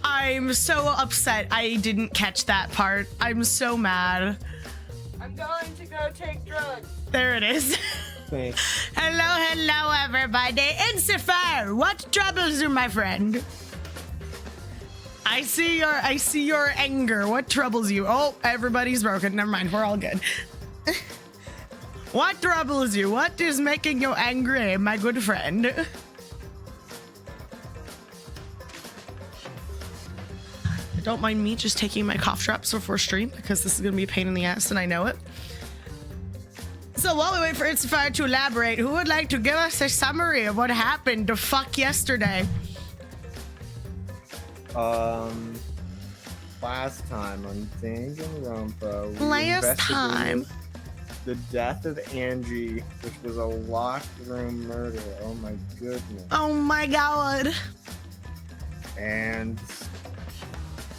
I'm so upset I didn't catch that part. I'm so mad. I'm going to go take drugs. There it is. Thanks. Hello, everybody. Incifer, what troubles you, my friend? I see your anger. What troubles you? Oh, everybody's broken. Never mind. We're all good. What troubles you? What is making you angry, my good friend? Don't mind me just taking my cough drops before stream because this is going to be a pain in the ass and I know it. So while we wait for Incifer to elaborate, who would like to give us a summary of what happened the fuck yesterday? Last time on Danganronpa, we Last time. the death of Angie, which was a locked room murder. Oh my goodness. Oh my god. And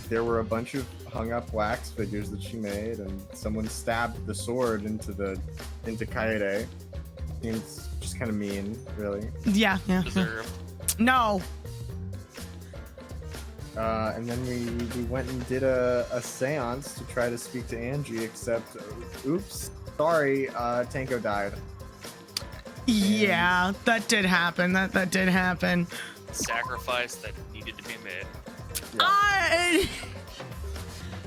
there were a bunch of hung up wax figures that she made, and someone stabbed the sword into Kaede. It's just kind of mean, really. Yeah. Deserved. No. And then we went and did a seance to try to speak to Angie, except, oops, sorry, Tanko died. Yeah, that did happen. That did happen. Sacrifice that needed to be made. Yeah.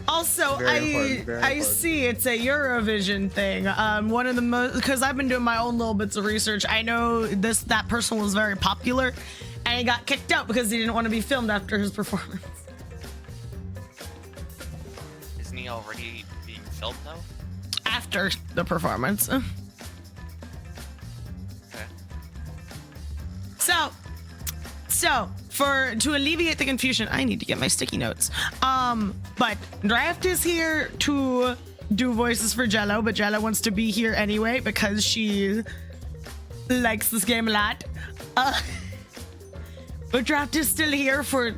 Also, Very I important. see it's a Eurovision thing. One of the most, because I've been doing my own little bits of research. I know that person was very popular, and he got kicked out because he didn't want to be filmed after his performance. Isn't he already being filmed though? After the performance. Okay. So to alleviate the confusion, I need to get my sticky notes. But Draft is here to do voices for Jello, but Jello wants to be here anyway because she likes this game a lot. But Draft is still here for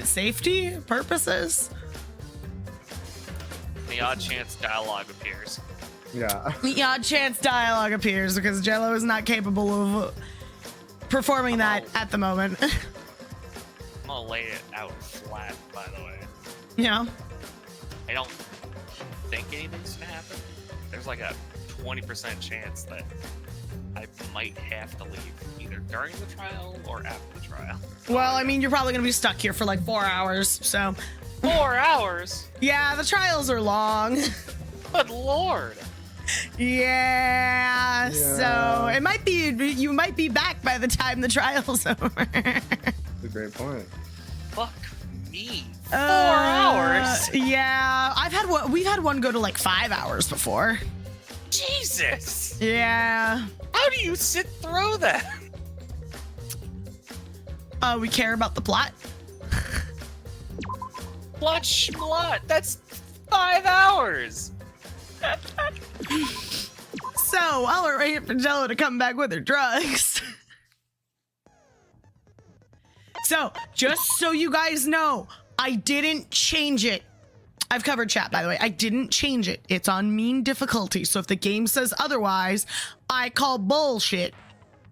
safety purposes. The odd chance dialogue appears. Yeah. The odd chance dialogue appears because Jello is not capable of performing that at the moment. I'm gonna lay it out flat, by the way. Yeah. I don't think anything's gonna happen. There's like a 20% chance that I might have to leave either during the trial or after the trial. Well, I mean, you're probably gonna be stuck here for like 4 hours, so 4 hours? yeah, the trials are long. Good lord. Yeah, so it might be you might be back by the time the trial's over. That's a great point. Fuck me. 4 hours? Yeah, we've had one go to like 5 hours before. Jesus. Yeah. How do you sit through that? We care about the plot. Plot schmlot. That's 5 hours. So while we're waiting for Jello to come back with her drugs. So just so you guys know, I didn't change it. I've covered chat, by the way. I didn't change it. It's on mean difficulty. So if the game says otherwise, I call bullshit.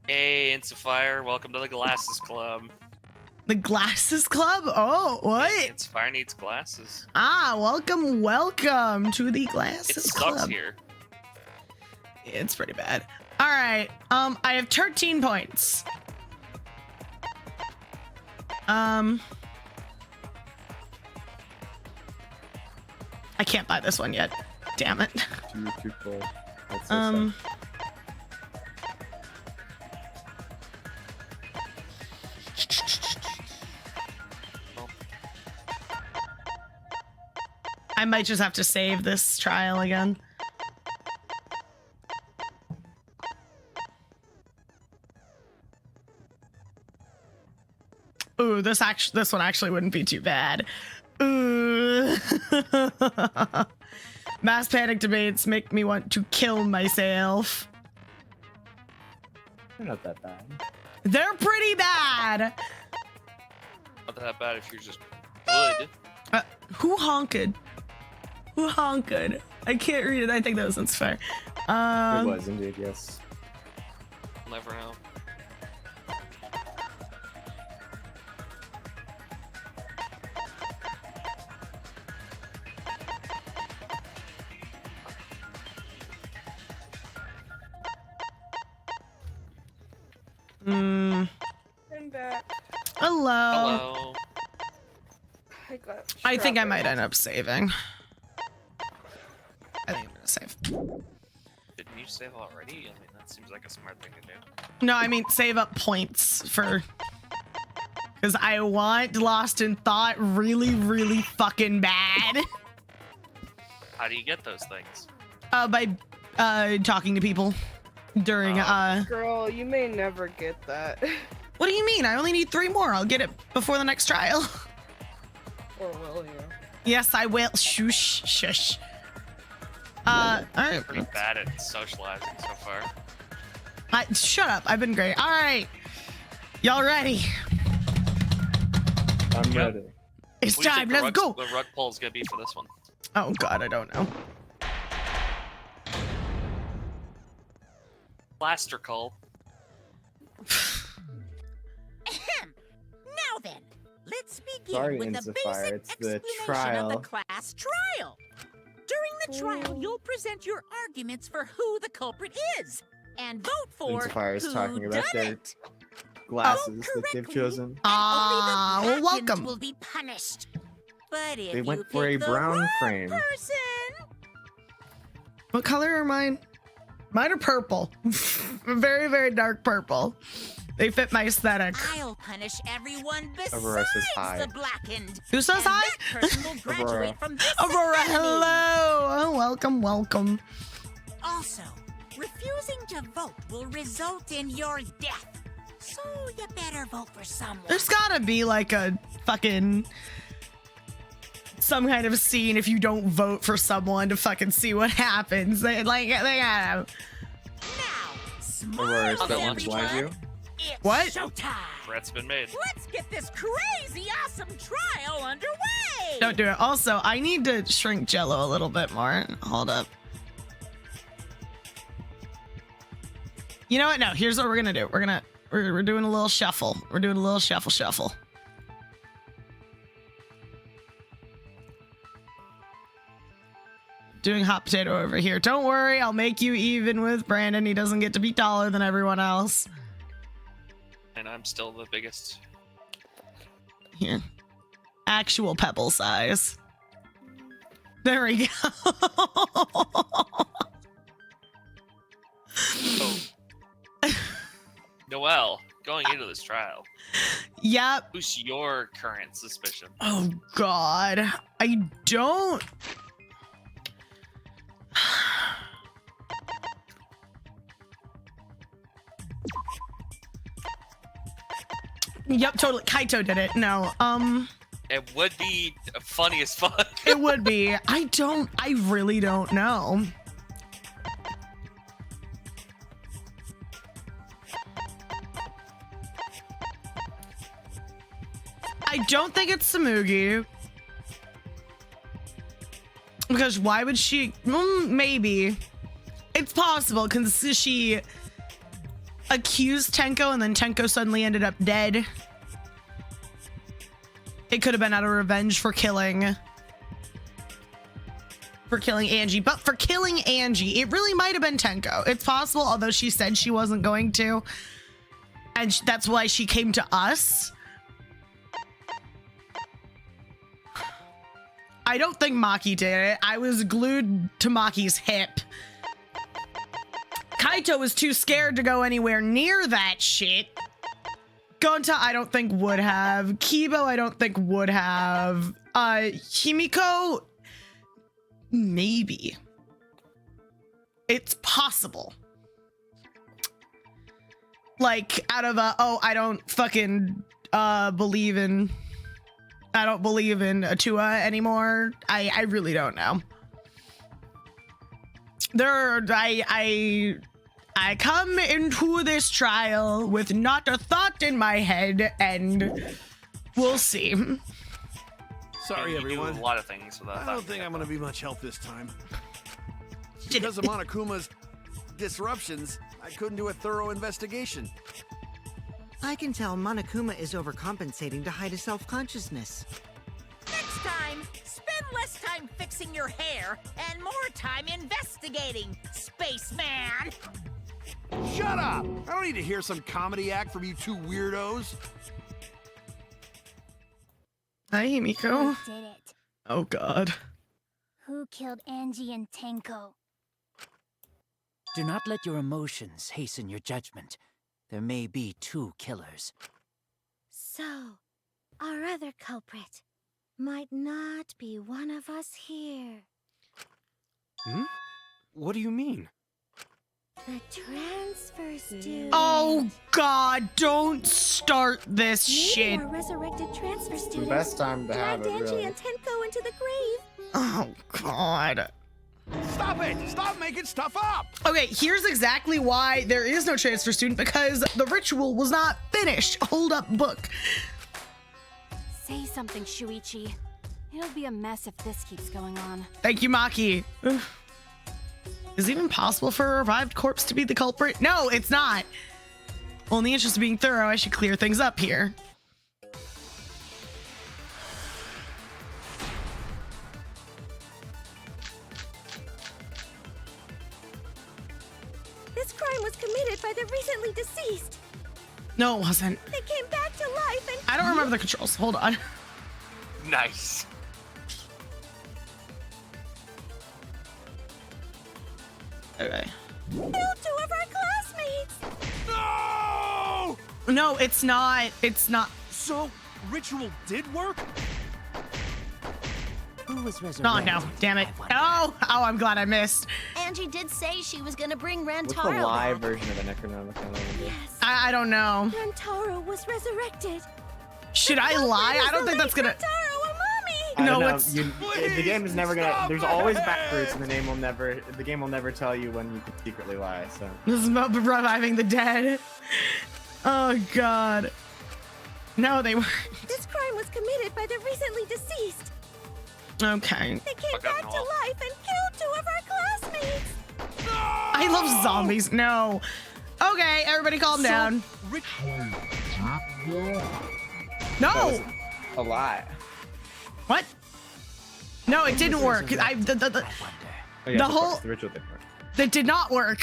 Hey, Incifer, welcome to the Glasses Club. The Glasses Club? Oh, what? Incifer needs glasses. Ah, welcome to the It Glasses sucks Club. here. It's pretty bad. All right. I have 13 points. I can't buy this one yet. Damn it. Too full. That's so sad. I might just have to save this trial again. Ooh, this one actually wouldn't be too bad. Ooh. Mass panic debates make me want to kill myself. They're not that bad. They're pretty bad. Not that bad if you're just good. Who honked? Who honked? I can't read it. I think that was unfair. It was indeed, yes. We'll never know. Hello. Hello. I think I might end up saving. I think I'm gonna save. Didn't you save already? I mean, that seems like a smart thing to do. No, I mean save up points for... Because I want Lost in Thought really, really fucking bad. How do you get those things? By talking to people during Girl, you may never get that. What do you mean? I only need 3 more. I'll get it before the next trial. Or will you? Yes, I will. Shush, shush. All right. Pretty bad at socializing so far. Shut up. I've been great. All right. Y'all ready? I'm ready. It's What do you time. think Let's go. The rug pull's gonna be for this one. Oh, God. I don't know. Plaster call. Now then, let's begin Sorry, with the Insafire, basic it's the explanation trial. of the class trial. During the trial, you'll present your arguments for who the culprit is and vote for Insafire is who talking about done their it. glasses Vote that they've correctly, chosen. and Ah, only well, the welcome. Perkins will be punished. But if They went you for pick a the brown wrong frame. person, What color are mine? Mine are purple. Very, very dark purple. They fit my aesthetic. I'll punish everyone Aurora says besides hi. the blackened. Who says And hi? that person will graduate Aurora. from this Aurora, academy. hello. Oh, welcome, welcome. Also, refusing to vote will result in your death. So you better vote for someone. There's gotta be like a fucking some kind of scene if you don't vote for someone to fucking see what happens. They gotta. Now, Aurora, smart is that one blind you? It's What? showtime. Threat's been made. Let's get this crazy awesome trial underway. Don't do it. Also, I need to shrink Jello a little bit more. Hold up. You know what? No, here's what we're gonna do. We're doing a little shuffle. We're doing a little shuffle. Doing hot potato over here. Don't worry, I'll make you even with Brandon. He doesn't get to be taller than everyone else. And I'm still the biggest. Here. Actual pebble size. There we go. Oh. Noelle, going into this trial, Yep. who's your current suspicion? Oh God. I don't. Yep, totally. Kaito did it. No. It would be funny as fuck. It would be. I really don't know. I don't think it's Samugi. Because why would she? Maybe. It's possible because she accused Tenko and then Tenko suddenly ended up dead. It could have been out of revenge for killing Angie. But for killing Angie, it really might have been Tenko. It's possible, although she said she wasn't going to. And that's why she came to us. I don't think Maki did it. I was glued to Maki's hip. Kaito was too scared to go anywhere near that shit. Gonta, I don't think would have. Kibo, I don't think would have. Himiko, maybe. It's possible. Like, out of I don't fucking believe in Atua anymore. I really don't know. I come into this trial with not a thought in my head, and we'll see. Sorry, You do everyone. a lot of things without I that. don't think I'm going to be much help this time. Because of Monokuma's disruptions, I couldn't do a thorough investigation. I can tell Monokuma is overcompensating to hide his self-consciousness. Next time, spend less time fixing your hair and more time investigating, spaceman. Shut up! I don't need to hear some comedy act from you two weirdos. Hi, Himiko. Who did it? Oh God. Who killed Angie and Tenko? Do not let your emotions hasten your judgment. There may be 2 killers. So, our other culprit might not be one of us here. Hmm? What do you mean? The transfer student. Oh God, don't start this Maybe shit. our resurrected transfer The student best time to have dragged it, Angie really. and Tenko into the grave. Oh God. Stop it! Stop making stuff up! Okay, here's exactly why there is no transfer student, because the ritual was not finished. Hold up, book. Say something, Shuichi. It'll be a mess if this keeps going on. Thank you, Maki. Ugh. Is it even possible for a revived corpse to be the culprit? No, it's not. Well, in the interest of being thorough, I should clear things up here. This crime was committed by the recently deceased. No, it wasn't. They came back to life and I don't remember the controls. Hold on. Nice. Okay. killed 2 of our classmates. No! No, it's not. It's not. So, ritual did work? Who was No, resurrected? no. Damn it. I wonder. Oh, I'm glad I missed. Angie did say she was gonna bring What's the Rantaro live back. version of the Necronomicon? I wonder? Yes. I don't know. Rantaro was resurrected. Should I lie? I don't think that's gonna. Rantaro, a mommy. I No, don't know. it's- The game is never gonna. stop There's it! always backwards, and the game will never tell you when you can secretly lie. So This is about reviving the dead. Oh God. No, they weren't. This crime was committed by the recently deceased. Okay. They came Fuck back up, to Noel. life and killed 2 of our classmates. I love zombies. No. Okay, everybody calm down. No. a lie. What? No, it didn't work. I wonder. Oh, yeah, The of whole- course, the ritual didn't work. That did not work.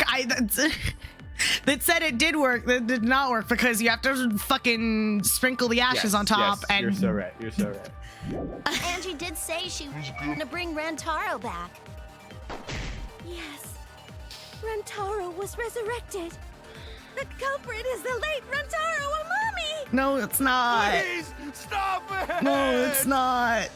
That said it did work. That did not work because you have to fucking sprinkle the ashes Yes, on top yes, and you're so right. You're so right. Angie did say she was gonna bring Rantaro back. Yes. Rantaro was resurrected. The culprit is the late Rantaro Amami. No, it's not. Please, stop it! No, it's not.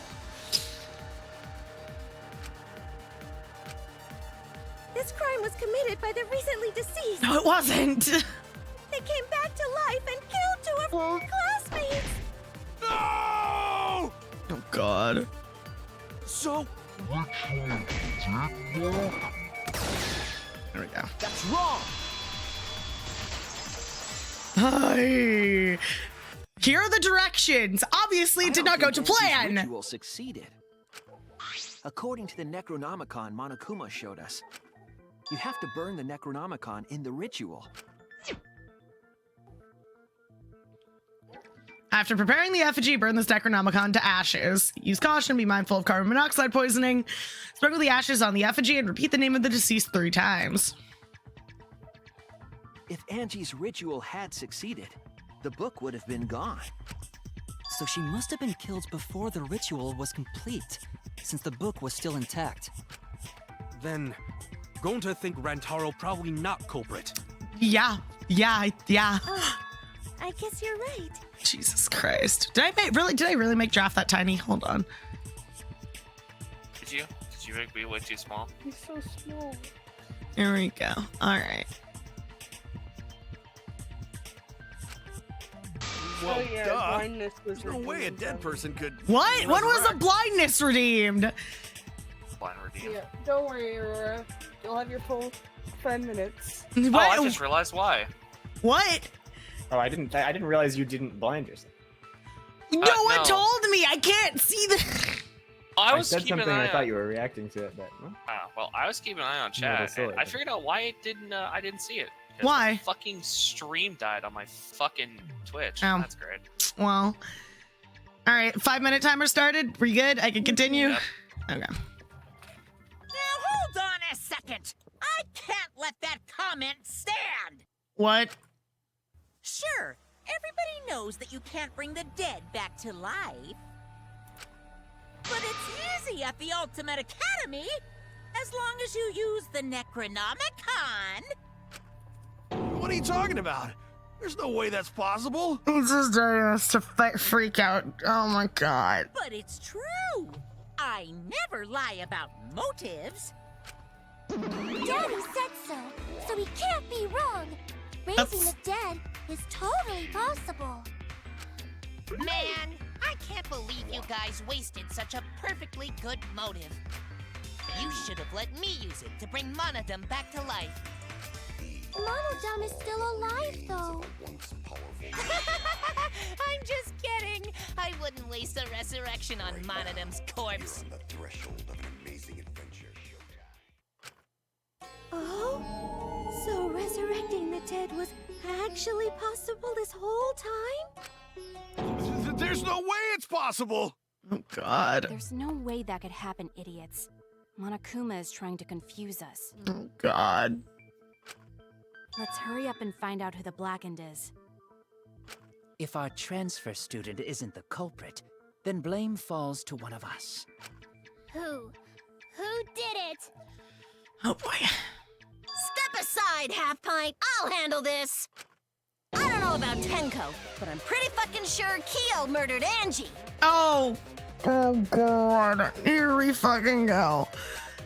This crime was committed by the recently deceased. No, it wasn't. They came back to life and killed 2 of our classmates. No! Oh God. So, There we go. that's wrong! Hi. Here are the directions. Obviously, it did not go to plan. Ritual succeeded. According to the Necronomicon Monokuma showed us, you have to burn the Necronomicon in the ritual. After preparing the effigy, burn this Necronomicon to ashes. Use caution, be mindful of carbon monoxide poisoning. Sprinkle the ashes on the effigy and repeat the name of the deceased 3 times. If Angie's ritual had succeeded, the book would have been gone. So she must have been killed before the ritual was complete, since the book was still intact. Then, going to think Rantaro probably not culprit. Yeah. Oh, I guess you're right. Jesus Christ. Did I really make draft that tiny? Hold on. Did you? Did you make me way too small? He's so small. Here we go. All right. Well, oh yeah, duh. blindness was There's no way a redeemed dead on- person could. What? When was the resurrect. blindness redeemed? Blind redeem. Yeah, don't worry, Aurora. You'll have your full 5 minutes. Oh, What? I just realized why. What? Oh, I didn't realize you didn't blind yourself. No one no. told me. I can't see the. I was said keeping something. an eye I thought on. you were reacting to it, but well, Well, I was keeping an eye on No, chat. that's silly, and I but- figured out why it didn't. I didn't see it. 'Cause Why? My fucking stream died on my fucking Twitch. Oh. That's great. Well. All right. 5-minute timer started. We good? I can continue. Yep. Okay. Now hold on a second. I can't let that comment stand. What? Sure, everybody knows that you can't bring the dead back to life. But it's easy at the Ultimate Academy, as long as you use the Necronomicon. What are you talking about? There's no way that's possible. He's just doing us to freak out. Oh my god. But it's true. I never lie about motives. Daddy said so he can't be wrong. Raising the dead is totally possible. Man, I can't believe you guys wasted such a perfectly good motive. You should have let me use it to bring Monodum back to life. Monodum is still alive, though. I'm just kidding. I wouldn't waste a resurrection on Monodum's corpse. Oh? So resurrecting the dead was actually possible this whole time? There's no way it's possible. Oh god. There's no way that could happen, idiots. Monokuma is trying to confuse us. Oh god. Let's hurry up and find out who the Blackened is. If our transfer student isn't the culprit, then blame falls to one of us. Who? Who did it? Oh boy. Step aside, Half Pint. I'll handle this. I don't know about Tenko, but I'm pretty fucking sure Kyo murdered Angie. Oh. Oh god. Here we fucking go.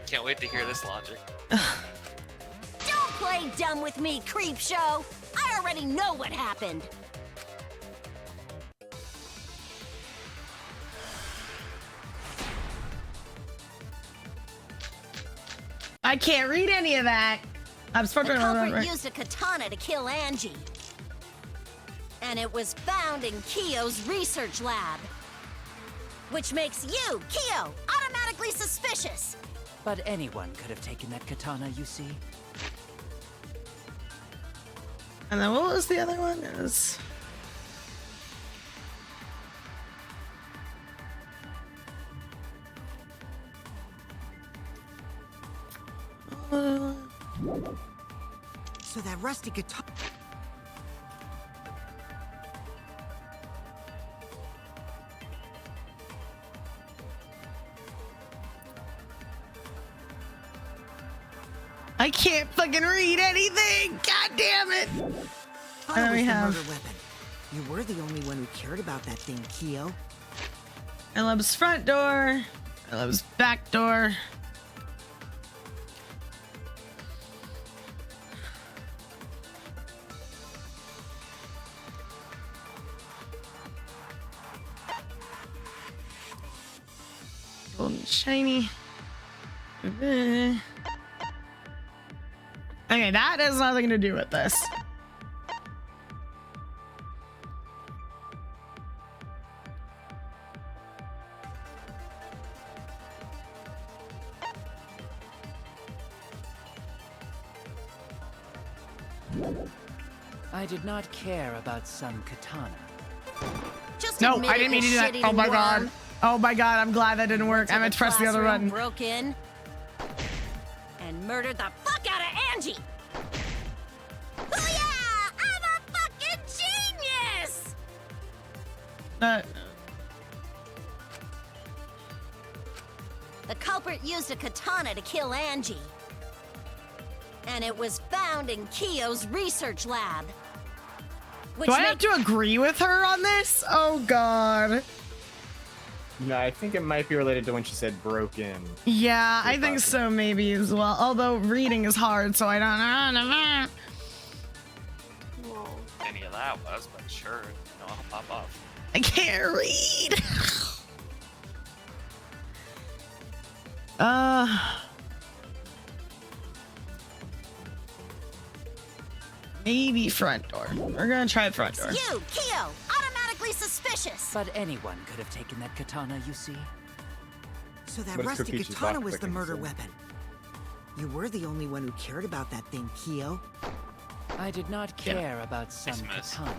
Can't wait to hear this logic. Don't play dumb with me, Creepshow. I already know what happened. I can't read any of that. I'm supposed The to culprit remember. used a katana to kill Angie. And it was found in Kyo's research lab. Which makes you, Kyo, automatically suspicious. But anyone could have taken that katana, you see. And then what was the other one? It was... So that rusty guitar. I can't fucking read anything. God damn it. Katana was we the have- murder weapon. You were the only one who cared about that thing, Kyo. Eleb's front door. Eleb's back door. Golden shiny. Okay, that has nothing to do with this. I did not care about some katana. Just No, admit I it, didn't mean to you do that. shit-eating Oh my god. worm. Oh my god, I'm glad that didn't work. I meant to press the other Classroom, button. broke in and murdered the fuck out of Angie. Booyah! I'm a fucking genius! The culprit used a katana to kill Angie. And it was found in Kyo's research lab. Which Do I have to agree with her on this? Oh god. No, I think it might be related to when she said broke in. Yeah, I think so maybe as well. Although reading is hard, so I don't know. Any of that was, but sure, I'll pop off. I can't read. Maybe front door. We're gonna try front door. You, Kyo, automatically suspicious. But anyone could have taken that katana, you see. So that But it's rusty Kokichi's katana lock was the picking, murder so- weapon. You were the only one who cared about that thing, Kyo. I did not care about some katana.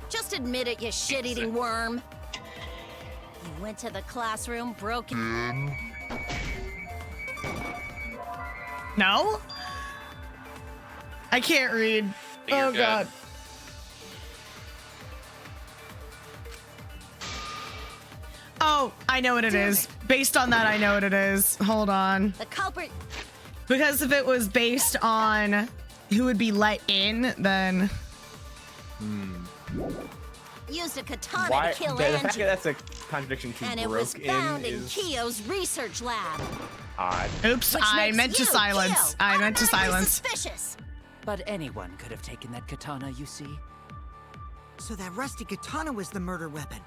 Just admit it, you shit-eating worm. You went to the classroom, broke in. No? I can't read. You're Oh good. Oh, I know what it is. Based on that, I know what it is. Hold on. The culprit. Because if it was based on who would be let in, then... Used a katana Why? to kill The fact Angie. that that's a contradiction to And it was broke in found in is Kiyo's research lab. odd. Oops, Which I makes meant to you, silence. Kyo, I meant to automatically silence. Suspicious. But anyone could have taken that katana, you see. So that rusty katana was the murder weapon.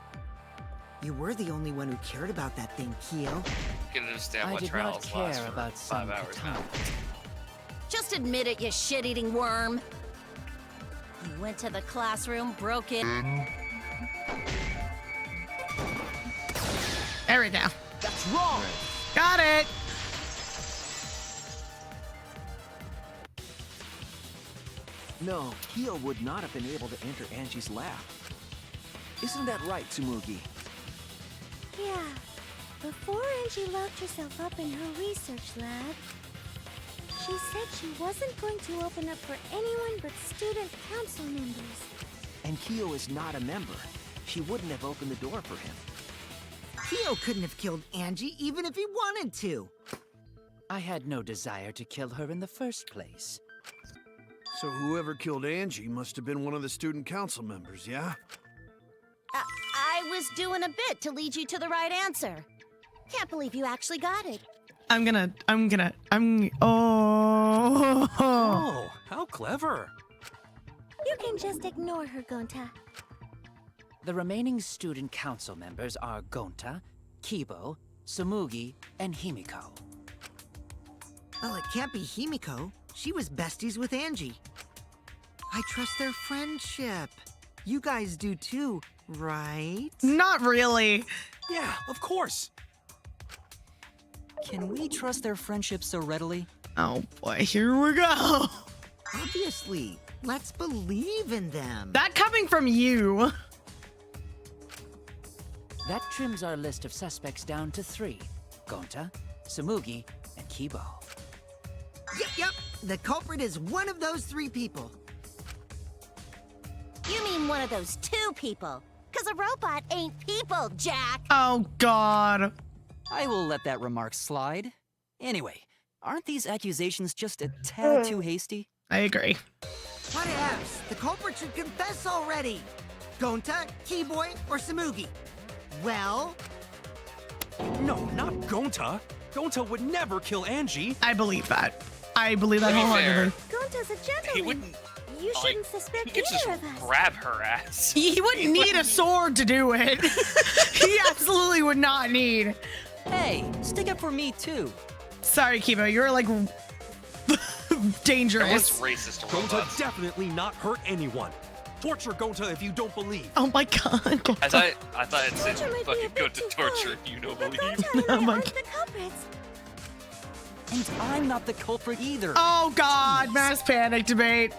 You were the only one who cared about that thing, Kyo. Can understand I what did trials not care last for about 5 some hours now. katana. Just admit it, you shit-eating worm. You went to the classroom, broke in. There we go. That's wrong! Got it. No, Kyo would not have been able to enter Angie's lab. Isn't that right, Tsumugi? Yeah. Before Angie locked herself up in her research lab, she said she wasn't going to open up for anyone but student council members. And Kyo is not a member. She wouldn't have opened the door for him. Kyo couldn't have killed Angie even if he wanted to. I had no desire to kill her in the first place. So whoever killed Angie must have been one of the student council members, yeah? I was doing a bit to lead you to the right answer. Can't believe you actually got it. Oh. Oh, how clever. You can just ignore her, Gonta. The remaining student council members are Gonta, Kibo, Tsumugi, and Himiko. Well, it can't be Himiko. She was besties with Angie. I trust their friendship. You guys do too, right? Not really. Yeah, of course. Can we trust their friendship so readily? Oh boy, here we go. Obviously. Let's believe in them. That coming from you. That trims our list of suspects down to 3. Gonta, Tsumugi, and Kibo. Yep. The culprit is one of those 3 people. You mean one of those 2 people? Because a robot ain't people, Jack. Oh god. I will let that remark slide. Anyway, aren't these accusations just a tad too hasty? I agree. What ifs? The culprit should confess already. Gonta, Keyboy, or Tsumugi? Well... No, not Gonta. Gonta would never kill Angie. I believe that. I believe that To be wholeheartedly. Gonta's a gentleman. He wouldn't. You like, shouldn't suspect he could just either of us. grab her ass. He wouldn't need a sword to do it. He absolutely would not need. Hey, stick up for me too. Sorry, Kibo, you're like dangerous. Everyone's racist to Gonta robots. definitely not hurt anyone. Torture Gonta if you don't believe. Oh my god. I thought it said Torture might be a fucking bit go to too torture far, if you don't But believe. Gonta and Oh I my aren't God. the culprits. And I'm not the culprit either. Oh god, mass panic debate.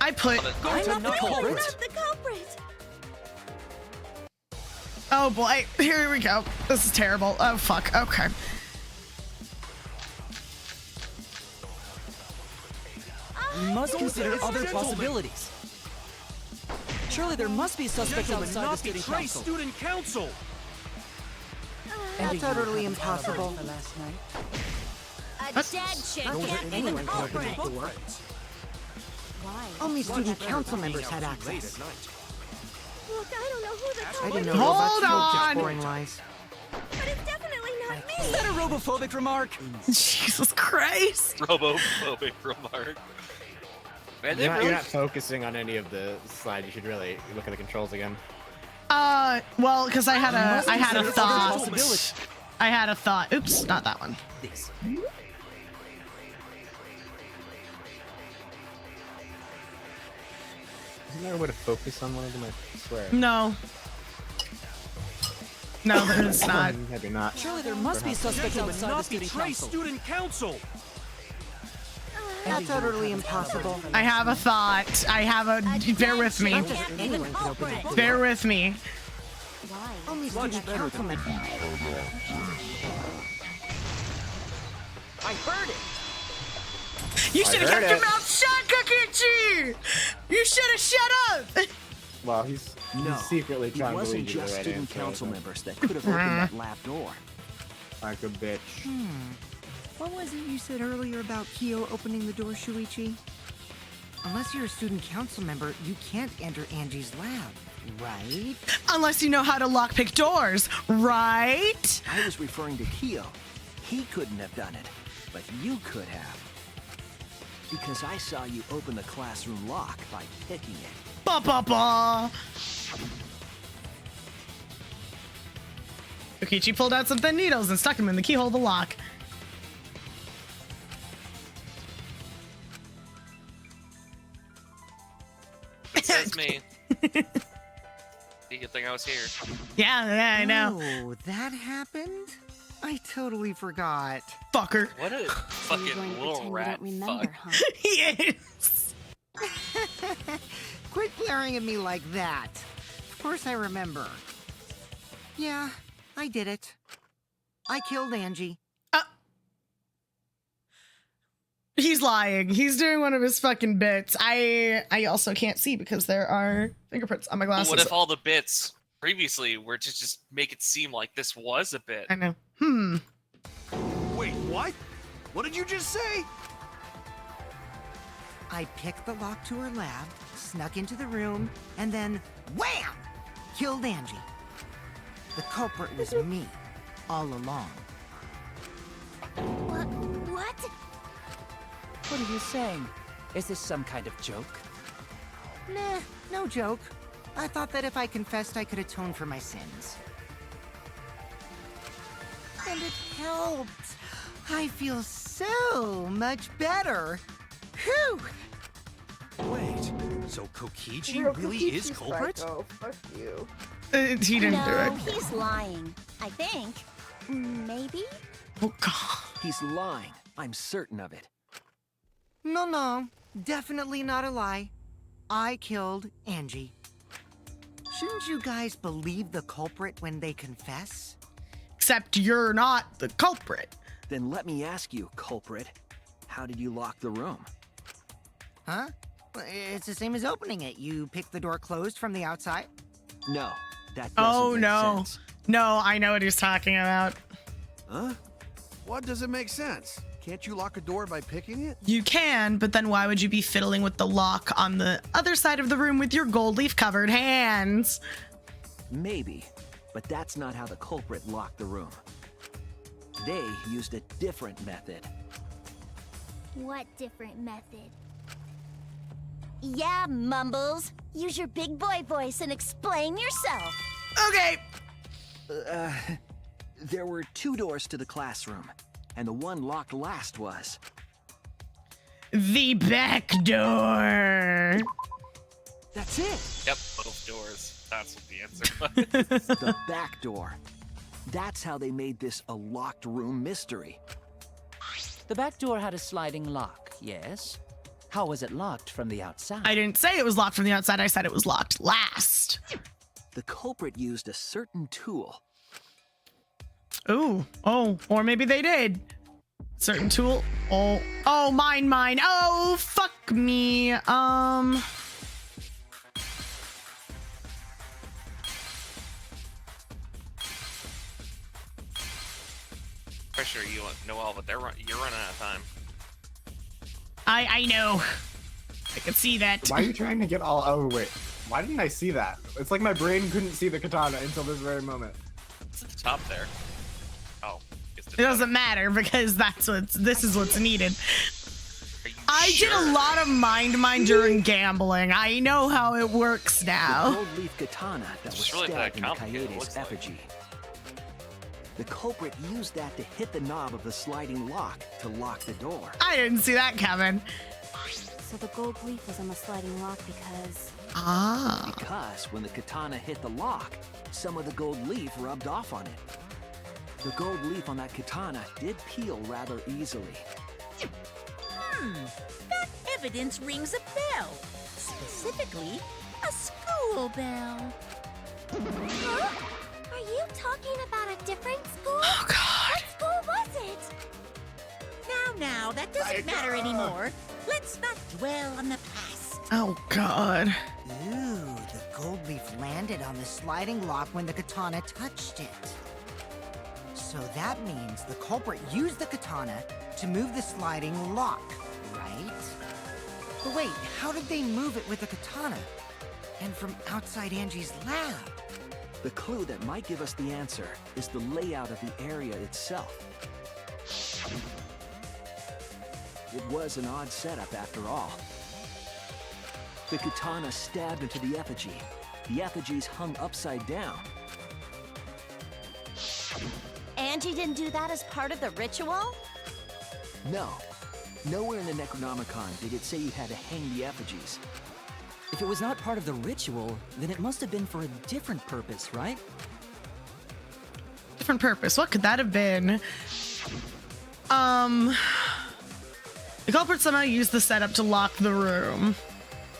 I put. I'm not the We're culprit. not the culprit. Oh boy, here we go. This is terrible. Oh fuck. Okay. We must consider it's other gentlemen. possibilities. Surely there must be suspects Gentlemen, outside the not student betray council. student council. That's utterly impossible. For last night? A dead chick Not that can't be the anyone could open culprit. that door. Why? Only student council members had Late access. at night. Look, I don't know who the I culprit didn't is, know Hold robots smoked on. such boring lies. but it's definitely not Is me. that a robophobic remark? Jesus Christ. Robophobic remark. Man, they You're really not focusing on any of the slides. You should really look at the controls again. Well, because I had a Consider other thought. possibilities. I had a thought. Oops, not that one. This. Isn't there a way to focus on one of them? I swear. No. No, there's not. Maybe not. Surely there must be suspects Gentlemen, outside the not student betray council. student council. That's utterly impossible. I have a thought. I have a. Bear with me. Can't be the culprit. Bear with me. Why? Only student council members. I heard it! You should have heard kept your it. mouth shut, Kakichi! You should have shut up! Well, he's No, secretly it trying to wasn't lead you to the just right student answer, council but- members that could have opened that lab door. Like a bitch. What was it you said earlier about Kyo opening the door, Shuichi? Unless you're a student council member, you can't enter Angie's lab, right? Unless you know how to lockpick doors, right? I was referring to Kyo. He couldn't have done it, but you could have. Because I saw you open the classroom lock by picking it. Ba ba ba. Kokichi pulled out some thin needles and stuck them in the keyhole of the lock. It says me. Good thing I was here. Yeah, I know. Oh, that happened? I totally forgot. Fucker. What a So you're fucking going to little pretend rat you don't remember, fuck. huh? He is. Quit glaring at me like that. Of course I remember. Yeah, I did it. I killed Angie. He's lying. He's doing one of his fucking bits. I also can't see because there are fingerprints on my But glasses. what if all the bits previously were to just make it seem like this was a bit? I know. Wait, what? What did you just say? I picked the lock to her lab, snuck into the room, and then wham! Killed Angie. The culprit was me, all along. What? What are you saying? Is this some kind of joke? Nah, no joke. I thought that if I confessed, I could atone for my sins. And it helped. I feel so much better. Whew! Wait, so Kokichi Bro, really is Kokici's culprit? psycho. Fuck you. He didn't no, do it. he's lying. I think. Maybe? Oh, God. He's lying. I'm certain of it. No, definitely not a lie. I killed Angie. Shouldn't you guys believe the culprit when they confess? Except you're not the culprit. Then let me ask you, culprit, how did you lock the room? Huh? It's the same as opening it. You pick the door closed from the outside. No, that doesn't Oh, make no. sense. No, I know what he's talking about. Huh? What doesn't make sense? Can't you lock a door by picking it? You can, but then why would you be fiddling with the lock on the other side of the room with your gold leaf covered hands? Maybe, but that's not how the culprit locked the room. They used a different method. What different method? Yeah, Mumbles. Use your big boy voice and explain yourself. Okay. There were 2 doors to the classroom, and the one locked last was... The back door. That's it! Yep, both doors. That's what the answer was. The back door. That's how they made this a locked room mystery. The back door had a sliding lock, yes? How was it locked from the outside? I didn't say it was locked from the outside. I said it was locked last. The culprit used a certain tool. Ooh. Oh, or maybe they did. Certain tool. Oh, mine. Oh, fuck me. Pretty sure you know all, but you're running out of time. I know. I can see that. Why are you trying to get all? Oh wait, why didn't I see that? It's like my brain couldn't see the katana until this very moment. It's at the top there. Oh. It doesn't matter because this is what's needed. I did a lot of mind during gambling. I know how it works The now. gold leaf katana that was really stabbed in complicated, it Kaede's looks like. effigy. The culprit used that to hit the knob of the sliding lock to lock the door. I didn't see that coming. So the gold leaf was on the sliding lock because... Ah. Because when the katana hit the lock, some of the gold leaf rubbed off on it. The gold leaf on that katana did peel rather easily. That evidence rings a bell. Specifically, a school bell. Huh? Are you talking about a different school? Oh, God. What school was it? Now, that doesn't matter anymore. Let's not dwell on the past. Oh, God. Ooh, the gold leaf landed on the sliding lock when the katana touched it. So that means the culprit used the katana to move the sliding lock, right? But wait, how did they move it with the katana? And from outside Angie's lab? The clue that might give us the answer is the layout of the area itself. It was an odd setup after all. The katana stabbed into the effigy. The effigy's hung upside down. Angie didn't do that as part of the ritual? No. Nowhere in the Necronomicon did it say you had to hang the effigies. If it was not part of the ritual, then it must have been for a different purpose, right? Different purpose. What could that have been? The culprit somehow used the setup to lock the room.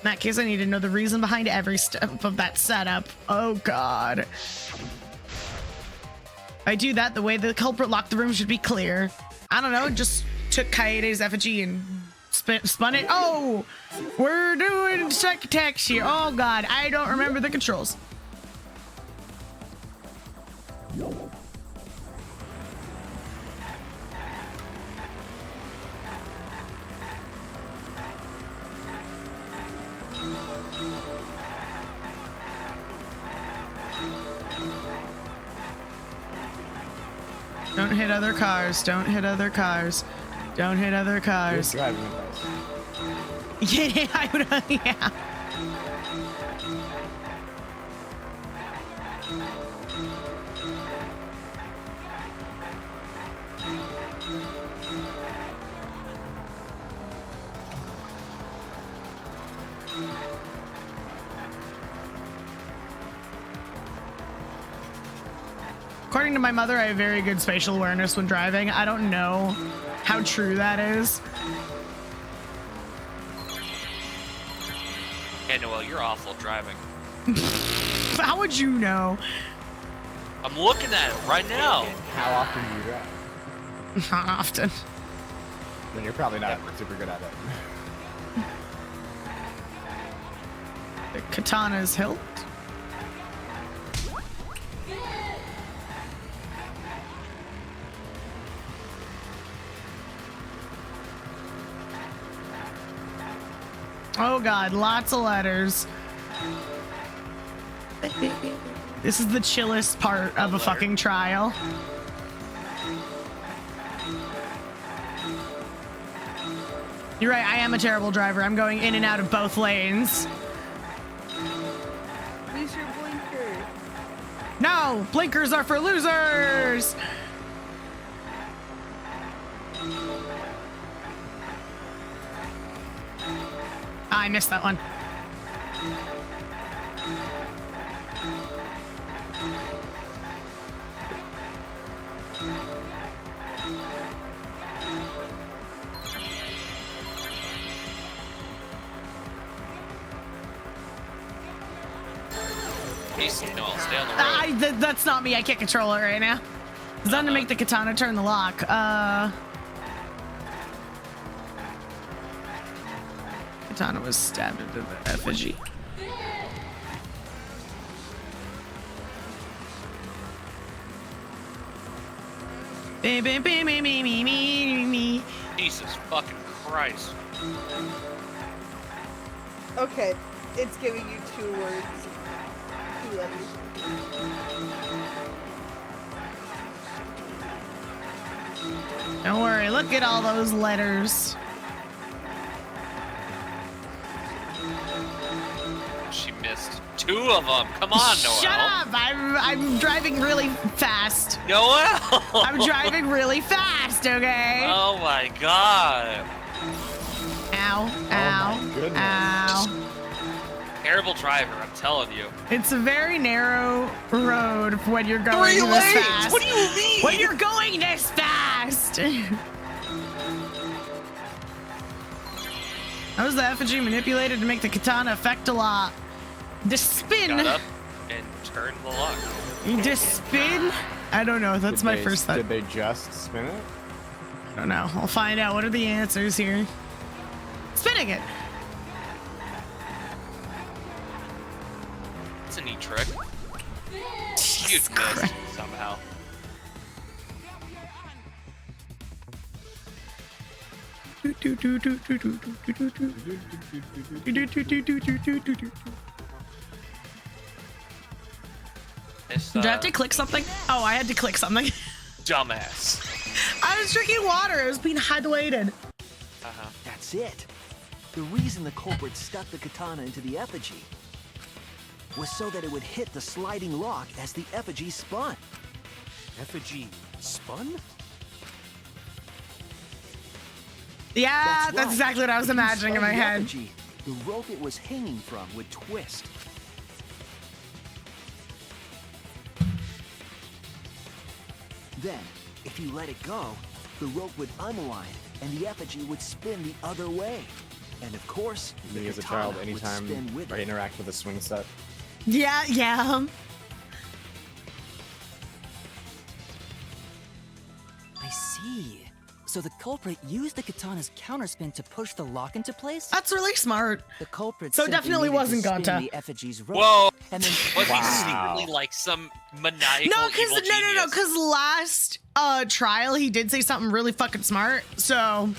In that case, I need to know the reason behind every step of that setup. Oh, God. If I do that, the way the culprit locked the room should be clear. I don't know, just took Kaede's effigy and spun it. Oh, we're doing strike attacks here. Oh, God, I don't remember the controls. Don't hit other cars. Don't hit other cars. Don't hit other cars. You're driving advice. Yeah, I would. Yeah. According to my mother, I have very good spatial awareness when driving. I don't know how true that is. Yeah, Noel, you're awful driving. How would you know? I'm looking at it right now. How often do you drive? Not often. Then you're probably not super good at it. The katana's hilt. Oh, God, lots of letters. This is the chillest part of a fucking trial. You're right, I am a terrible driver. I'm going in and out of both lanes. Use your blinkers. No, blinkers are for losers. I missed that one. Casey, Noel, stay on the road. That's not me. I can't control it right now. It's done to make the katana turn the lock. Katana was stabbed into the effigy. Jesus fucking Christ. Okay, it's giving you 2 words. 2 letters. Don't worry, look at all those letters. She missed 2 of them. Come on, Noel. Shut up! I'm driving really fast. Noel! I'm driving really fast, okay? Oh my God. Ow, ow, ow. Terrible driver, I'm telling you. It's a very narrow road when you're going 3 this lanes? fast. What do you mean? When you're going this fast. How was the effigy manipulated to make the katana affect a lot? The spin. Got up and turned the lock. The spin? I don't know. That's my first thought. Did they just spin it? I don't know. I'll find out. What are the answers here? Spinning it. That's a neat trick. You missed somehow. Did I have to click something? Oh, I had to click something. Dumbass. I was drinking water. It was being hydrated. That's it. The reason the culprit stuck the katana into the effigy was so that it would hit the sliding lock as the effigy spun. Effigy spun? Yeah, that's right. exactly what I was If you imagining in spun my the head. effigy, the rope it was hanging from would twist. Then, if you let it go, the rope would unwind and the effigy would spin the other way. And of course, Me the as a katana child, would anytime spin with I it. interact with a swing set. Yeah, yeah. I see. So the culprit used the katana's counterspin to push the lock into place? That's really smart. The culprit So simply definitely needed wasn't to spin Gonta. the effigy's rope. Whoa! And then Was he secretly like some maniacal No, because evil genius? because last trial he did say something really fucking smart. So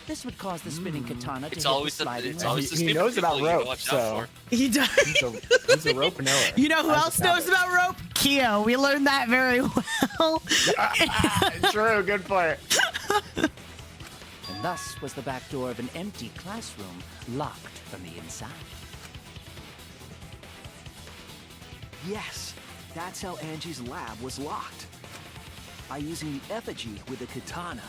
this would cause the spinning katana to It's hit always the the sliding it's lock. always the He stupid knows about people you gotta rope, watch out so for. he does. He's a rope knower. You know who That's else just knows habit. about rope? Keo. We learned that very well. True, good point. And thus was the back door of an empty classroom locked from the inside. Yes, that's how Angie's lab was locked. By using the effigy with the katana.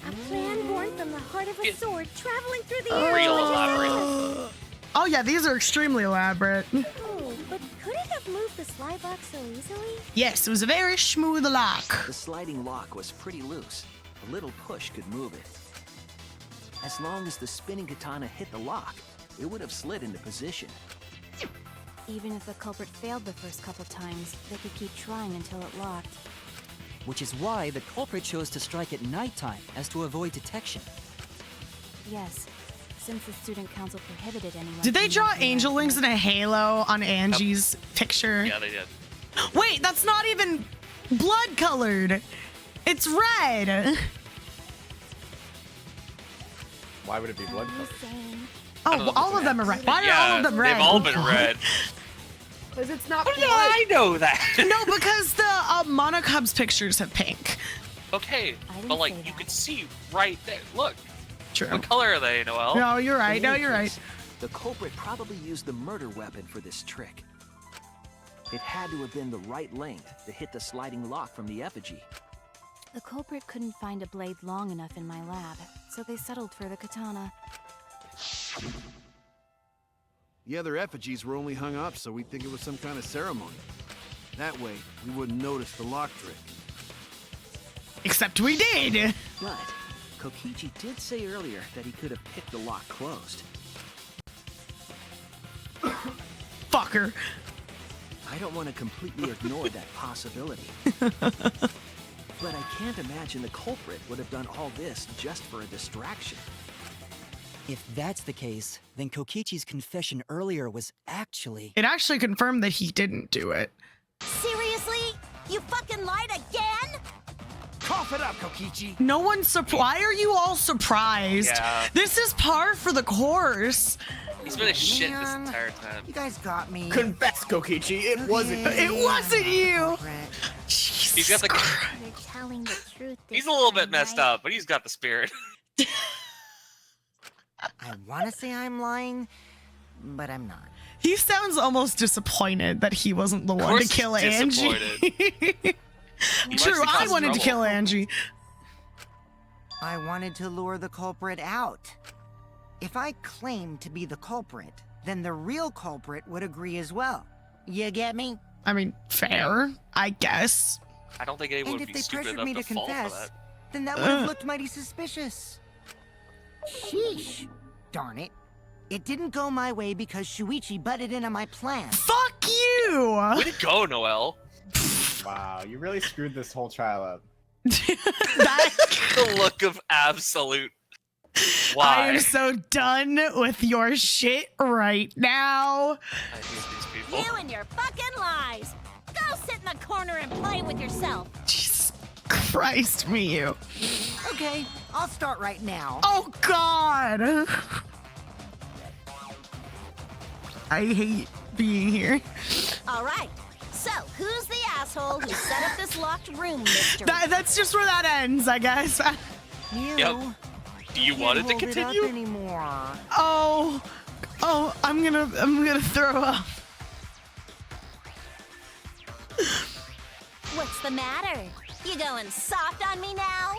A plan born from the heart of a sword traveling through the air. Real towards elaborate. Oh yeah, these are extremely elaborate. Oh, but could it have moved the slide lock so easily? Yes, it was a very smooth lock. The sliding lock was pretty loose. A little push could move it. As long as the spinning katana hit the lock, it would have slid into position. Even if the culprit failed the first couple times, they could keep trying until it locked. Which is why the culprit chose to strike at nighttime as to avoid detection. Yes, since the student council prohibited anyone. Did they from draw using angel it. wings in a halo on Angie's picture? Yeah, they did. Wait, that's not even blood colored. It's red. Why would it be blood colored? Oh, well, all of them are red. Why are all of them red? They've all been red. Because it's not How did blood. I know that? No, because the Monocub's pictures have pink. Okay, didn't but like say you that. could see right there. Look, True. what color are they, Noel? No, you're right. No, In any you're right. case, The culprit probably used the murder weapon for this trick. It had to have been the right length to hit the sliding lock from the effigy. The culprit couldn't find a blade long enough in my lab, so they settled for the katana. The other effigies were only hung up so we'd think it was some kind of ceremony. That way, we wouldn't notice the lock trick. Except we did. But Kokichi did say earlier that he could have picked the lock closed. Fucker. I don't want to completely ignore that possibility. But I can't imagine the culprit would have done all this just for a distraction. If that's the case, then Kokichi's confession earlier was actually... It actually confirmed that he didn't do it. Seriously? You fucking lied again? Cough it up, Kokichi! No one's surprised. Why are you all surprised? Yeah. This is par for the course. He's been a shit this Man. entire time. You guys got me. Confess, Kokichi. It wasn't. It wasn't you. He's got the. You're telling the truth. He's a little bit messed up, but he's got the spirit. I want to say I'm lying, but I'm not. He sounds almost disappointed that he wasn't the Of one to course kill he's Angie. disappointed. He likes True, to I cause wanted to trouble. kill Angie. I wanted to lure the culprit out. If I claimed to be the culprit, then the real culprit would agree as well. You get me? I mean, fair, I guess. I don't think anyone And would if be they stupid pressured enough me to to fall for confess, that. then that would have looked mighty suspicious. Sheesh. Darn it. It didn't go my way because Shuichi butted in on my plan. Fuck you! Way to go, Noel. Wow, you really screwed this whole trial up. The look of absolute Why? I am so done with your shit right now. I hate these people. You and your fucking lies. Go sit in the corner and play with yourself. Jesus Christ, Miyu. Okay, I'll start right now. Oh, God. I hate being here. All right. So, who's the asshole who set up this locked room mystery? That's just where that ends, I guess. You. Yep. Do you want it to Can't hold continue? up anymore. Oh, I'm gonna throw up. What's the matter? You going soft on me now?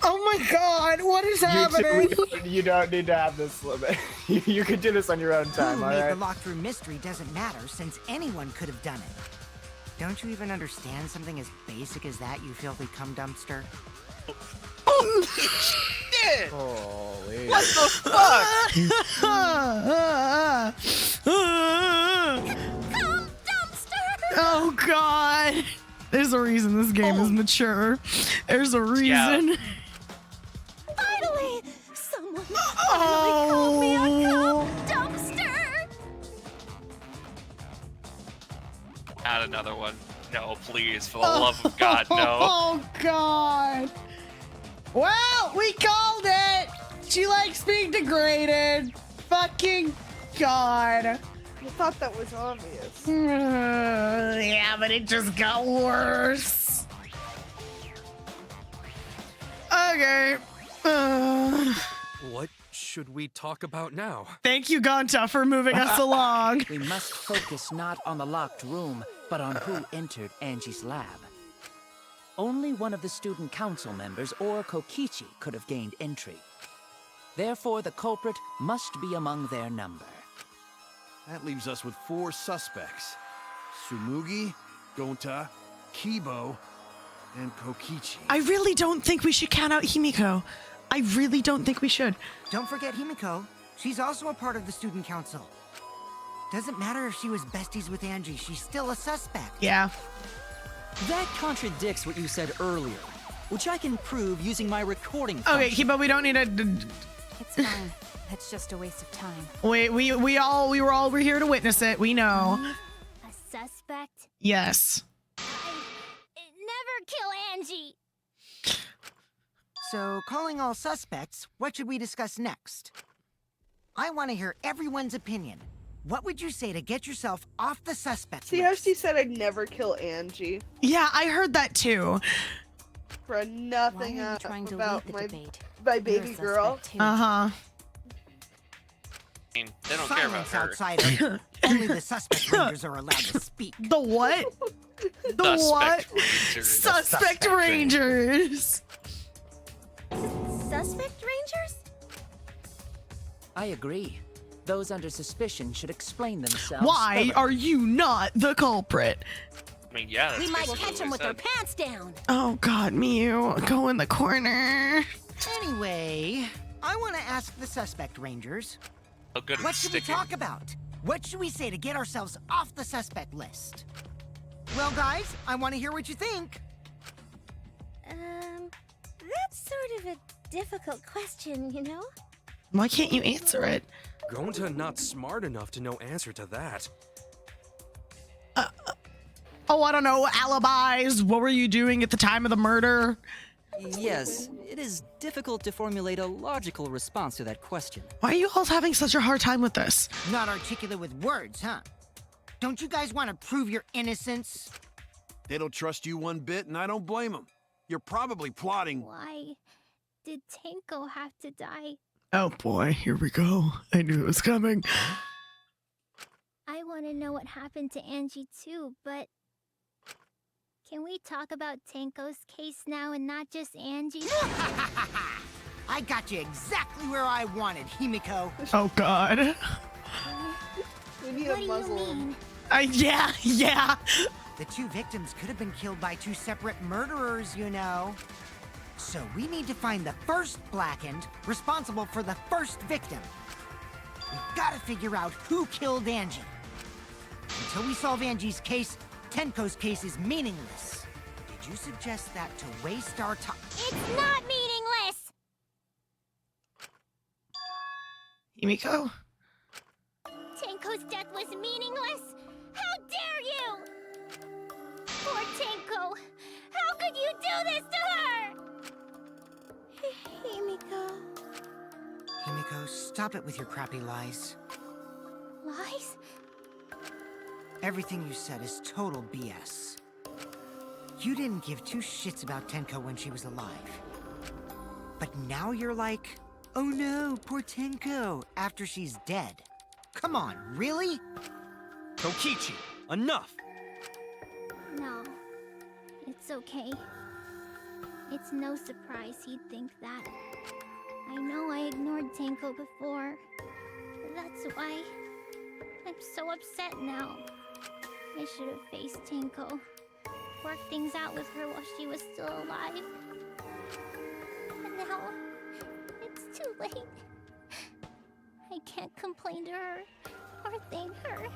Oh my God, what is happening? You don't need to have this limit. You can do this on your own time, Who all made right? the locked room mystery doesn't matter since anyone could have done it. Don't you even understand something as basic as that, you filthy cum dumpster? Shit! Holy. What the fuck? Cum dumpster! Oh God. There's a reason this game is mature. There's a reason. Finally! Someone finally called me a cum dumpster! Not another one. No, please, for the love of God, no. Oh God. Well, we called it. She likes being degraded. Fucking God. I thought that was obvious. Yeah, but it just got worse. Okay. What should we talk about now? Thank you, Gonta, for moving us along. We must focus not on the locked room, but on who entered Angie's lab. Only one of the student council members or Kokichi could have gained entry. Therefore, the culprit must be among their number. That leaves us with 4 suspects. Tsumugi, Gonta, Kibo, and Kokichi. I really don't think we should count out Himiko. I really don't think we should. Don't forget Himiko. She's also a part of the student council. Doesn't matter if she was besties with Angie, she's still a suspect. Yeah. That contradicts what you said earlier, which I can prove using my recording Okay, function. but we don't need to. It's fine. That's just a waste of time. We were here to witness it. We know. A suspect? Yes. Never kill Angie! So, calling all suspects, what should we discuss next? I want to hear everyone's opinion. What would you say to get yourself off the suspect See how list? she said I'd never kill Angie? Yeah, I heard that too. For nothing Why are you trying to about lead the my, debate? my You're a baby girl. suspect, too. Uh-huh. I mean, they don't care about Silence, her. outsider. Only the suspect rangers are allowed to speak. The what? The what? Rangers. Suspect Rangers. Suspect Rangers? I agree. Those under suspicion should explain themselves. Why thoroughly. are you not the culprit? I mean, yeah, that's We might basically catch what them we with their said. pants down. Oh God, Miyu, go in the corner. Anyway, I want to ask the suspect rangers, Oh, good at what should we sticking. talk about? What should we say to get ourselves off the suspect list? Well, guys, I want to hear what you think. That's sort of a difficult question, you know? Why can't you answer it? Gonta not smart enough to know answer to that. Oh, I don't know. Alibis. What were you doing at the time of the murder? Yes, it is difficult to formulate a logical response to that question. Why are you all having such a hard time with this? Not articulate with words, huh? Don't you guys want to prove your innocence? They don't trust you one bit, and I don't blame them. You're probably plotting. Why did Tenko have to die? Oh boy, here we go. I knew it was coming. I want to know what happened to Angie too, but can we talk about Tenko's case now and not just Angie's? I got you exactly where I wanted, Himiko. Oh God. We need What a do you muzzle. mean? Yeah. The 2 victims could have been killed by 2 separate murderers, you know. So we need to find the first blackened responsible for the first victim. We've got to figure out who killed Angie. Until we solve Angie's case, Tenko's case is meaningless. Did you suggest that to waste our time? It's not meaningless! Himiko? Tenko's death was meaningless? How dare you! Poor Tenko! How could you do this to her? Himiko. Himiko, stop it with your crappy lies. Lies? Everything you said is total BS. You didn't give two shits about Tenko when she was alive. But now you're like, oh no, poor Tenko, after she's dead. Come on, really? Kokichi, enough! No. It's okay. It's no surprise he'd think that. I know I ignored Tenko before. That's why I'm so upset now. I should have faced Tenko. Worked things out with her while she was still alive. And now, it's too late. I can't complain to her or thank her.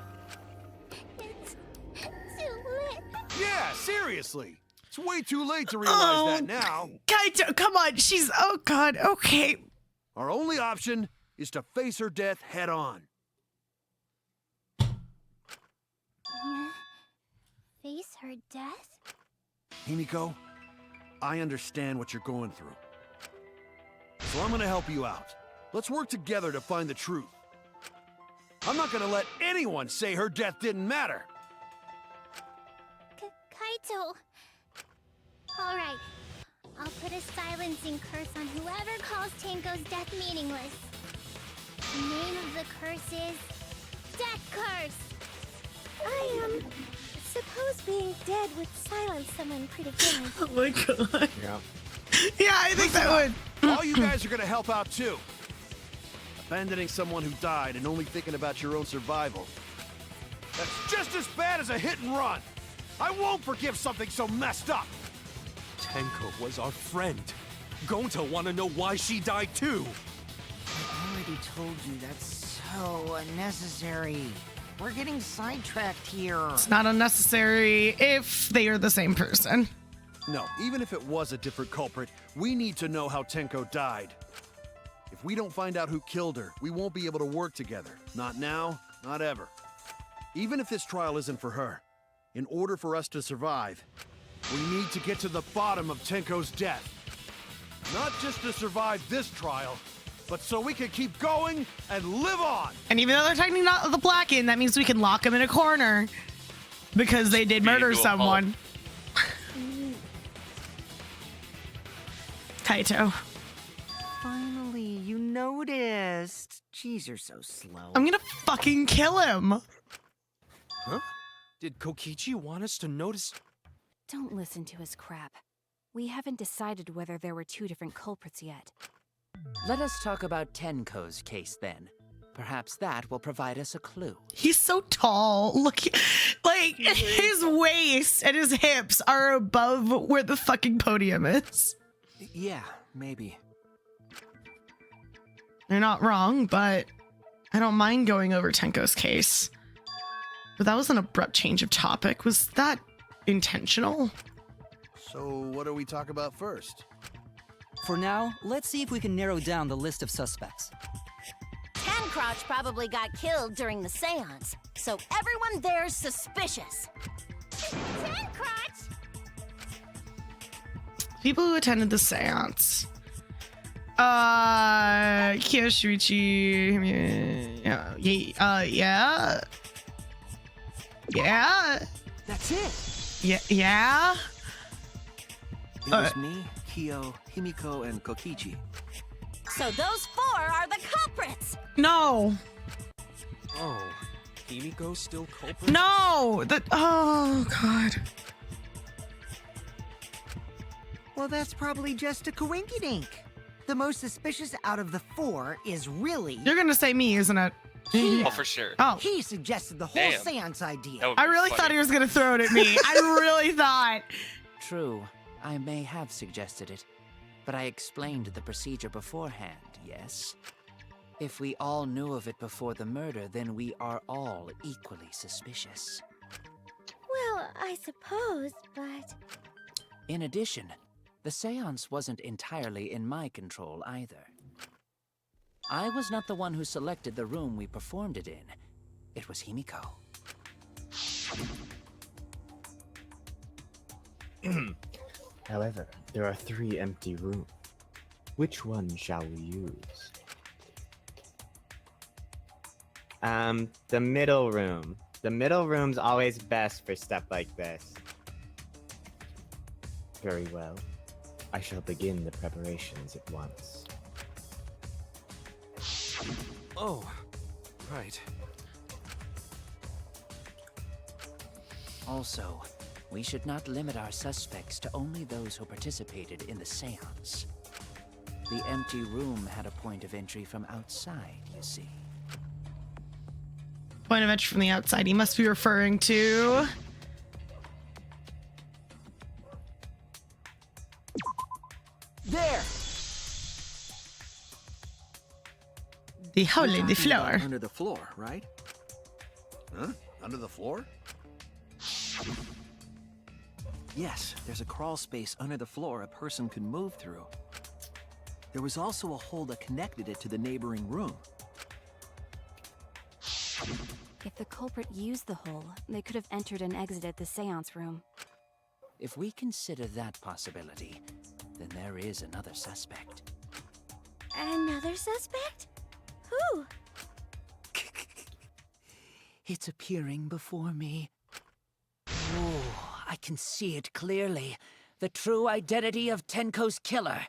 It's too late. Yeah, seriously. It's way too late to realize that now. Kaito, come on. She's... Oh, God. Okay. Our only option is to face her death head on. Yeah. Face her death? Himiko, I understand what you're going through. So I'm gonna help you out. Let's work together to find the truth. I'm not gonna let anyone say her death didn't matter. Kaito. All right. I'll put a silencing curse on whoever calls Tenko's death meaningless. The name of the curse is Death Curse. I suppose being dead would silence someone pretty good. Oh my God. Yeah. Yeah, I think that would. All you guys are gonna help out too. Abandoning someone who died and only thinking about your own survival. That's just as bad as a hit and run. I won't forgive something so messed up. Tenko was our friend. Gonta wanna know why she died too. I already told you that's so unnecessary. We're getting sidetracked here. It's not unnecessary if they are the same person. No, even if it was a different culprit, we need to know how Tenko died. If we don't find out who killed her, we won't be able to work together. Not now, not ever. Even if this trial isn't for her, in order for us to survive, we need to get to the bottom of Tenko's death. Not just to survive this trial, but so we can keep going and live on. And even though they're technically not the Blackened, that means we can lock them in a corner because they did murder someone. Kaito. Finally, you noticed. Jeez, you're so slow. I'm gonna fucking kill him. Huh? Did Kokichi want us to notice? Don't listen to his crap. We haven't decided whether there were two different culprits yet. Let us talk about Tenko's case then. Perhaps that will provide us a clue. He's so tall. Look, like, his waist and his hips are above where the fucking podium is. Yeah, maybe. You're not wrong, but I don't mind going over Tenko's case. But that was an abrupt change of topic. Was that intentional? So what do we talk about first? For now, let's see if we can narrow down the list of suspects. Tancrotch probably got killed during the seance, so everyone there's suspicious. Tancrotch! People who attended the seance. Kiyoshuichi. Yeah. Yeah. That's it. Yeah. It was me, Kyo, Himiko, and Kokichi. So those four are the culprits! No. Oh, Himiko's still culprit? No. Oh God. Well, that's probably just a coinkydink. The most suspicious out of the four is really... You're gonna say me, isn't it? Oh, for sure. Oh. He suggested the whole Damn. seance idea. That would be I really funny. thought he was gonna throw it at me. I really thought. True, I may have suggested it, but I explained the procedure beforehand, yes? If we all knew of it before the murder, then we are all equally suspicious. Well, I suppose, but... In addition, the seance wasn't entirely in my control either. I was not the one who selected the room we performed it in. It was Himiko. However, there are 3 empty rooms. Which one shall we use? The middle room. The middle room's always best for stuff like this. Very well. I shall begin the preparations at once. Oh, right. Also, we should not limit our suspects to only those who participated in the seance. The empty room had a point of entry from outside, you see. Point of entry from the outside. He must be referring to... There! The hole in the Talking about floor. Under the floor, right? Huh? Under the floor? Yes, there's a crawl space under the floor a person could move through. There was also a hole that connected it to the neighboring room. If the culprit used the hole, they could have entered and exited the seance room. If we consider that possibility, then there is another suspect. Another suspect? Who? It's appearing before me. Oh, I can see it clearly. The true identity of Tenko's killer.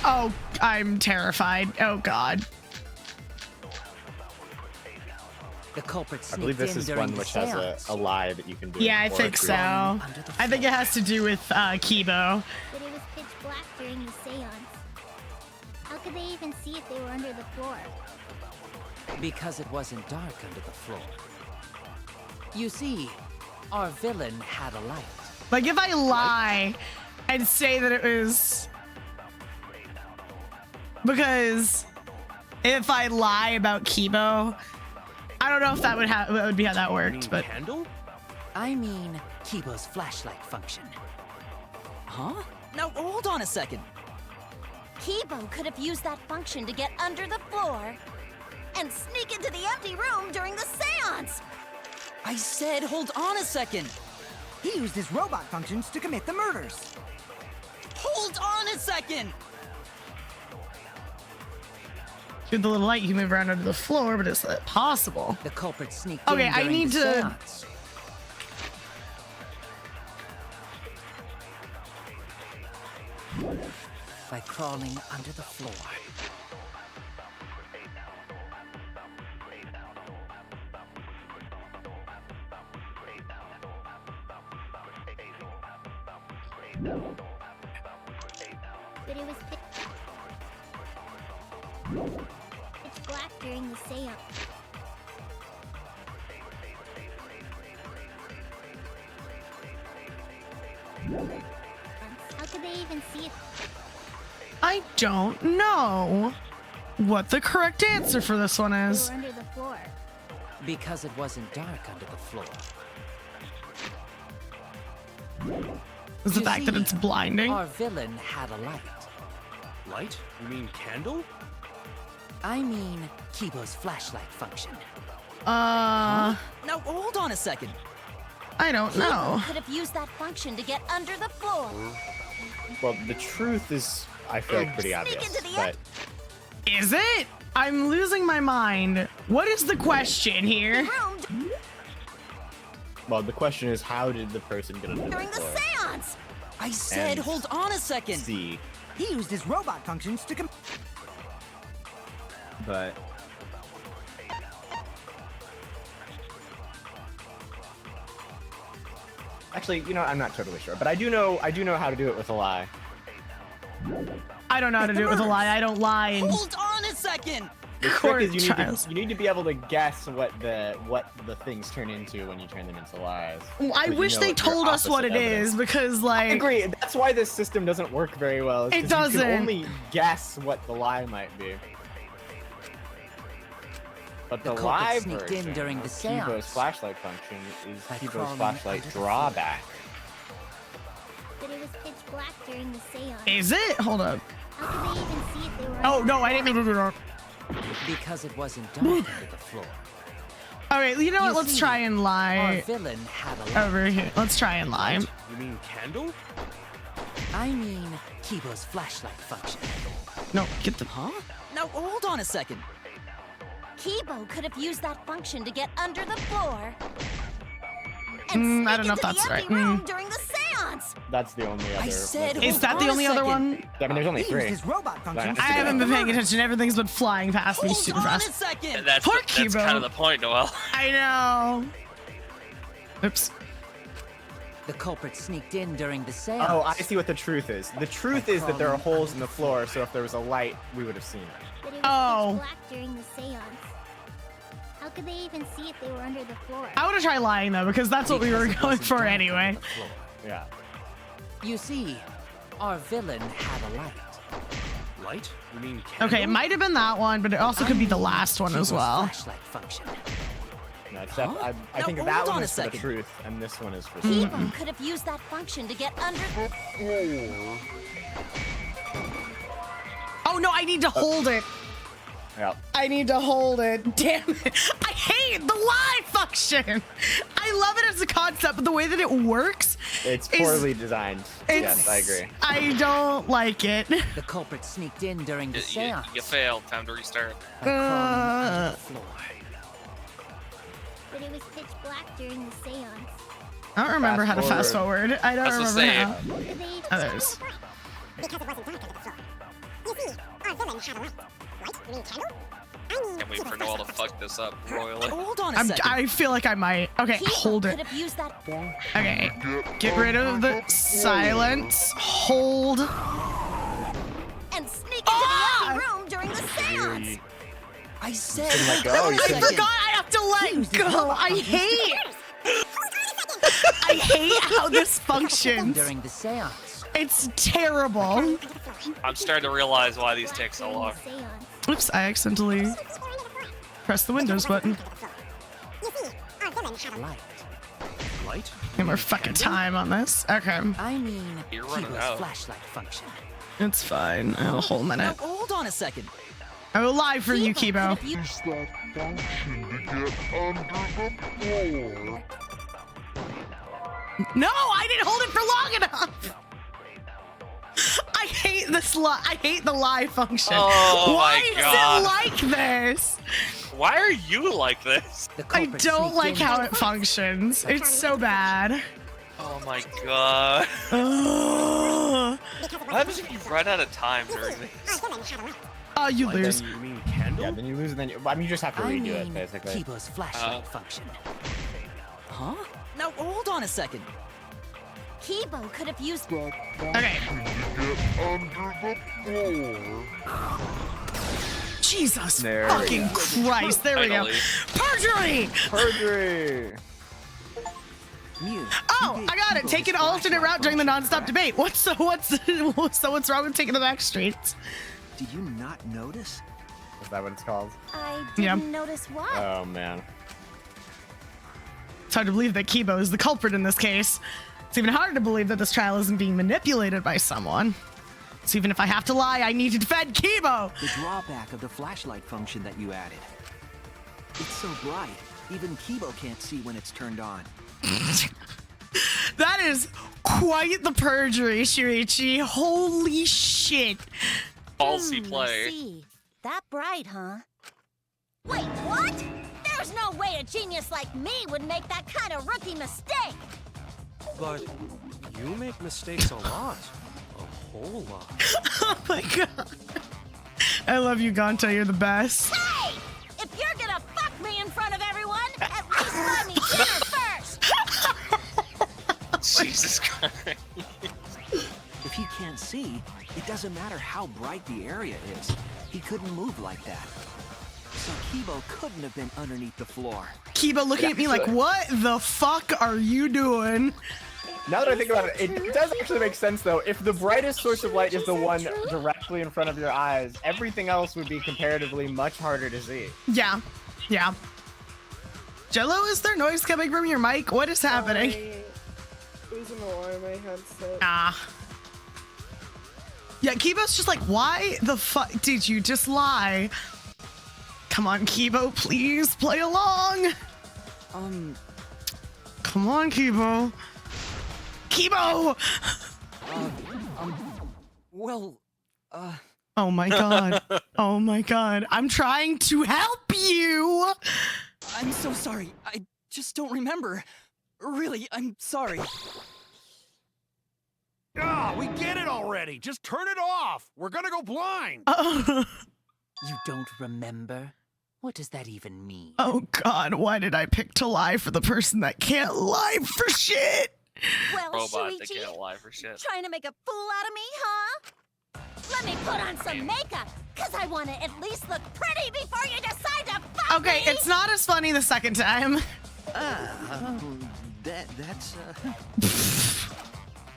Oh, I'm terrified. Oh, God. The culprit I sneaked believe this in is during one the which has seance. a lie that you can do. Yeah, I or think a so. create. I think it has to do with Kibo. But it was pitch black during the seance. How could they even see if they were under the floor? Because it wasn't dark under the floor. You see, our villain had a light. Like, if I lie and say that it was... Because if I lie about Kibo, I don't know if that would be how that worked, but... Candle? I mean Kibo's flashlight function. Huh? Now, hold on a second. Kibo could have used that function to get under the floor and sneak into the empty room during the seance. I said hold on a second. He used his robot functions to commit the murders. Hold on a second! With the little light, you can move around under the floor, but is that possible? The culprit sneaked Okay, in I during need the to... seance. By crawling under the floor. But it was pitch black during the seance. How could they even see it? I don't know what the correct answer for this one They is. were under the floor. Because it wasn't dark under the floor. Is the You fact that see, it's blinding? Our villain had a light. Light? You mean candle? I mean Kibo's flashlight function. Now, hold on a second. I don't know. Kibo could have used that function to get under the floor. Well, the truth is, I feel like pretty obvious, into the but Is it? I'm losing my mind. What is the question here? well, the question is, how did the person get under During the the floor? seance. I said And hold on a second. C, He used his robot functions to but actually, you know, I'm not totally sure, but I do know how to do it with a lie. I don't know how to do it with a lie. I don't lie. And Hold on a second. The Court trick is trials. you need to be able to guess what the things turn into when you turn them into lies. I So you wish know they your told us what it opposite evidence. is, because I like agree. That's why this system doesn't work very well. is It 'cause doesn't. You can only guess what the lie might be. But the, The culprit live sneaked version in during of the Kibo's seance. flashlight function is By Kibo's crawling flashlight under the floor. drawback. But it was pitch black during the seance. Is it? Hold up. How could they even see if they were? Oh no, I didn't mean to do that. Because it wasn't dark under the floor. All right, you know what? Let's try and Our lie villain had a light. over here. Let's try and lie. You mean candle? I mean, Kibo's flashlight function. No, get the. Huh? Now hold on a second. Kibo could have used that function to get under the floor. I don't know if that's right. Room during the seance. That's the only other. Is that the only other one? I mean, there's only three. His robot function. I haven't been paying attention. Everything's been flying past me super fast. Second. That's Poor that's Kibo. kind of the point, Noel. I know. Oops. The culprit sneaked in during the seance. Oh, I see what the truth is. The truth is that there are holes in the floor, so if there was a light, we would have seen it. But it was Oh. pitch black during the seance. How could they even see if they were under the floor? I want to try lying though, because that's what we were going for anyway. Yeah. You see, our villain had a light. Light? You mean candle? Okay, it might have been that one, but it also could be the last one as well. Flashlight function. No, except I Now, think hold that on one a is for the second. truth, and this one is for Kibo could have used that function to get under the Oh no, I need to hold it. Yeah. I need to hold it. Damn it. I hate the lie function. I love it as a concept, but the way that it works, It's poorly designed. Yes, I agree. I don't like it. The culprit sneaked in during the You seance. failed. Time to restart. by crawling under the floor. But it was pitch black during the seance. I don't remember how to fast forward. I don't That's the remember same. how. How could they even Others. because it wasn't dark under the floor. You see, our villain had a light. Light? You mean candle? Can't wait for Noel to fuck this up royally. Hold on a I'm, second. I feel like I might. Okay, Kibo hold could it. have used that Okay, get rid of the silence. Hold. and sneak into the empty room during the seance. I said. Didn't let go. I forgot I have to let go. I hate how this functions. During the seance. It's terrible. I'm starting to realize why these take so long. Oops, I accidentally pressed the Windows button. Light. Light? Need more fucking time on this. Okay, I mean, You're running Kibo's out. flashlight function. it's fine. I have a whole Now, minute. hold on a second. I will lie for you, Kibo. Kibo could have used No, I didn't hold it for long enough. I hate this lie. I hate the lie function. Oh Why my is God. it like this? Why are you like this? The I culprit don't sneaked like in- how it functions. It's so bad. Oh my god. Ugh. What happens if you run out of time during this? Oh, you Like, lose. then You mean candle? Yeah, then you lose, and then I mean, you just have to I redo mean, it, basically. Kibo's flashlight function. Huh? Now, hold on a second. Kibo could have used Okay. Jesus There we fucking Christ. There we go. Finally. Perjury! Perjury! Mew, Oh, you I got it. gave Take an Kibo's alternate flashlight route during the function, non-stop correct? debate. What's wrong with taking the back streets? Did you not notice? Is that what it's called? I Yeah. didn't notice what. Oh, man. It's hard to believe that Kibo is the culprit in this case. It's even harder to believe that this trial isn't being manipulated by someone. So even if I have to lie, I need to defend Kibo. The drawback of the flashlight function that you added. It's so bright, even Kibo can't see when it's turned on. That is quite the perjury, Shuichi. Holy shit. Ballsy play. See, that bright, huh? Wait, what? There's no way a genius like me would make that kind of rookie mistake. But you make mistakes a lot. A whole lot. Oh my god. I love you, Gonta. You're the best. Hey! If you're gonna fuck me in front of everyone, at least let me hear first! Jesus Christ. If he can't see, it doesn't matter how bright the area is. He couldn't move like that. So Kibo couldn't have been underneath the floor. Kibo looking at me like, what the fuck are you doing? Now that I think about it, it does actually make sense, though. If the brightest source of light is the one directly in front of your eyes, everything else would be comparatively much harder to see. Yeah. Yeah. Jello, is there noise coming from your mic? What is happening? It was an alarm I had set. Ah. Yeah, Kibo's just like, why the fuck did you just lie? Come on, Kibo, please play along. Come on, Kibo. Kibo! Oh my god. Oh my god. I'm trying to help you! I'm so sorry. I just don't remember. Really, I'm sorry. Ah, we get it already. Just turn it off. We're gonna go blind. You don't remember? What does that even mean? Oh god, why did I pick to lie for the person that can't lie for shit? Well, Robot that Shuichi, can't lie for shit. trying to make a fool out of me, huh? Let me put on some makeup, because I want to at least look pretty before you decide to fuck Okay, me! it's not as funny the second time. That's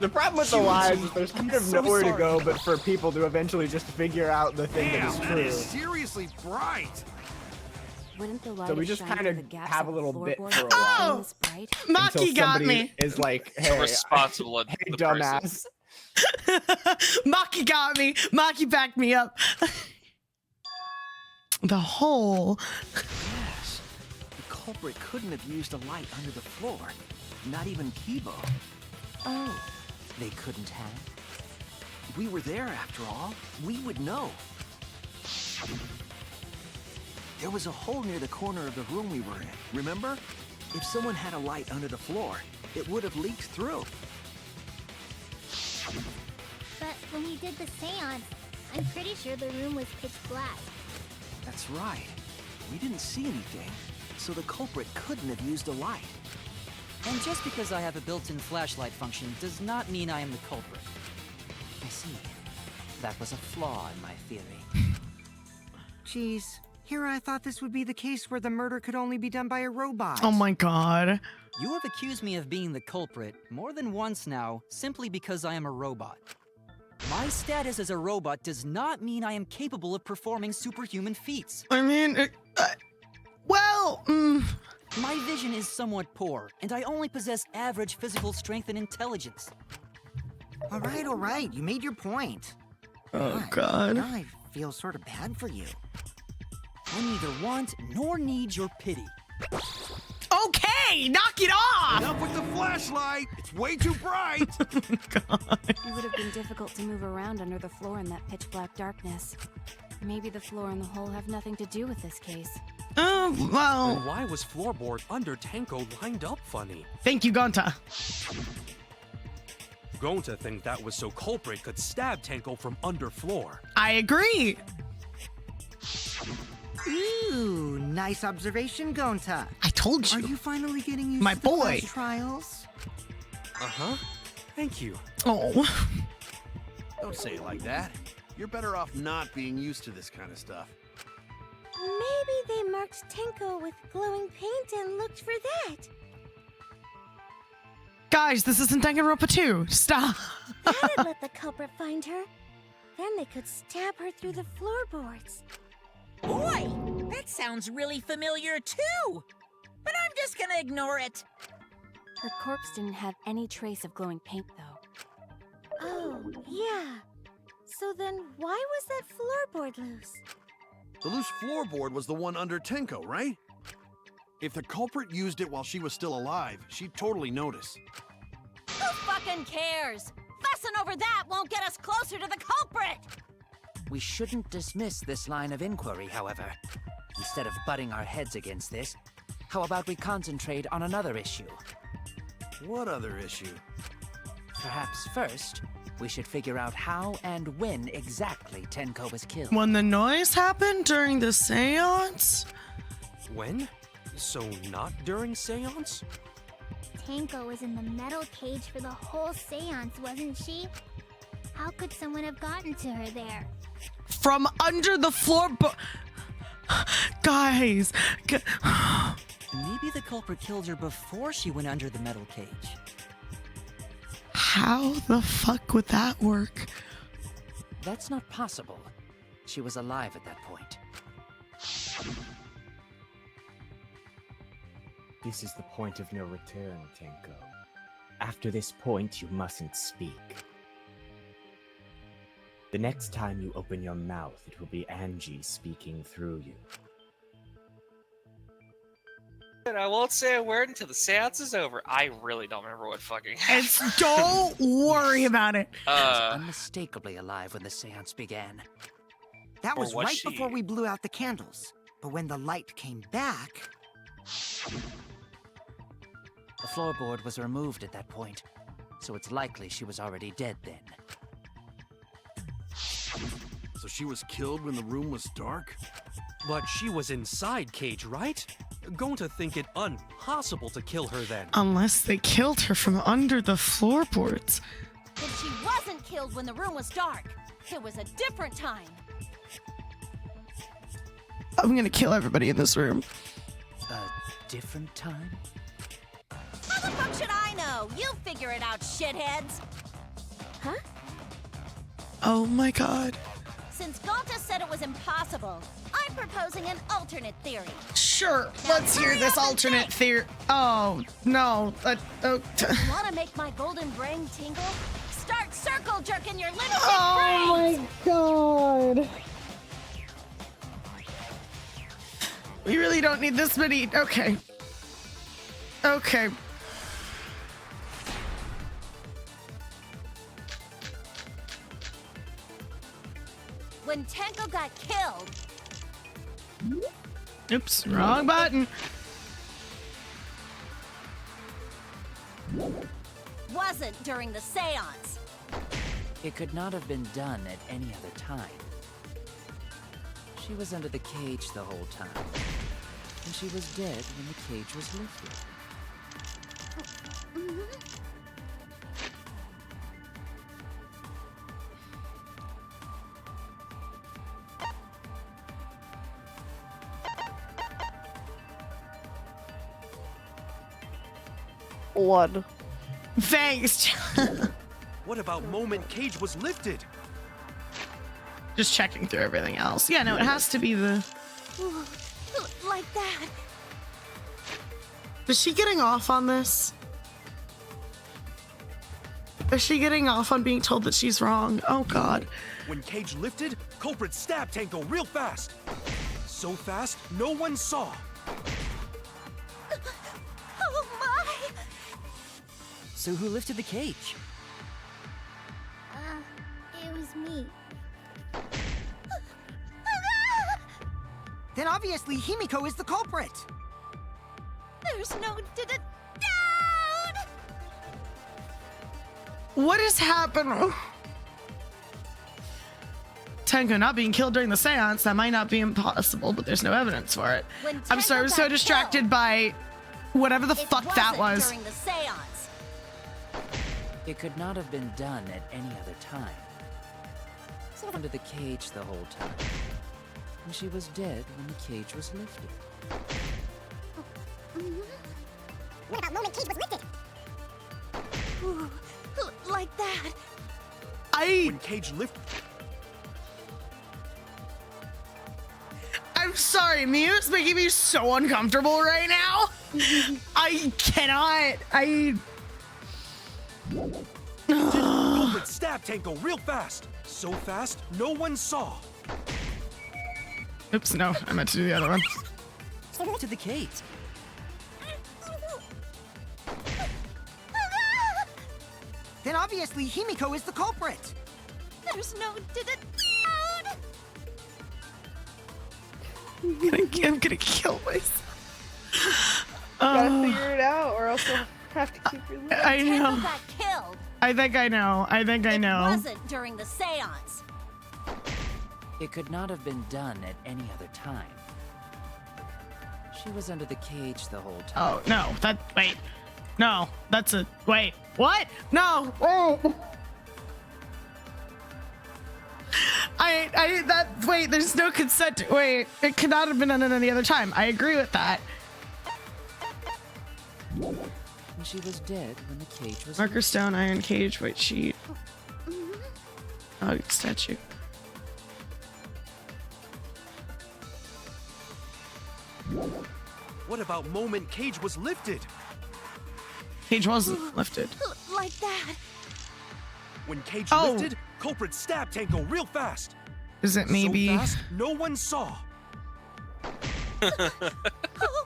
The problem with the lies is there's kind of nowhere to go but for people to eventually just figure out the thing that is that true. is seriously bright. Wouldn't the light So we have just shined kind through of the gaps have a of little the bit floorboard for a to while. shine this bright? Maki got somebody me. is like, The hey, responsible hey, the dumbass. Maki got me. Maki backed me up. The hole. Yes. The culprit couldn't have used a light under the floor. Not even Kibo. Oh, they couldn't have? We were there after all. We would know. There was a hole near the corner of the room we were in, remember? If someone had a light under the floor, it would have leaked through. But when we did the seance, I'm pretty sure the room was pitch black. That's right. We didn't see anything, so the culprit couldn't have used a light. And just because I have a built-in flashlight function does not mean I am the culprit. I see. That was a flaw in my theory. Geez, here I thought this would be the case where the murder could only be done by a robot. Oh my god. You have accused me of being the culprit more than once now, simply because I am a robot. My status as a robot does not mean I am capable of performing superhuman feats. I mean, My vision is somewhat poor, and I only possess average physical strength and intelligence. All right. You made your point. Oh god. Now I feel sort of bad for you. I neither want nor need your pity. Okay, knock it off! Enough with the flashlight. It's way too bright. It would have been difficult to move around under the floor in that pitch black darkness. Maybe the floor and the hole have nothing to do with this case. Oh, well. Then why was floorboard under Tenko lined up funny? Thank you, Gonta. Gonta think that was so culprit could stab Tenko from under floor. I agree. Ooh, nice observation, Gonta. I told you. Are you finally getting used My to the boy. class trials? Uh-huh. Thank you. Oh. Don't say it like that. You're better off not being used to this kind of stuff. Maybe they marked Tenko with glowing paint and looked for that. Guys, this isn't Danganronpa 2. Stop. That'd let the culprit find her. Then they could stab her through the floorboards. Boy, that sounds really familiar too. But I'm just gonna ignore it. Her corpse didn't have any trace of glowing paint, though. Oh, yeah. So then why was that floorboard loose? The loose floorboard was the one under Tenko, right? If the culprit used it while she was still alive, she'd totally notice. Who fucking cares? Fussing over that won't get us closer to the culprit! We shouldn't dismiss this line of inquiry, however. Instead of butting our heads against this, how about we concentrate on another issue? What other issue? Perhaps first, we should figure out how and when exactly Tenko was killed. When the noise happened during the seance? When? So not during seance? Tenko was in the metal cage for the whole seance, wasn't she? How could someone have gotten to her there? From under the floor, guys. Maybe the culprit killed her before she went under the metal cage. How the fuck would that work? That's not possible. She was alive at that point. This is the point of no return, Tenko. after this point, you mustn't speak. The next time you open your mouth, it will be Angie speaking through you. And I won't say a word until the seance is over. I really don't remember what fucking happened. Don't worry about it. He was unmistakably alive when the seance began. That was Or was right she? before we blew out the candles. But when the light came back... The floorboard was removed at that point, so it's likely she was already dead then. So she was killed when the room was dark? But she was inside Cage, right? Going to think it impossible to kill her then. Unless they killed her from under the floorboards. But she wasn't killed when the room was dark. It was a different time. I'm gonna kill everybody in this room. A different time? How the fuck should I know? You figure it out, shitheads. Huh? Oh my god. Since Gonta said it was impossible, I'm proposing an alternate theory. Sure, let's hear this alternate theory. Oh, no. Want to make my golden brain tingle? Start circle jerking your lunatic Oh brains! my god. We really don't need this many. Okay. Okay. When Tenko got killed, Oops, wrong button. wasn't during the seance. It could not have been done at any other time. She was under the cage the whole time, and she was dead when the cage was lifted. One. Thanks. What about moment Cage was lifted? Just checking through everything else. Yeah, no, it has to be the... Like that. Is she getting off on this? Is she getting off on being told that she's wrong? Oh god. When Cage lifted, culprit stabbed Tanko real fast. So fast, no one saw. Oh my! So who lifted the cage? It was me. Then obviously Himiko is the culprit! There's no doubt! What is happening? Tenko not being killed during the seance, that might not be impossible, but there's no evidence for it. When I'm sorry, I was Tenko so got distracted killed, by whatever the it fuck that wasn't was. during the seance. It could not have been done at any other time. She was under the cage the whole time, and she was dead when the cage was lifted. What about moment Cage was lifted? Ooh, like that. When Cage lifted. I'm sorry, Miu's making me so uncomfortable right now. I cannot. Culprit stabbed Tanko real fast. So fast, no one saw. Oops, no, I meant to do the other one. To the cage. Then obviously Himiko is the culprit! There's no doubt! I'm gonna kill myself. Gotta figure it out, or else you'll have to keep your lips. I know. Tenko got killed. I think I know. I think I know. It wasn't during the seance. It could not have been done at any other time. She was under the cage the whole time. Oh, no. Wait. No, that's a... Wait. What? No. Wait. Wait, there's no consent. Wait, it could not have been done at any other time. I agree with that. And she was dead when the cage was Marker stone, iron cage, white sheet. Oh, statue. What about moment Cage was lifted? Cage wasn't lifted. Like that. When Cage Oh. lifted, culprit stabbed Tenko real fast. Is it maybe? So fast, no one saw.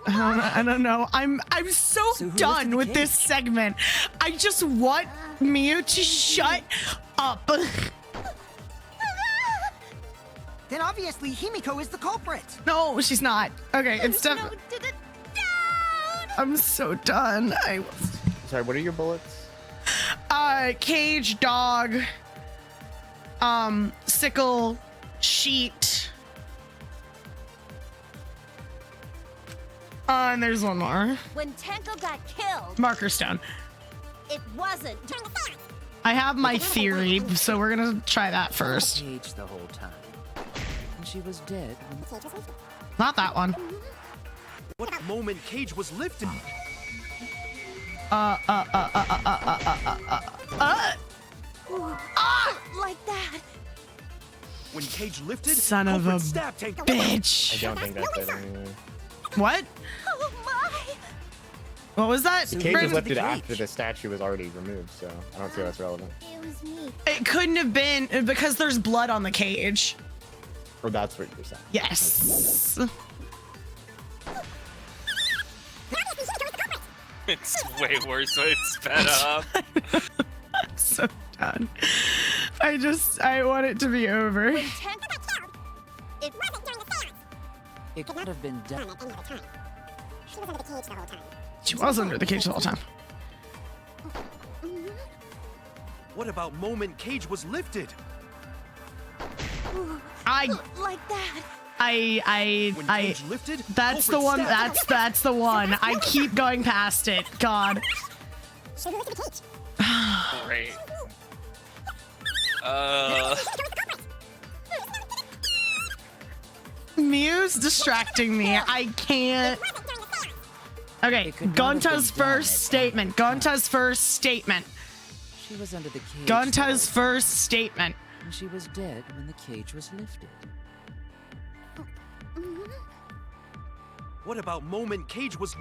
I don't know. I'm so who done lifted the with this cage? segment. I just want Miu to shut up. Then obviously Himiko is the culprit. No, she's not. Okay, it's definitely. I'm so done. Sorry, what are your bullets? Cage, dog, sickle, sheet. And there's one more. When Tenko got killed, Marker stone. it wasn't during the fight. I have my theory, so we're gonna try that first. Cage the whole time. And she was dead. Not that one. What moment Cage was lifted? Like that. When Cage lifted, Son of culprit a stabbed Tenko. bitch. I don't think that's it anyway. What? Oh my. What was that? The cage was Brandon? lifted after the statue was already removed, so I don't see that's relevant. It was me. It couldn't have been because there's blood on the cage. Or that's what you're saying. Yes. It's way worse when it's sped up. I'm so done. I want it to be over. When Tenko got killed, it wasn't during the fight. It could have been done. She was under the cage the whole time. What about moment Cage was lifted? I Like that. When I Cage lifted, that's the culprit one. stabbed That's the one. I keep going past it. God. Great. Miu's distracting me. I can't. Okay, It could not have been Gonta's done first at statement. Gonta's first statement. She was under the cage. Gonta's the whole first statement. time, and she was dead when the cage was lifted. What about moment Cage was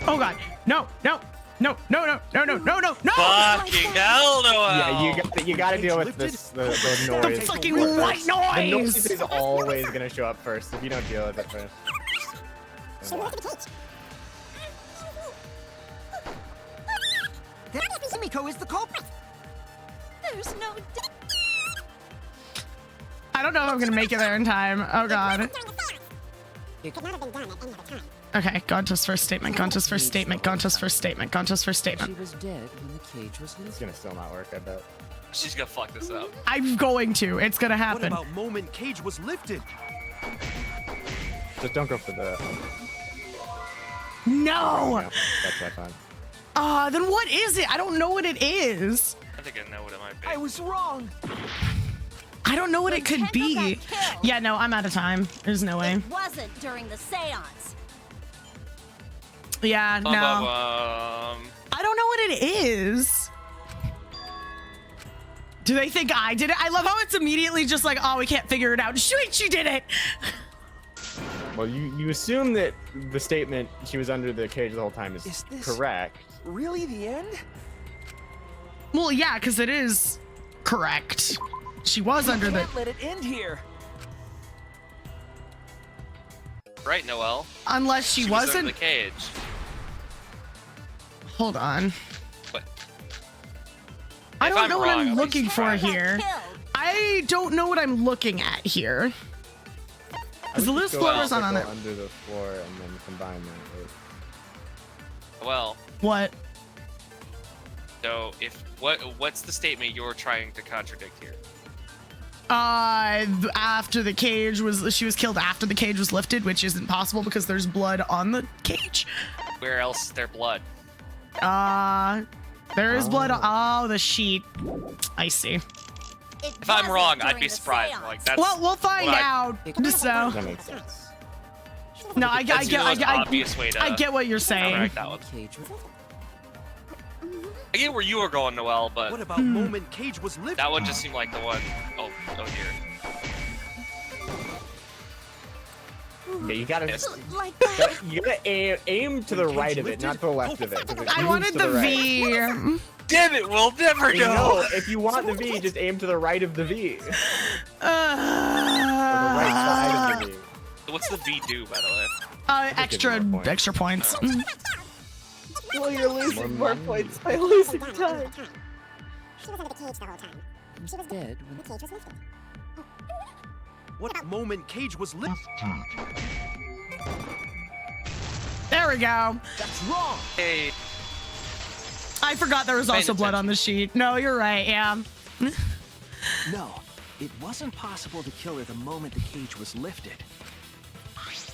Oh God! No! No! No! No! No! No! No! No! No! No! Fucking hell, Noel! Yeah, you gotta deal with this the noise. The fucking first. white The noise! noise is always gonna show up first if you don't deal with it first. Then Himiko is the culprit. There's no. I don't know if I'm gonna make it there in time. Oh God. Okay, Gonta's first statement. Gonta's first statement. Gonta's first statement. Gonta's first She statement. was dead when the cage was It's lifted. gonna still not work, I bet. She's gonna fuck this up. I'm going to. It's gonna What happen. about moment Cage was lifted? Just don't go for the. No. Yeah, that's fine. Then what is it? I don't know what it is. I think I know what it might be. I was wrong. I don't know what it could Tenko be. got killed, Yeah, no, I'm out of time. There's no way. it wasn't during the seance. Yeah, no. I I don't know what it is. Do they think I did it? I love how it's immediately just like, oh, we can't figure it out. Sweet, she did it. Well, you assume that the statement she was under the cage the whole time is this- correct. Really the end? Well, yeah, because it is correct. She was under the. Can't let it end here. Right, Noel. Unless she was wasn't. in the cage. Hold on. But I if don't I'm know what wrong, I'm at looking least for try. here. I don't know what I'm looking at here. Is the loose Go floor was out, on go it? under the floor and then combine that with. Well, What? so if what's the statement you're trying to contradict here? After the cage was, she was killed after the cage was lifted, which isn't possible because there's blood on the cage. Where else is there blood? There is blood. Oh, the sheet. I see. If I'm wrong, I'd be surprised. Like that's. Well, we'll find what out. So. That makes sense. No, I That's the most obvious way to I get what you're saying. counteract that one. I get where you were going, Noel, but What about moment Cage was lifted? that one just seemed like the one. Oh dear. Okay, you gotta, Like you gotta aim to the right of it, not to the left of it. 'cause it I moves wanted to the right. V. Damn it, we'll never know. No, if you want the V, just aim to the right of the V. Or the right side of the V. What's the V do, by the way? Extra points. Well, you're losing more points by losing time. She was under the cage the whole time. She was Dead when the cage was lifted. What moment Cage was lifted? There we go. That's wrong. Hey. I forgot there was also blood on the sheet. No, you're right. Yeah. No, it wasn't possible to kill her the moment the cage was lifted.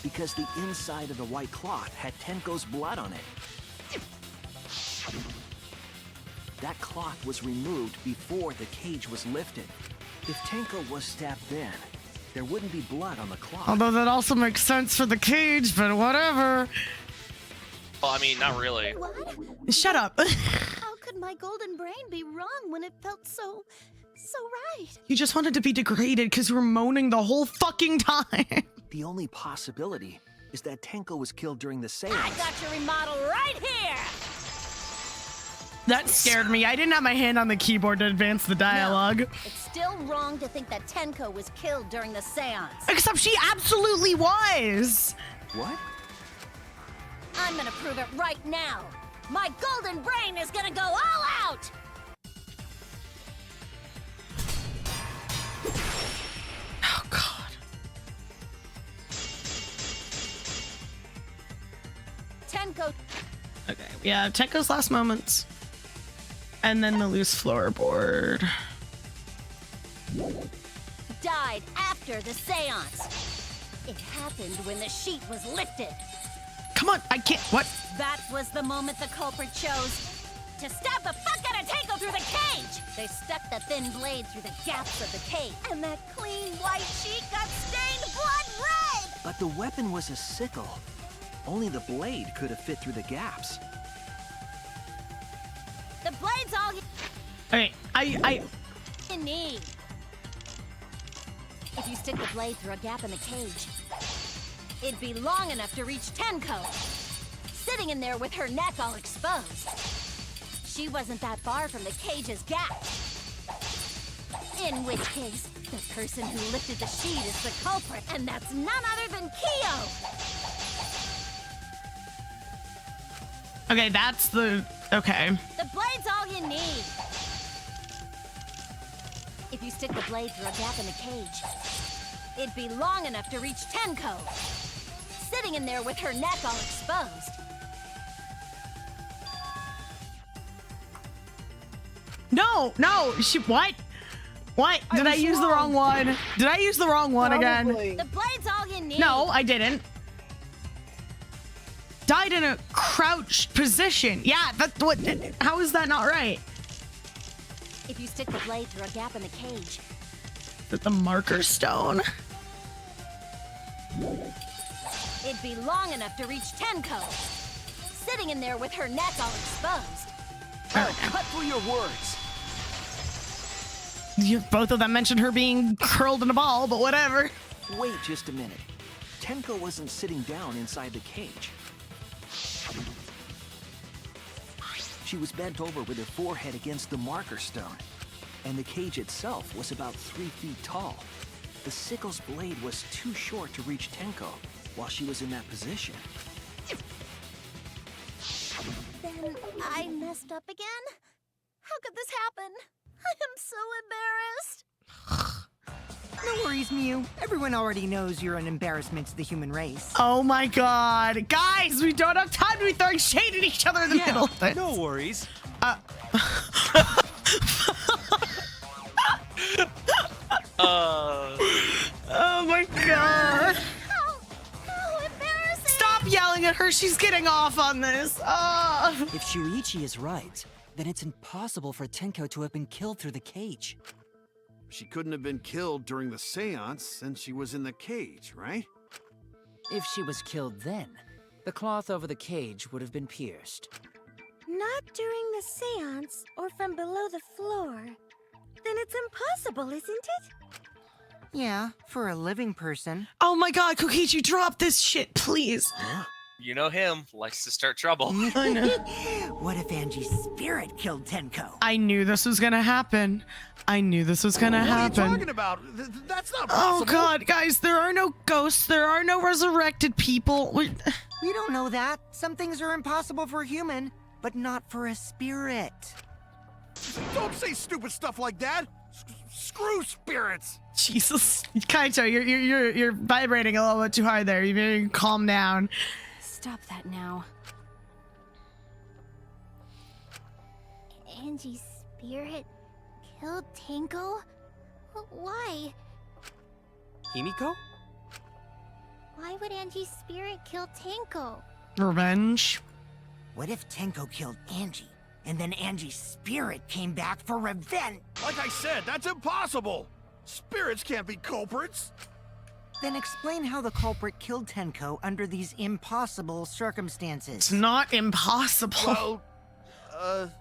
Because the inside of the white cloth had Tenko's blood on it. That cloth was removed before the cage was lifted. If Tenko was stabbed then, there wouldn't be blood on the cloth. Although that also makes sense for the cage, but whatever. Well, I mean, not really. What? Shut up. How could my golden brain be wrong when it felt so right? You just wanted to be degraded because you were moaning the whole fucking time. The only possibility is that Tenko was killed during the seance. I got your remodel right here. That scared me. I didn't have my hand on the keyboard to advance the dialogue. No, it's still wrong to think that Tenko was killed during the seance. Except she absolutely was. What? I'm gonna prove it right now. My golden brain is gonna go all out. Oh, God. Tenko. Okay, yeah, Tenko's last moments. And then the loose floorboard. Died after the seance. It happened when the sheet was lifted. Come on, I can't. What? That was the moment the culprit chose to stab the fuck out of Tenko through the cage. They stuck the thin blade through the gaps of the cage, and that clean white sheet got stained blood red. But the weapon was a sickle. Only the blade could have fit through the gaps. The blade's all Okay, you need. If you stick the blade through a gap in the cage, it'd be long enough to reach Tenko, sitting in there with her neck all exposed. She wasn't that far from the cage's gap. In which case, the person who lifted the sheet is the culprit, and that's none other than Kyo! Okay, that's the... Okay. The blade's all you need. If you stick the blade through a gap in the cage, it'd be long enough to reach Tenko, sitting in there with her neck all exposed. No, she... What? What? Did I use the wrong one? Did I use the wrong one again? The blade's all you need. No, I didn't. Died in a crouched position. Yeah, that's what... How is that not right? If you stick the blade through a gap in the cage, Is it the marker stone? it'd be long enough to reach Tenko, sitting in there with her neck all exposed. Cut through your words. Both of them mentioned her being curled in a ball, but whatever. Wait just a minute. Tenko wasn't sitting down inside the cage. She was bent over with her forehead against the marker stone, and the cage itself was about 3 feet tall. The sickle's blade was too short to reach Tenko while she was in that position. Then I messed up again? How could this happen? I am so embarrassed. No worries, Mew. Everyone already knows you're an embarrassment to the human race. Oh my God. Guys, we don't have time to be throwing shade at each other in the middle of this. No worries. Oh my God. How embarrassing. Stop yelling at her. She's getting off on this. If Shuichi is right, then it's impossible for Tenko to have been killed through the cage. She couldn't have been killed during the seance since she was in the cage, right? If she was killed then, the cloth over the cage would have been pierced. Not during the seance or from below the floor. Then it's impossible, isn't it? Yeah, for a living person. Oh my god, Kokichi, drop this shit, please. You know him, likes to start trouble. I know. What if Angie's spirit killed Tenko? I knew this was gonna happen. I knew this was gonna happen. What are you talking about? That's not Oh possible. god, guys, there are no ghosts. There are no resurrected people. We don't know that. Some things are impossible for a human, but not for a spirit. Don't say stupid stuff like that. Screw spirits. Jesus, Kaito, you're vibrating a little bit too hard there. You better calm down. Stop that now. Angie's spirit killed Tenko? Why? Himiko? Why would Angie's spirit kill Tenko? Revenge. What if Tenko killed Angie, and then Angie's spirit came back for revenge? Like I said, that's impossible. Spirits can't be culprits. Then explain how the culprit killed Tenko under these impossible circumstances. It's not impossible. Well,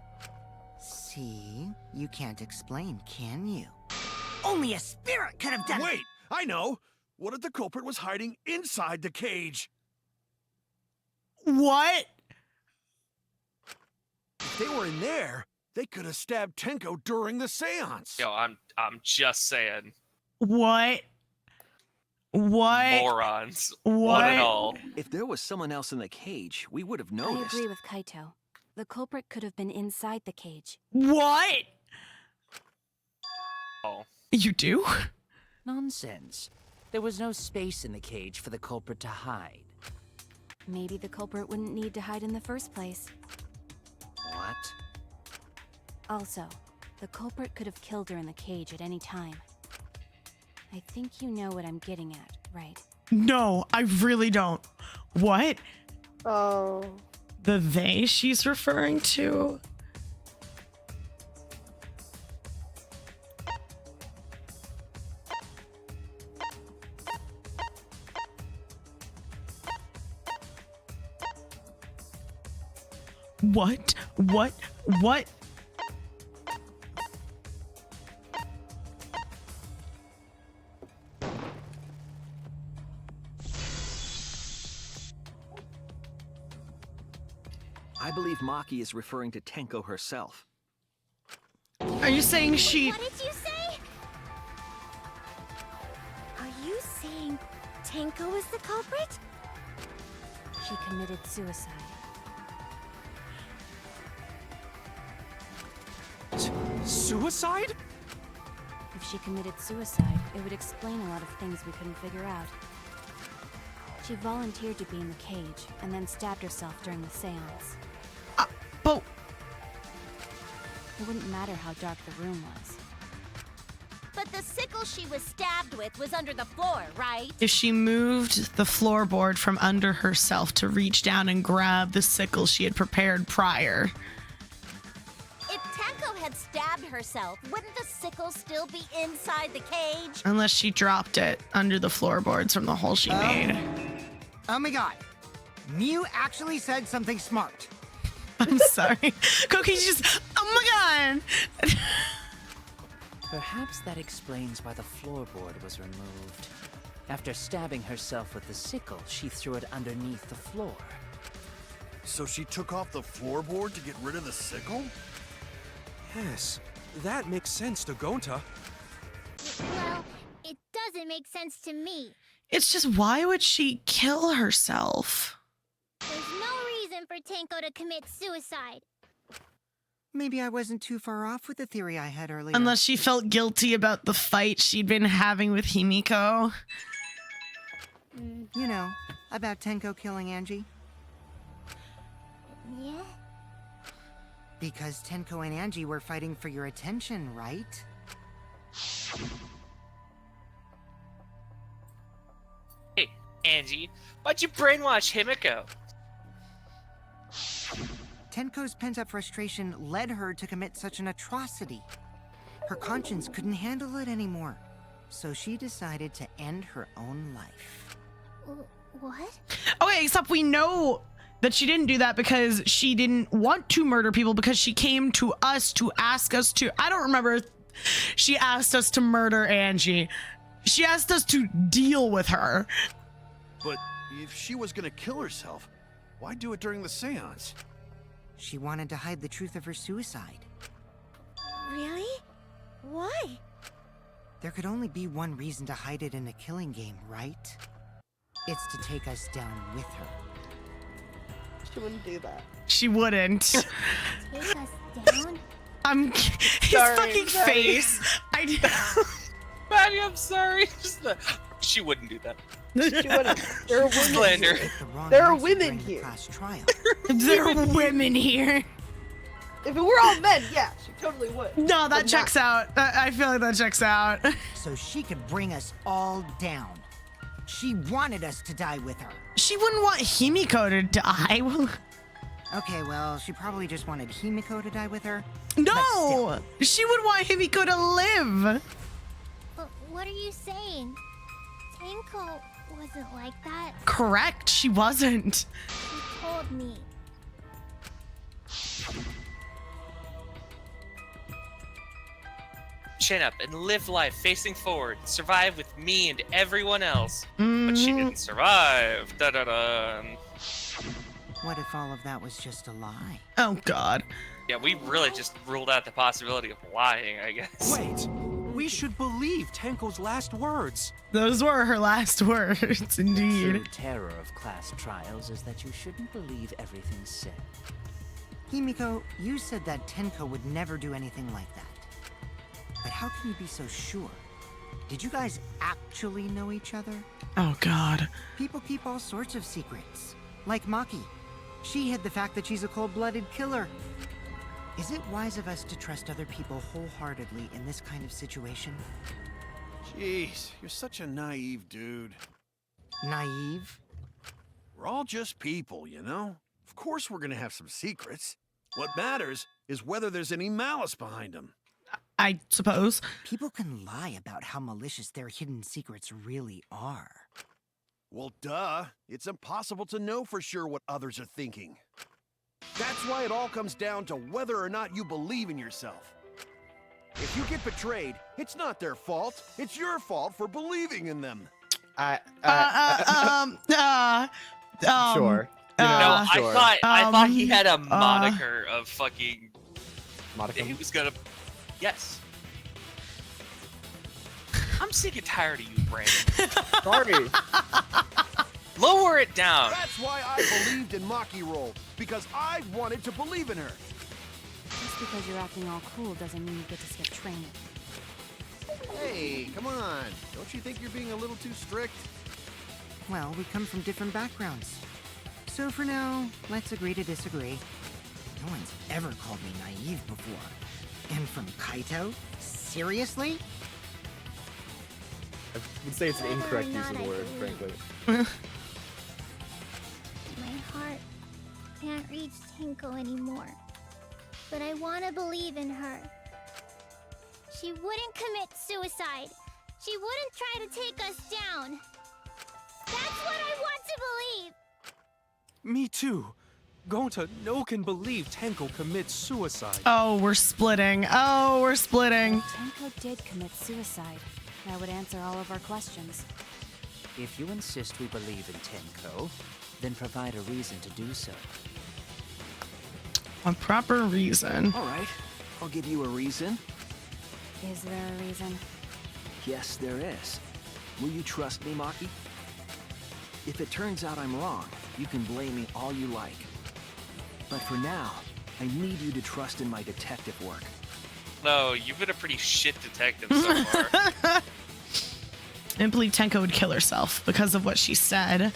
See? You can't explain, can you? Only a spirit could have done it! wait, I know. What if the culprit was hiding inside the cage? What? If they were in there, they could have stabbed Tenko during the seance. Yo, I'm just saying. What? What? Morons. What? One and all. If there was someone else in the cage, we would have I noticed. agree with Kaito. The culprit could have been inside the cage. What? Oh. You do? Nonsense. There was no space in the cage for the culprit to hide. Maybe the culprit wouldn't need to hide in the first place. What? Also, the culprit could have killed her in the cage at any time. I think you know what I'm getting at, right? No, I really don't. What? Oh. The they she's referring to? What? What? What? I believe Maki is referring to Tenko herself. Are you saying she... What did you say? Are you saying Tenko is the culprit? She committed suicide. Suicide? If she committed suicide, it would explain a lot of things we couldn't figure out. She volunteered to be in the cage, and then stabbed herself during the seance. But... It wouldn't matter how dark the room was. But the sickle she was stabbed with was under the floor, right? if she moved the floorboard from under herself to reach down and grab the sickle she had prepared prior... If Tenko had stabbed herself, wouldn't the sickle still be inside the cage? Unless she dropped it under the floorboards from the hole she made. Oh my god. Mew actually said something smart. I'm sorry. Koki's just... Oh my god! Perhaps that explains why the floorboard was removed. After stabbing herself with the sickle, she threw it underneath the floor. So she took off the floorboard to get rid of the sickle? Yes, that makes sense to Gonta. Well, it doesn't make sense to me. It's just, why would she kill herself? There's no reason for Tenko to commit suicide. Maybe I wasn't too far off with the theory I had earlier. Unless she felt guilty about the fight she'd been having with Himiko. You know, about Tenko killing Angie. Yeah? Because Tenko and Angie were fighting for your attention, right? Hey, Angie, why'd you brainwash Himiko? Tenko's pent-up frustration led her to commit such an atrocity. Her conscience couldn't handle it anymore, so she decided to end her own life. What? Okay, except we know that she didn't do that because she didn't want to murder people, because she came to us to ask us to... I don't remember if she asked us to murder Angie. She asked us to deal with her. But if she was gonna kill herself, why do it during the seance? She wanted to hide the truth of her suicide. Really? Why? There could only be one reason to hide it in a killing game, right? It's to take us down with her. She wouldn't do that. She wouldn't. Take us down? His Sorry, fucking sorry. face. Maddie, I'm sorry. She wouldn't do that. She wouldn't. There are women Slander. here. There are women here. Class trial. There are women here. If it were all men, yeah, she totally would. No, that But checks not- out. I feel like that checks out. So she could bring us all down. She wanted us to die with her. She wouldn't want Himiko to die. Okay, well, she probably just wanted Himiko to die with her. No! She would want Himiko to live. But what are you saying? Tenko wasn't like that. Correct, she wasn't. She told me. Chin up and live life facing forward. Survive with me and everyone else. But she didn't survive. Da da da. What if all of that was just a lie? Oh, God. Yeah, we really just ruled out the possibility of lying, I guess. Wait, we should believe Tenko's last words. Those were her last words, indeed. The terror of class trials is that you shouldn't believe everything said. Himiko, you said that Tenko would never do anything like that. But how can you be so sure? Did you guys actually know each other? Oh, God. People keep all sorts of secrets. Like Maki. She hid the fact that she's a cold-blooded killer. Is it wise of us to trust other people wholeheartedly in this kind of situation? Jeez, you're such a naive dude. Naive? We're all just people, you know? Of course we're gonna have some secrets. What matters is whether there's any malice behind them. I suppose. People can lie about how malicious their hidden secrets really are. Well, duh. It's impossible to know for sure what others are thinking. That's why it all comes down to whether or not you believe in yourself. If you get betrayed, it's not their fault. It's your fault for believing in them. Sure. No, Sure. I thought he had a moniker of fucking. Modicum? He was gonna. Yes. I'm sick and tired of you, Brandon. Sorry. Lower it down. That's why I believed in Maki Roll, because I wanted to believe in her. Just because you're acting all cool doesn't mean you get to skip training. Hey, come on. Don't you think you're being a little too strict? Well, we come from different backgrounds. So for now, let's agree to disagree. No one's ever called me naive before. And from Kaito? Seriously? I would say it's an incorrect use of the word, frankly. My heart can't reach Tenko anymore. But I want to believe in her. She wouldn't commit suicide. She wouldn't try to take us down. That's what I want to believe. Me too. Gonta no can believe Tenko commits suicide. Oh, we're splitting. Oh, we're splitting. If Tenko did commit suicide, that would answer all of our questions. If you insist we believe in Tenko, then provide a reason to do so. A proper reason. All right, I'll give you a reason. Is there a reason? Yes, there is. Will you trust me, Maki? If it turns out I'm wrong, you can blame me all you like. But for now, I need you to trust in my detective work. No, you've been a pretty shit detective so far. I didn't believe Tenko would kill herself because of what she said.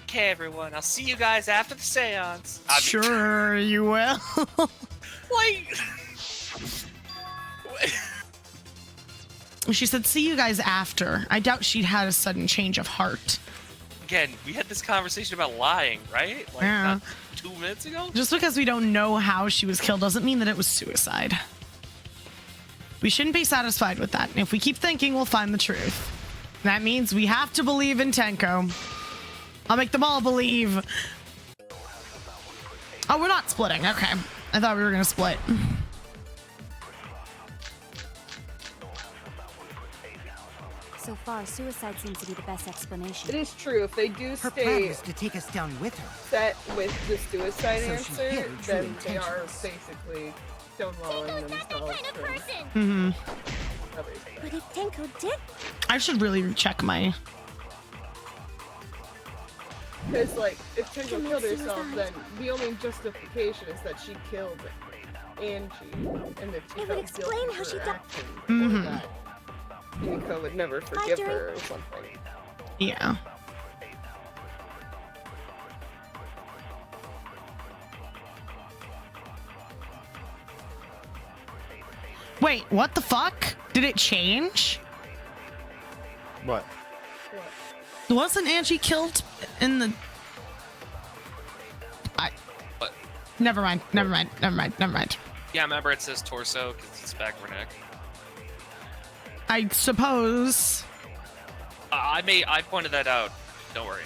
Okay, everyone, I'll see you guys after the seance. Sure, you will. Like... She said, see you guys after. I doubt she'd had a sudden change of heart. Again, we had this conversation about lying, right? Like, Yeah. not 2 minutes ago? Just because we don't know how she was killed doesn't mean that it was suicide. We shouldn't be satisfied with that. If we keep thinking, we'll find the truth. That means we have to believe in Tenko. I'll make them all believe. Oh, we're not splitting. Okay. I thought we were going to split. So far, suicide seems to be the best explanation. It is true. If they do Her stay plan was to take us down with her. set with the suicide So she answer, hid her true then they are intentions. basically stonewalling themselves from Mm-hmm. everything. But if Tenko did, I should really check my. Because, like, if Tenko Commit killed herself, suicide. then the only justification is that she killed Angie, and that she It would felt explain guilty how for she her died. actions, Mhm. or that Yumiko would never forgive during- her or something. Yeah. Wait, what the fuck? Did it change? What? Wasn't Angie killed in the... What? Never mind. Never mind. Never mind. Never mind. Yeah, remember it says torso because it's back of her neck. I suppose. I pointed that out. Don't worry.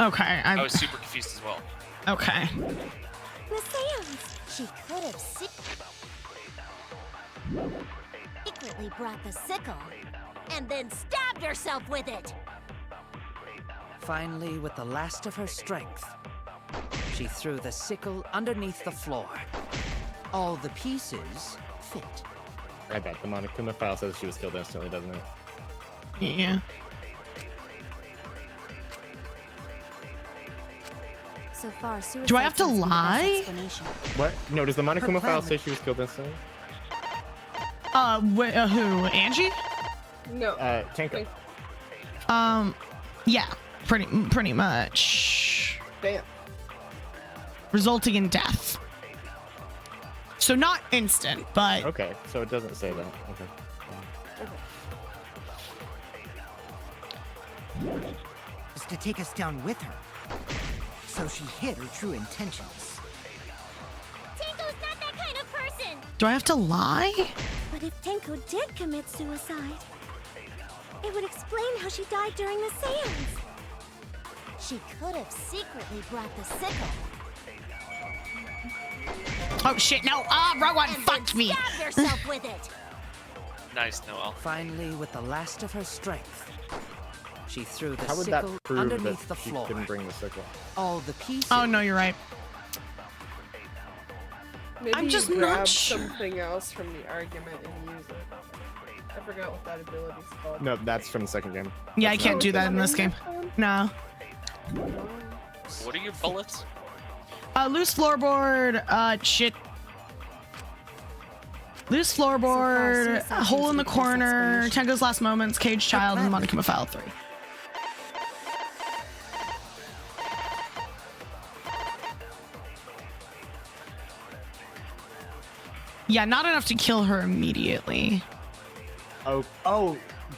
Okay. I was super confused as well. Okay. the seance. She could have secretly brought the sickle and then stabbed herself with it. Finally, with the last of her strength, she threw the sickle underneath the floor. All the pieces fit. I bet the Monokuma file says she was killed instantly, doesn't it? Yeah. So far, suicide Do I have to seems be the best lie? explanation. What? No, does the Monokuma file plan- say she was killed instantly? Who? Angie? No. Tenko. Yeah. Pretty much. Damn. Resulting in death. So not instant, but... Okay, so it doesn't say that. Okay. Was to take us down with her. So she hid her true intentions. Tenko's not that kind of person. Do I have to lie? But if Tenko did commit suicide, it would explain how she died during the seance. She could have secretly brought the sickle Oh shit, no. Wrong one. and Fuck then me. stabbed herself with it. Nice, Noel. Finally, with the last of her strength, she threw the How would that sickle prove underneath that the she floor. couldn't bring the sickle? All the pieces. Oh, no, you're right. Maybe I'm just you not grab sure. something else from the argument and use it. I forgot what that ability's called. No, that's from the second game. Yeah, I That's can't not do what that it in this game. No. What are your bullets? Loose floorboard, shit. Loose floorboard, suicide hole seems in to the be the best corner, explanation. Tenko's last moments, cage child, and Monokuma File 3. Yeah, not enough to kill her immediately. Oh,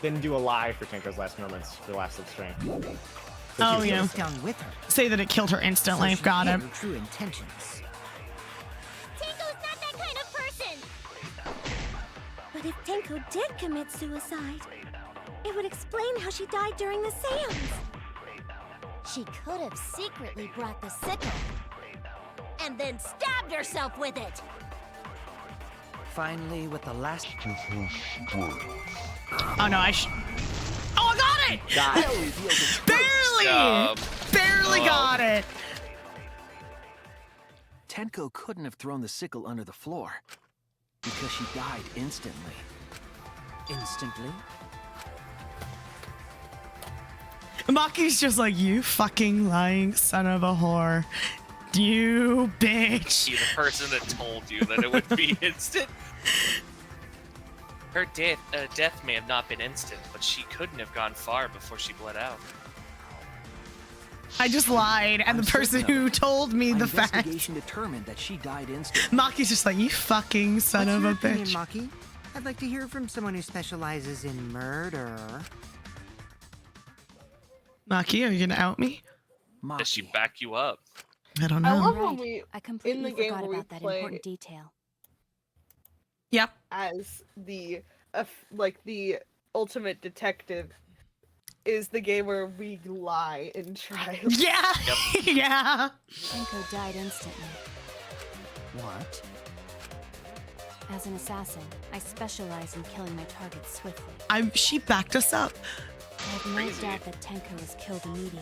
then do a lie for Tenko's last moments, for last of strength. So Oh, she's yeah. innocent. Down with her. Say that it killed her instantly. So she Got hid it. her true intentions. Tenko's not that kind of person. But if Tenko did commit suicide, it would explain how she died during the seance. She could have secretly brought the sickle and then stabbed herself with it. Finally, with the last. Oh no, I Oh, I got it! Barely! Barely got it! Tenko couldn't have thrown the sickle under the floor because she died instantly. Instantly? Maki's just like, you fucking lying son of a whore. You bitch. Be the person that told you that it would be instant. Her death may have not been instant, but she couldn't have gone far before she bled out. I just lied, and I'm the person certain of who it. told me My the fact. investigation determined that she died instantly. Maki's just like, you fucking son What's of your a opinion, bitch. Maki? I'd like to hear from someone who specializes in murder. Maki, are you gonna out me? Does she back you up? I don't I know. love when Right. we I completely in the game forgot where we about that play important detail. Yep. as the like the ultimate detective is the game where we lie in trials. Yeah. Yeah. Tenko died instantly. What? As an assassin, I specialize in killing my targets swiftly. She backed us up. I have no doubt that Tenko was killed immediately.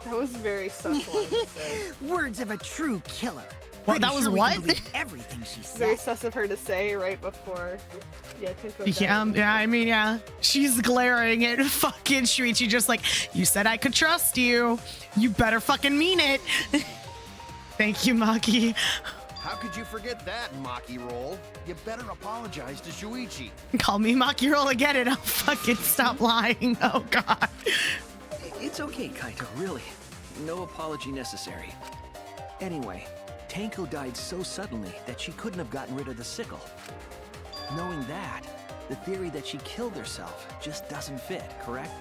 That was very sus line to say. Words of a true killer. What, that Pretty was sure we what? can believe everything she said. Very sus of her to say right before. Yeah, Tenko died. Yeah, I mean, yeah. She's glaring at fucking Shuichi just like, you said I could trust you. You better fucking mean it. Thank you, Maki. How could you forget that, Maki Roll? You better apologize to Shuichi. Call me Maki Roll again and I'll fucking stop lying. Oh, God. It's okay, Kaito, really. No apology necessary. Anyway, Tenko died so suddenly that she couldn't have gotten rid of the sickle. Knowing that, the theory that she killed herself just doesn't fit, correct?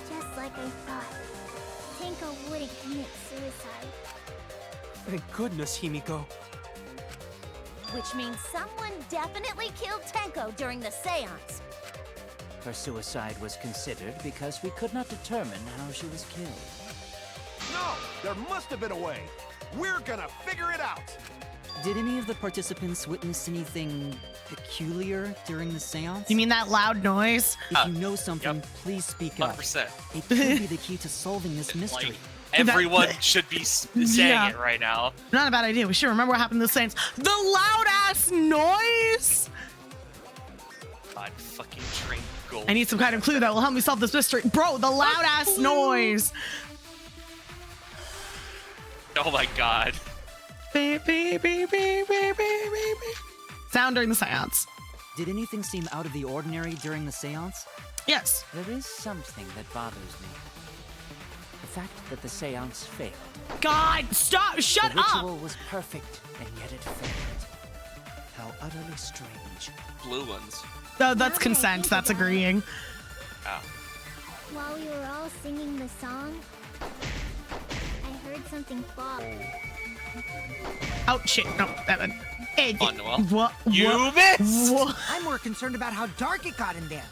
Just like I thought. Tenko wouldn't commit suicide. Thank goodness, Himiko. Which means someone definitely killed Tenko during the seance. Her suicide was considered because we could not determine how she was killed. No! There must have been a way! We're gonna figure it out! Did any of the participants witness anything peculiar during the seance? You mean that loud noise? If you know something, please speak up. 100%. It could be the key to solving this mystery. Like, everyone should be saying it right now. Not a bad idea. We should remember what happened to the Saints. The loud ass noise! God, fucking train gold. I need some kind of clue that will help me solve this mystery. Bro, the loud ass noise. Oh my god. Beep, beep, beep, beep, beep, beep, beep. Sound during the seance. Did anything seem out of the ordinary during the seance? Yes. There is something that bothers me. The fact that the seance failed. God, stop! Shut the ritual up! was perfect, and yet it failed. How utterly strange. Blue ones. Oh, that's consent. That's agreeing. Oh. While we were all singing the song, I heard something fall. Oh shit! No, that one. Hey, on, Noel. What? You missed! I'm more concerned about how dark it got in there.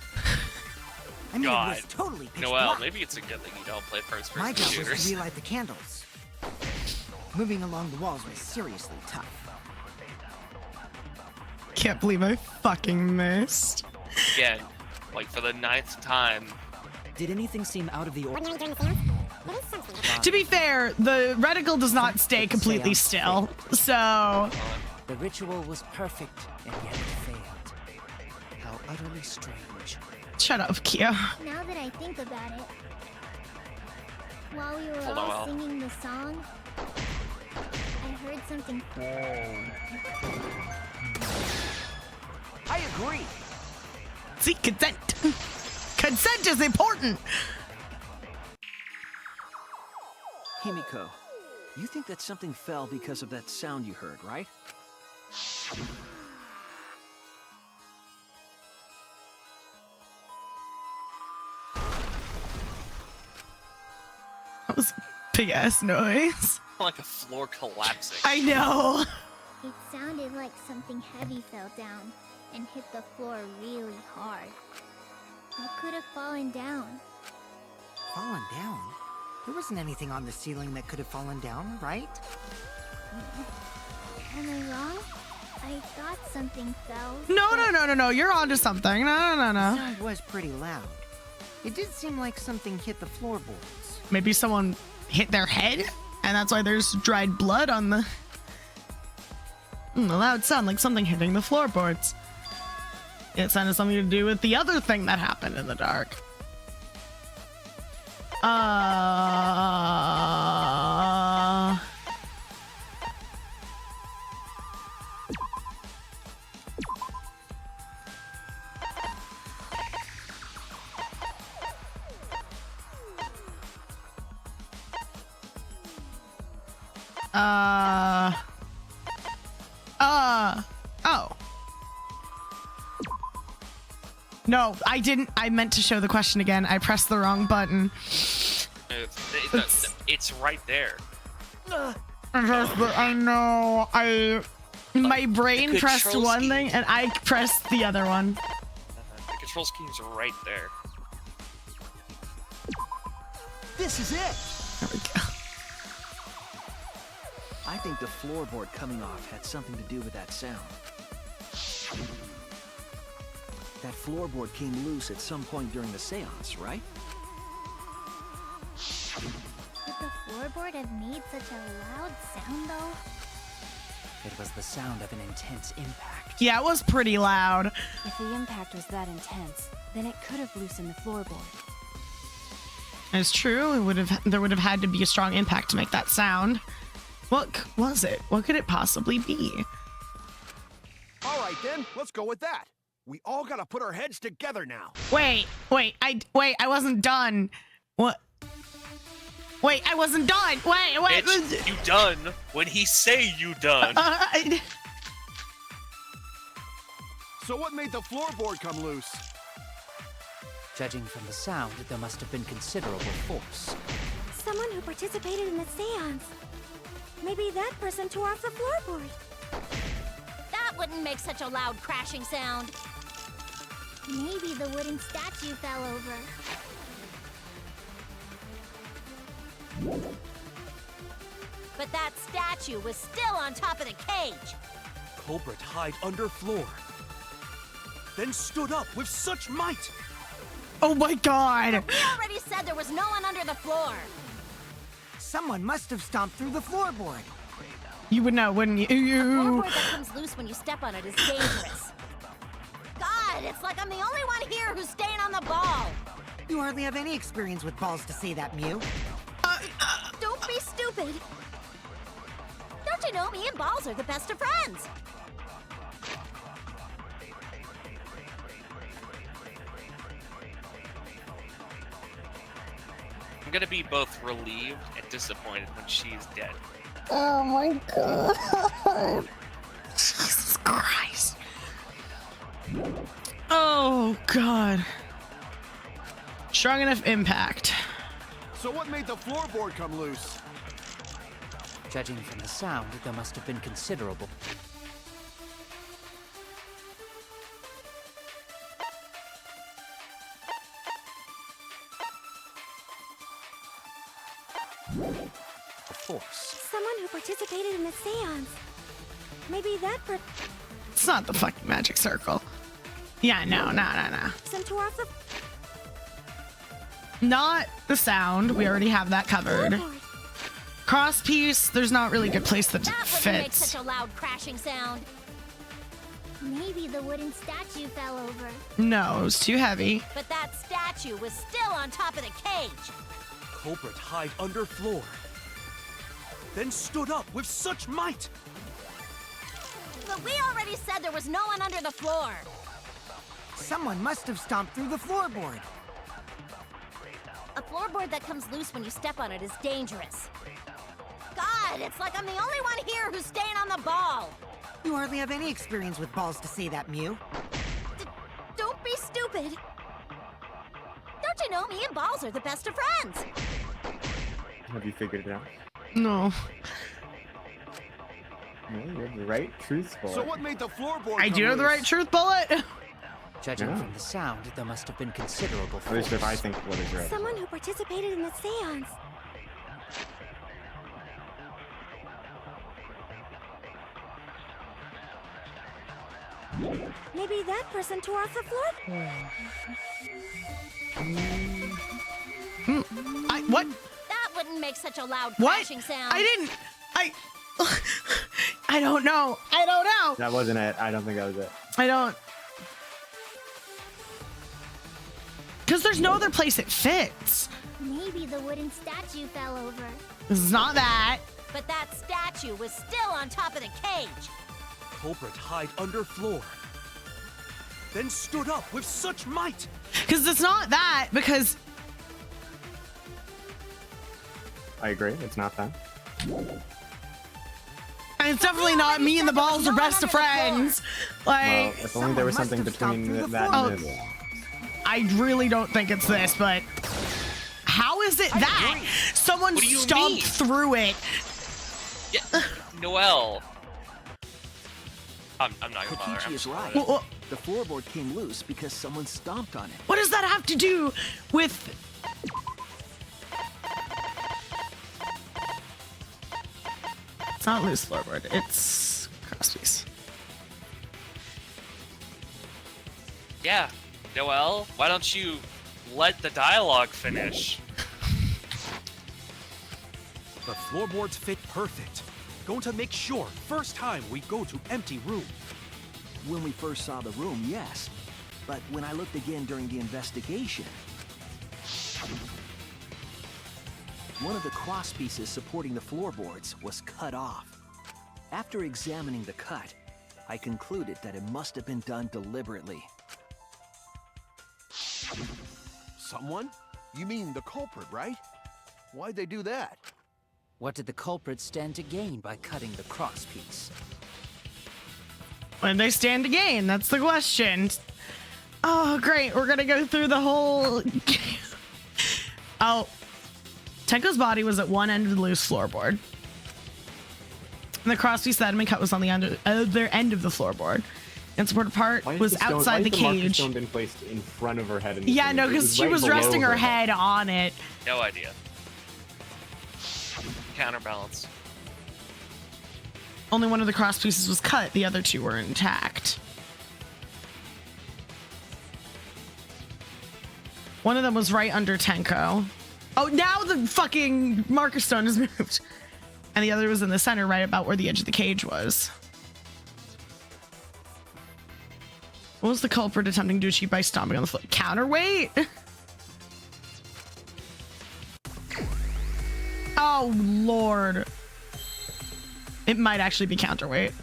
I mean, God. it was totally pitch Noel, black. maybe it's a good thing you don't play first My person job was shooters. to relight the candles. Moving along the walls was seriously tough. Can't believe I fucking missed. Again, like for the 9th time. Did anything seem out of the ordinary? To be fair, the reticle does not stay completely still, so. The ritual was perfect, and yet it failed. How utterly strange. Shut up, Kia. Now that I think about it, while we were Hold all on. singing the song, I heard something. I agree. See, consent. Consent is important. Himiko, you think that something fell because of that sound you heard, right? That was big ass noise. Like a floor collapsing. I know. It sounded like something heavy fell down and hit the floor really hard. What could have fallen down? Fallen down? There wasn't anything on the ceiling that could have fallen down, right? Am I wrong? I thought something fell. No. You're onto something. No. The sound was pretty loud. It did seem like something hit the floorboards. Maybe someone hit their head, and that's why there's dried blood on the. A loud sound like something hitting the floorboards. It sounded something to do with the other thing that happened in the dark. Oh. No, I didn't. I meant to show the question again. I pressed the wrong button. It's right there. I know. My brain the pressed control one scheme. thing and I pressed the other one. The control scheme's right there. This is it! There we go. I think the floorboard coming off had something to do with that sound. That floorboard came loose at some point during the seance, right? Would the floorboard have made such a loud sound, though? It was the sound of an intense impact. Yeah, it was pretty loud. If the impact was that intense, then it could have loosened the floorboard. It's true. There would have had to be a strong impact to make that sound. What was it? What could it possibly be? All right, then. Let's go with that. We all gotta put our heads together now. Wait, I wasn't done. What? Wait, I wasn't done. Wait. It's you done when he say you done. So what made the floorboard come loose? Judging from the sound, there must have been considerable force. Someone who participated in the seance. Maybe that person tore off the floorboard. That wouldn't make such a loud crashing sound. Maybe the wooden statue fell over. But that statue was still on top of the cage. Culprit hide under floor, then stood up with such might. Oh my god! We already said there was no one under the floor. Someone must have stomped through the floorboard. You would know, wouldn't you? A floorboard that comes loose when you step on it is dangerous. God, it's like I'm the only one here who's staying on the ball. You hardly have any experience with balls to say that, Mew. Don't be stupid. Don't you know me and Balls are the best of friends? I'm gonna be both relieved and disappointed when she's dead. Oh my god. Jesus Christ. Oh god. Strong enough impact. So what made the floorboard come loose? Judging from the sound, there must have been considerable. Force. Someone who participated in the seance. Maybe that It's not the fucking magic circle. Yeah, no. person tore off the Not the sound. We already have that covered. floorboard. Cross piece, there's not really a good place that That wouldn't make fits. such a loud crashing sound. Maybe the wooden statue fell over. No, it was too heavy. But that statue was still on top of the cage. Culprit hide under floor, then stood up with such might. But we already said there was no one under the floor. Someone must have stomped through the floorboard. A floorboard that comes loose when you step on it is dangerous. God, it's like I'm the only one here who's staying on the ball. You hardly have any experience with balls to say that, Mew. Don't be stupid. Don't you know me and Balls are the best of friends? Have you figured it out? No. No, you have the right truth bullet. So what made the floorboard I come do have the loose? right truth bullet. Judging Yeah. from the sound, there must have been considerable At least force. if I think what is right. Someone who participated in the seance. Maybe that person tore off the floor. What? That wouldn't make such a loud What? crashing sound. I don't know. That wasn't it. I don't think that was it. I don't. Because there's no other place it fits. Maybe the wooden statue fell over. This is not that. But that statue was still on top of the cage. Culprit hide under floor, then stood up with such might. Because it's not that. Because I agree. It's not that. and it's definitely not me and the Balls are best of friends. Well, Like, if only there was something between that and this. I really don't think it's this, but how is it that someone What do you stomped mean? through it? Yeah, Noelle. I'm not gonna bother. Kokichi I'm is sorry. right. Well, The floorboard came loose because someone stomped on it. what does that have to do with? It's not loose floorboard. It's crosspiece. Yeah, Noelle, why don't you let the dialogue finish? The floorboards fit perfect. Going to make sure first time we go to empty room. When we first saw the room, yes. But when I looked again during the investigation, one of the cross pieces supporting the floorboards was cut off. After examining the cut, I concluded that it must have been done deliberately. Someone? You mean the culprit, right? Why'd they do that? What did the culprit stand to gain by cutting the crosspiece? What did they stand to gain? That's the question. Oh, great. We're going to go through the whole... Oh. Tenko's body was at one end of the loose floorboard. And the crosspiece that had been cut was on the other end of the floorboard. And supported part was outside the cage. Marker stone been placed in front of her head? Yeah, no, because she was resting her head on it. No idea. Counterbalance. Only one of the cross pieces was cut. The other two were intact. One of them was right under Tenko. Oh, now the fucking marker stone is moved. And the other was in the center, right about where the edge of the cage was. What was the culprit attempting to achieve by stomping on the floor? Counterweight? Oh, Lord. It might actually be counterweight.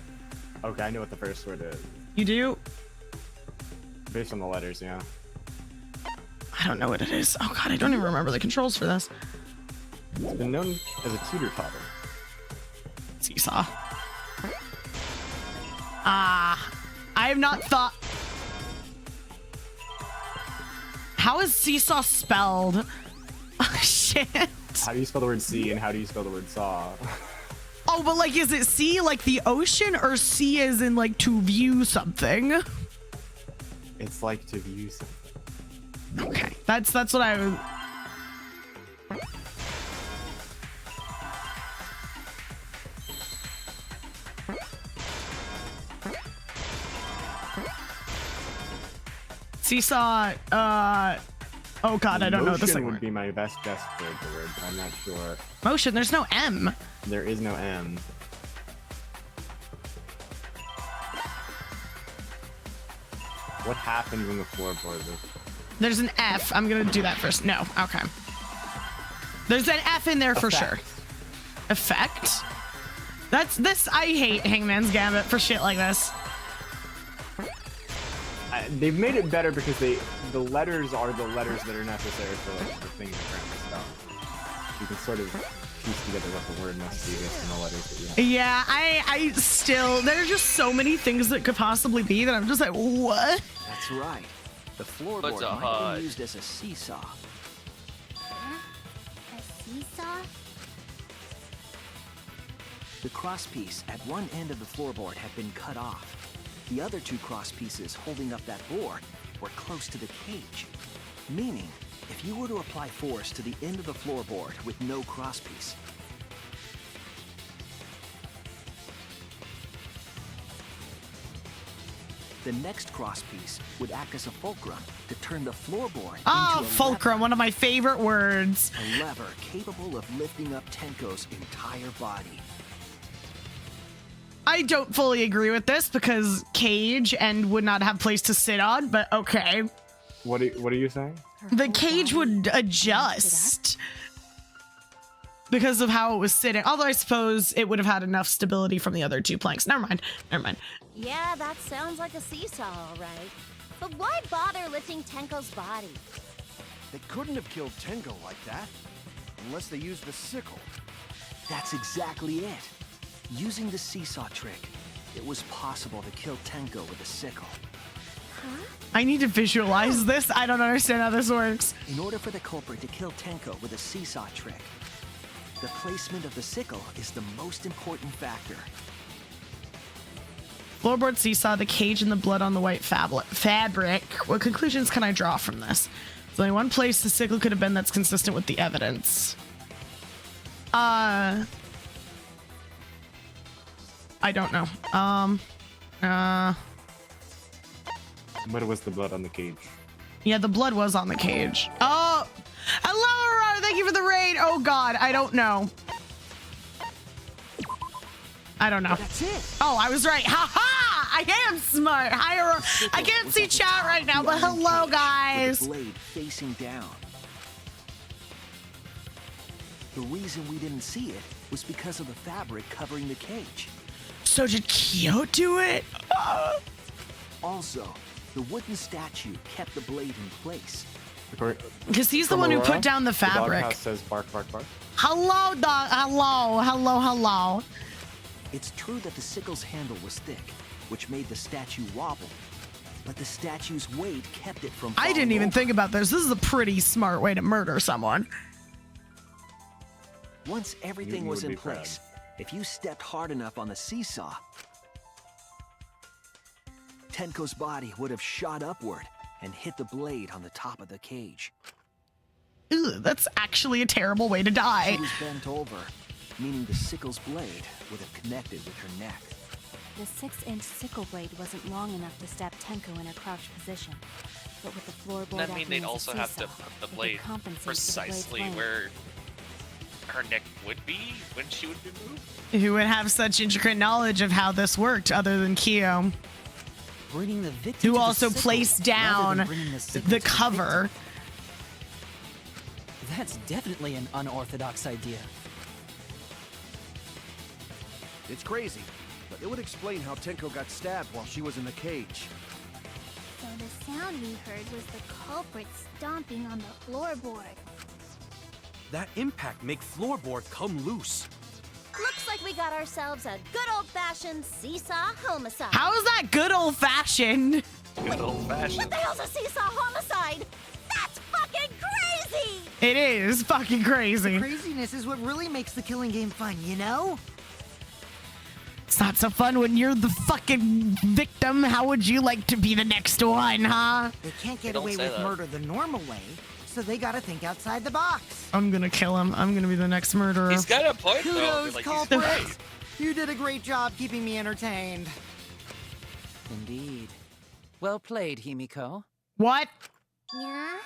Okay, I know what the first word is. You do? Based on the letters, yeah. I don't know what it is. Oh, God, I don't even remember the controls for this. It's been known as a teeter-totter. Seesaw. I have not thought... How is seesaw spelled? Oh, shit. How do you spell the word sea and how do you spell the word saw? Oh, but like, is it sea like the ocean or sea as in like to view something? It's like to view something. Okay, that's what I was... Seesaw, oh God, I don't know the second would word. be my best guess for the word. I'm not sure. Motion, there's no M. There is no M. What happened when the floorboard was... There's an F. I'm gonna do that first. No, okay. There's an F in there for sure. Effect? That's this. I hate Hangman's Gambit for shit like this. They've made it better because the letters are the letters that are necessary for like, the thing you're trying to spell. You can sort of piece together what the word must be based on the letters that you have. Yeah, I still, there are just so many things that could possibly be that I'm just like, what? That's right. The floorboard might have been used as a seesaw. Huh? A seesaw? The crosspiece at one end of the floorboard had been cut off. The other two cross pieces holding up that board were close to the cage. Meaning, if you were to apply force to the end of the floorboard with no crosspiece, the next crosspiece would act as a fulcrum to turn the floorboard Oh, into a fulcrum, one of my favorite words. A lever capable of lifting up Tenko's entire body. I don't fully agree with this because cage and would not have place to sit on, but okay. What are you saying? The cage would adjust because of how it was sitting. Although I suppose it would have had enough stability from the other two planks. Never mind. Yeah, that sounds like a seesaw, all right. But why bother lifting Tenko's body? They couldn't have killed Tenko like that. Unless they used the sickle. That's exactly it. Using the seesaw trick, it was possible to kill Tenko with a sickle. I need to visualize this. I don't understand how this works. In order for the culprit to kill Tenko with a seesaw trick, the placement of the sickle is the most important factor. Floorboard seesaw, the cage, and the blood on the white fabric. What conclusions can I draw from this? There's only one place the sickle could have been that's consistent with the evidence. I don't know. But it was the blood on the cage. Yeah, the blood was on the cage. Oh, hello, Aurora. Thank you for the raid. Oh God, I don't know. I don't know. That's it. Oh, I was right. Ha ha! I am smart. Hi, Aurora. I can't see chat right now, but hello, guys. With the blade facing down. The reason we didn't see it was because of the fabric covering the cage. So did Kyo do it? Also, the wooden statue kept the blade in place. Because he's the one who put down the fabric. The doghouse says bark, bark, bark. Hello, dog. Hello, hello, hello. It's true that the sickle's handle was thick, which made the statue wobble. But the statue's weight kept it from falling I didn't even over. think about this. This is a pretty smart way to murder someone. Once everything You was would in be proud. place, if you stepped hard enough on the seesaw, Tenko's body would have shot upward and hit the blade on the top of the cage. Ew, that's actually a terrible way to die. She was bent over, meaning the sickle's blade would have connected with her neck. The 6-inch sickle blade wasn't long enough to stab Tenko in her crouched position. But with the floorboard That mean acting they'd as a also have to seesaw, put the it could blade compensate for the blade's precisely length. where her neck would be when she would be moved. Who would have such intricate knowledge of how this worked other than Kyo? Bringing the victim Who to the also sickle placed rather down than bringing sickle the to cover. victim. That's definitely an unorthodox idea. It's crazy, but it would explain how Tenko got stabbed while she was in the cage. So the sound we heard was the culprit stomping on the floorboard. That impact make floorboard come loose. Looks like we got ourselves a good old-fashioned seesaw homicide. How is that good old fashioned? Good old fashioned. What the hell's a seesaw homicide? That's fucking crazy! It is fucking crazy. Craziness is what really makes the killing game fun, you know? It's not so fun when you're the fucking victim. How would you like to be the next one, huh? They can't get Don't away say with that. murder the normal way, so they gotta think outside the box. I'm gonna kill him. I'm gonna be the next murderer. He's got a point though. Kudos, Like, culprit! he's right. You did a great job keeping me entertained. Indeed. Well played, Himiko. What? Yeah?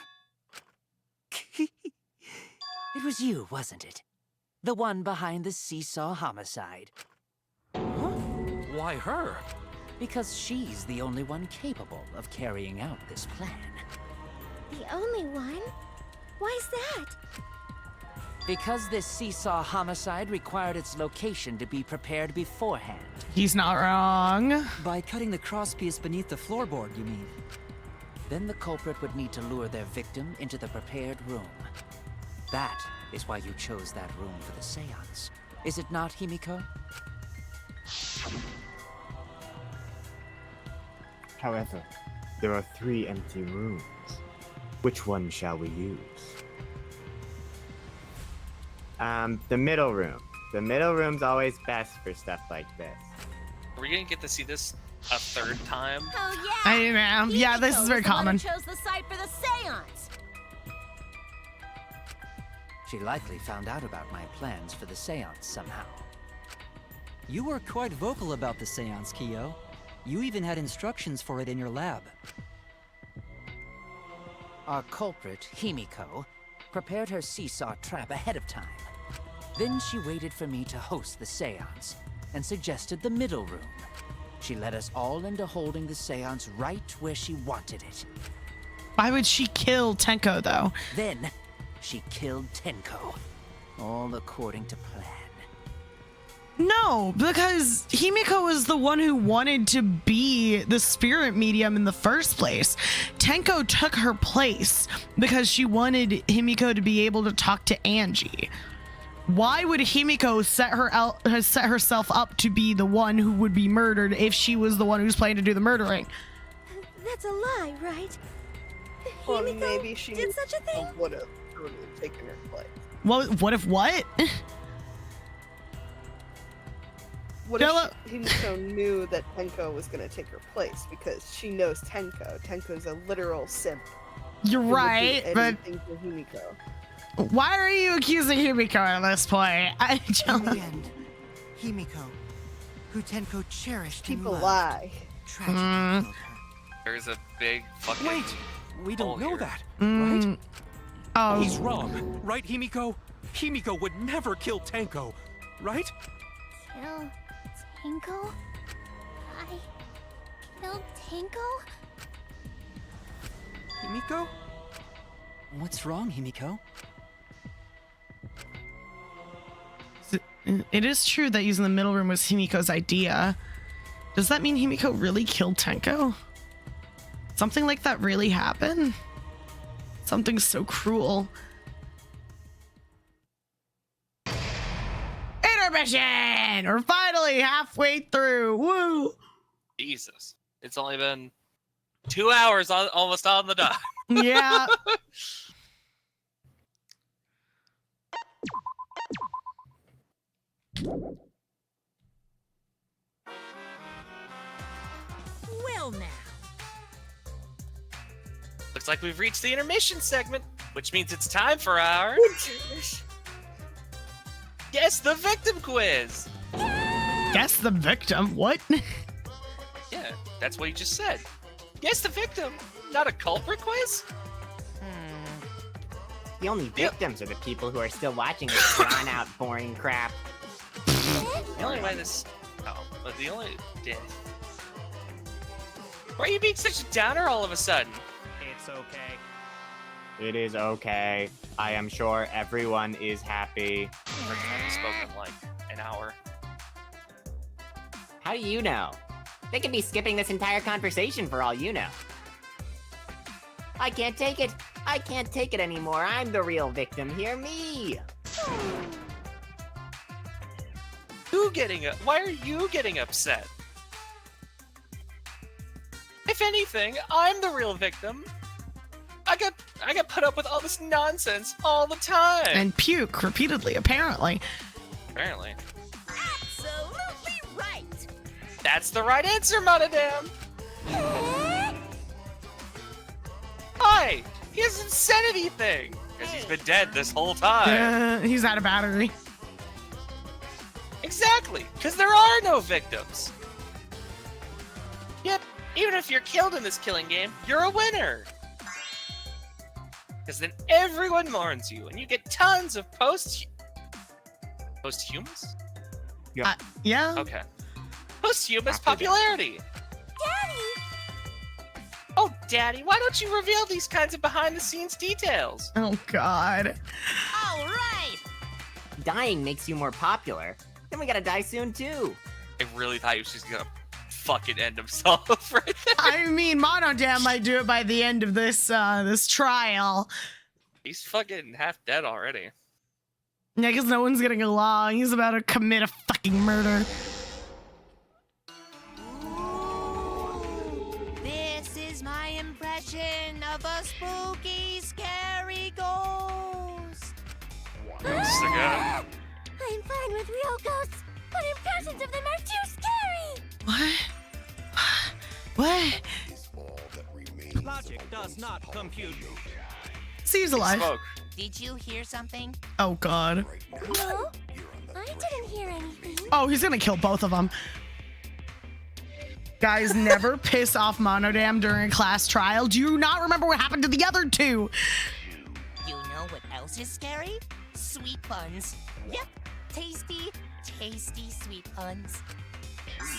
It was you, wasn't it? The one behind the seesaw homicide. Why her? Because she's the only one capable of carrying out this plan. The only one? Why's that? Because this seesaw homicide required its location to be prepared beforehand. He's not wrong. By cutting the crosspiece beneath the floorboard, you mean? Then the culprit would need to lure their victim into the prepared room. That is why you chose that room for the seance. Is it not, Himiko? However, there are 3 empty rooms. Which one shall we use? The middle room. The middle room's always best for stuff like this. Are we gonna get to see this a third time? Oh yeah! I am. Yeah, this is very common. Chose the site for the seance. She likely found out about my plans for the seance somehow. You were quite vocal about the seance, Kyo. You even had instructions for it in your lab. Our culprit, Himiko, prepared her seesaw trap ahead of time. Then she waited for me to host the seance and suggested the middle room. She led us all into holding the seance right where she wanted it. Why would she kill Tenko, though? Then, she killed Tenko. All according to plan. No, because Himiko was the one who wanted to be the spirit medium in the first place. Tenko took her place because she wanted Himiko to be able to talk to Angie. Why would Himiko set herself up to be the one who would be murdered if she was the one who's planning to do the murdering? That's a lie, right? Well, Himiko maybe she did such a thing? would have taken her place. What if what? What if Himiko knew that Tenko was going to take her place because she knows Tenko? Tenko's a literal simp. You're and would do right, but anything for Himiko. why are you accusing Himiko at this point? I In the end, Himiko, who Tenko cherished and People loved, lie. tragically Mm. killed her. There's a big fucking. Wait, we don't hole know here. that, Mm, right? Oh, He's wrong, right, Himiko? Himiko would never kill Tenko, right? Kill Tanko? I killed Tanko? Himiko? What's wrong, Himiko? it is true that using the middle room was Himiko's idea. Does that mean Himiko really killed Tenko? Something like that really happened? Something so cruel. Intermission! We're finally halfway through. Woo! Jesus. It's only been 2 hours almost on the dot. Yeah. Well now. Looks like we've reached the intermission segment, which means it's time for our Guess the Victim quiz. Guess the victim? What? Yeah, that's what you just said. Guess the victim, not a culprit quiz? The only victims are the people who are still watching this drawn-out, boring crap. The only way this... Oh, but the only... Why are you being such a downer all of a sudden? It's okay. It is okay. I am sure everyone is happy. First time we spoke in like an hour. How do you know? They could be skipping this entire conversation for all you know. I can't take it. I can't take it anymore. I'm the real victim here. Me. Why are you getting upset? If anything, I'm the real victim. I got put up with all this nonsense all the time. And puke repeatedly, apparently. Apparently. Absolutely right. That's the right answer, Monodam. Hi! He has an insanity thing! Because he's been dead this whole time. He's out of battery. Exactly! Because there are no victims! Yep, even if you're killed in this killing game, you're a winner! Because then everyone mourns you, and you get tons of posthumous? Yeah. Okay. Posthumous popularity! Daddy! Oh, Daddy, why don't you reveal these kinds of behind-the-scenes details? Oh, God. All right. Dying makes you more popular. Then we gotta die soon too. I really thought he was just gonna fucking end himself right there. I mean, Monodam might do it by the end of this this trial. He's fucking half dead already. Yeah, because no one's getting along. He's about to commit a fucking murder. This is my impression of a spooky, scary ghost. Ghosts again. I'm fine with real ghosts, but impressions of them are too scary! What? Logic does not compute. See, he's alive. Did you hear something? Oh, God. No, I didn't hear anything. Oh, he's gonna kill both of them. Guys, never piss off Monodam during a class trial. Do you not remember what happened to the other two? You know what else is scary? Sweet buns. Yep, tasty, tasty sweet buns.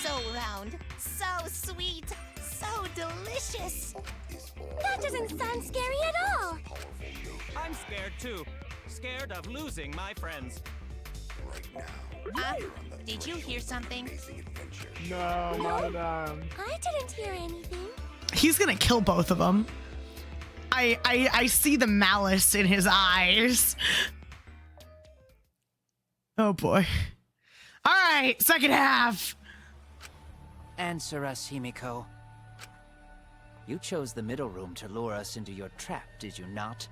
So round, so sweet, so delicious. That doesn't sound scary at all. I'm scared too. Scared of losing my friends. Did you hear something? No, Monodam. I didn't hear anything. He's gonna kill both of them. I see the malice in his eyes. Oh boy. All right, second half. Answer us, Himiko. You chose the middle room to lure us into your trap, did you not?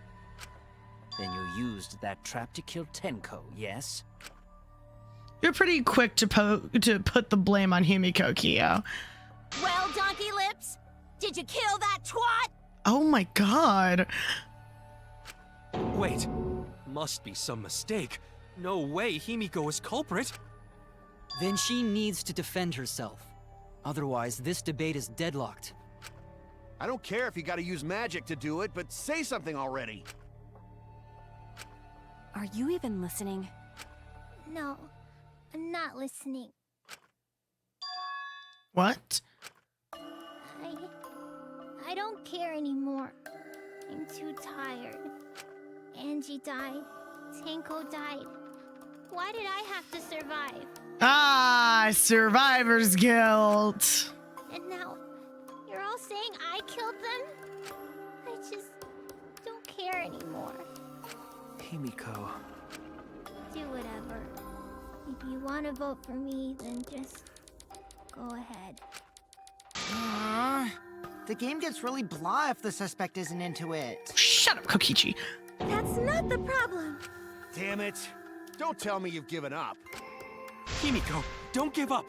Then you used that trap to kill Tenko, yes? You're pretty quick to put the blame on Himiko, Kyo. Well, Donkey Lips, did you kill that twat? Oh my God. Wait, must be some mistake. No way Himiko is culprit. Then she needs to defend herself. Otherwise, this debate is deadlocked. I don't care if you gotta use magic to do it, but say something already. Are you even listening? No, I'm not listening. What? I don't care anymore. I'm too tired. Angie died. Tenko died. Why did I have to survive? Ah, survivor's guilt. And now, you're all saying I killed them? I just don't care anymore. Himiko. Do whatever. If you want to vote for me, then just go ahead. The game gets really blah if the suspect isn't into it. Shut up, Kokichi. That's not the problem. Damn it. Don't tell me you've given up. Himiko, don't give up.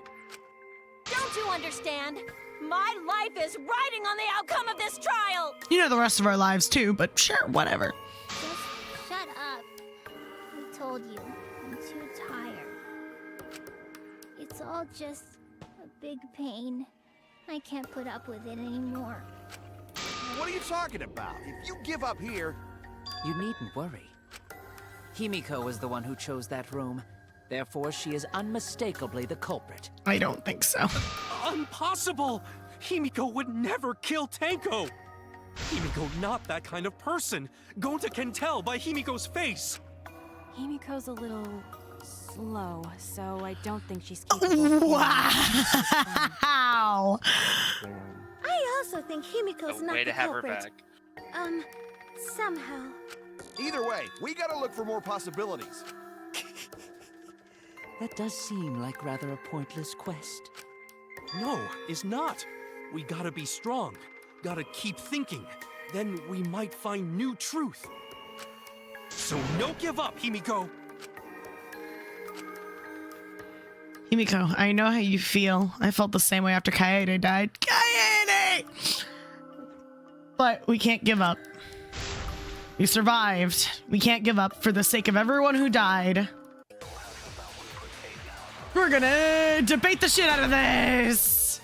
Don't you understand? My life is riding on the outcome of this trial! You know the rest of our lives too, but sure, whatever. Just shut up. I told you, I'm too tired. It's all just a big pain. I can't put up with it anymore. What are you talking about? If you give up here... You needn't worry. Himiko was the one who chose that room. Therefore, she is unmistakably the culprit. I don't think so. Impossible! Himiko would never kill Tenko! Himiko not that kind of person. Gonta can tell by Himiko's face. Himiko's a little slow, so I don't think she's capable. Wow! I also think Himiko's not way the to have culprit. her back. Somehow. Either way, we gotta look for more possibilities. That does seem like rather a pointless quest. No, it's not. We gotta be strong. Gotta keep thinking. Then we might find new truth. So no give up, Himiko! Himiko, I know how you feel. I felt the same way after Kaede died. Kaede! But we can't give up. We survived. We can't give up for the sake of everyone who died. We're gonna debate the shit out of this!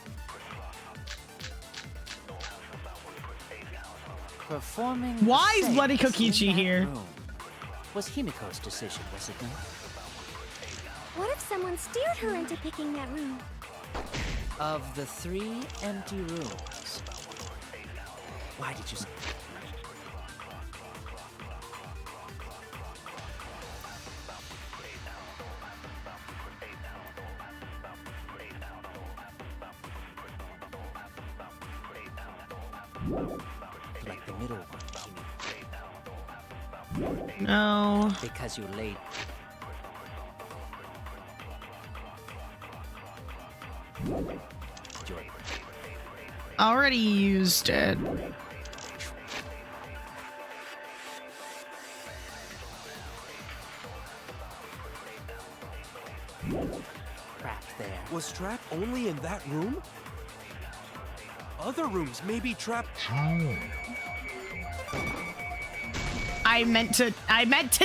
Performing. Why is seance Bloody in Kokichi that here? room was Himiko's decision, was it not? What if someone steered her into picking that room? Of the 3 empty rooms. Why did you say? Like the middle one, Himiko. No. Because you laid. Already used it. Trapped there. Was Trap only in that room? Other rooms may be trapped. I meant to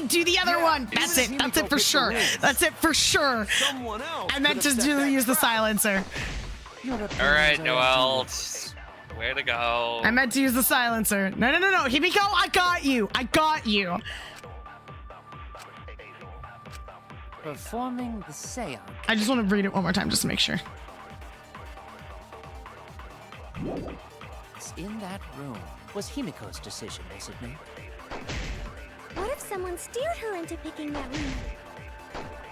do the other one. That's it. That's it for sure. That's it for sure. Someone else. I meant to use the silencer. Alright, Noel. Way to go. I meant to use the silencer. No. Himiko, I got you. I got you. Performing the seance. I just want to read it one more time just to make sure. In that room was Himiko's decision, was it not? What if someone steered her into picking that room?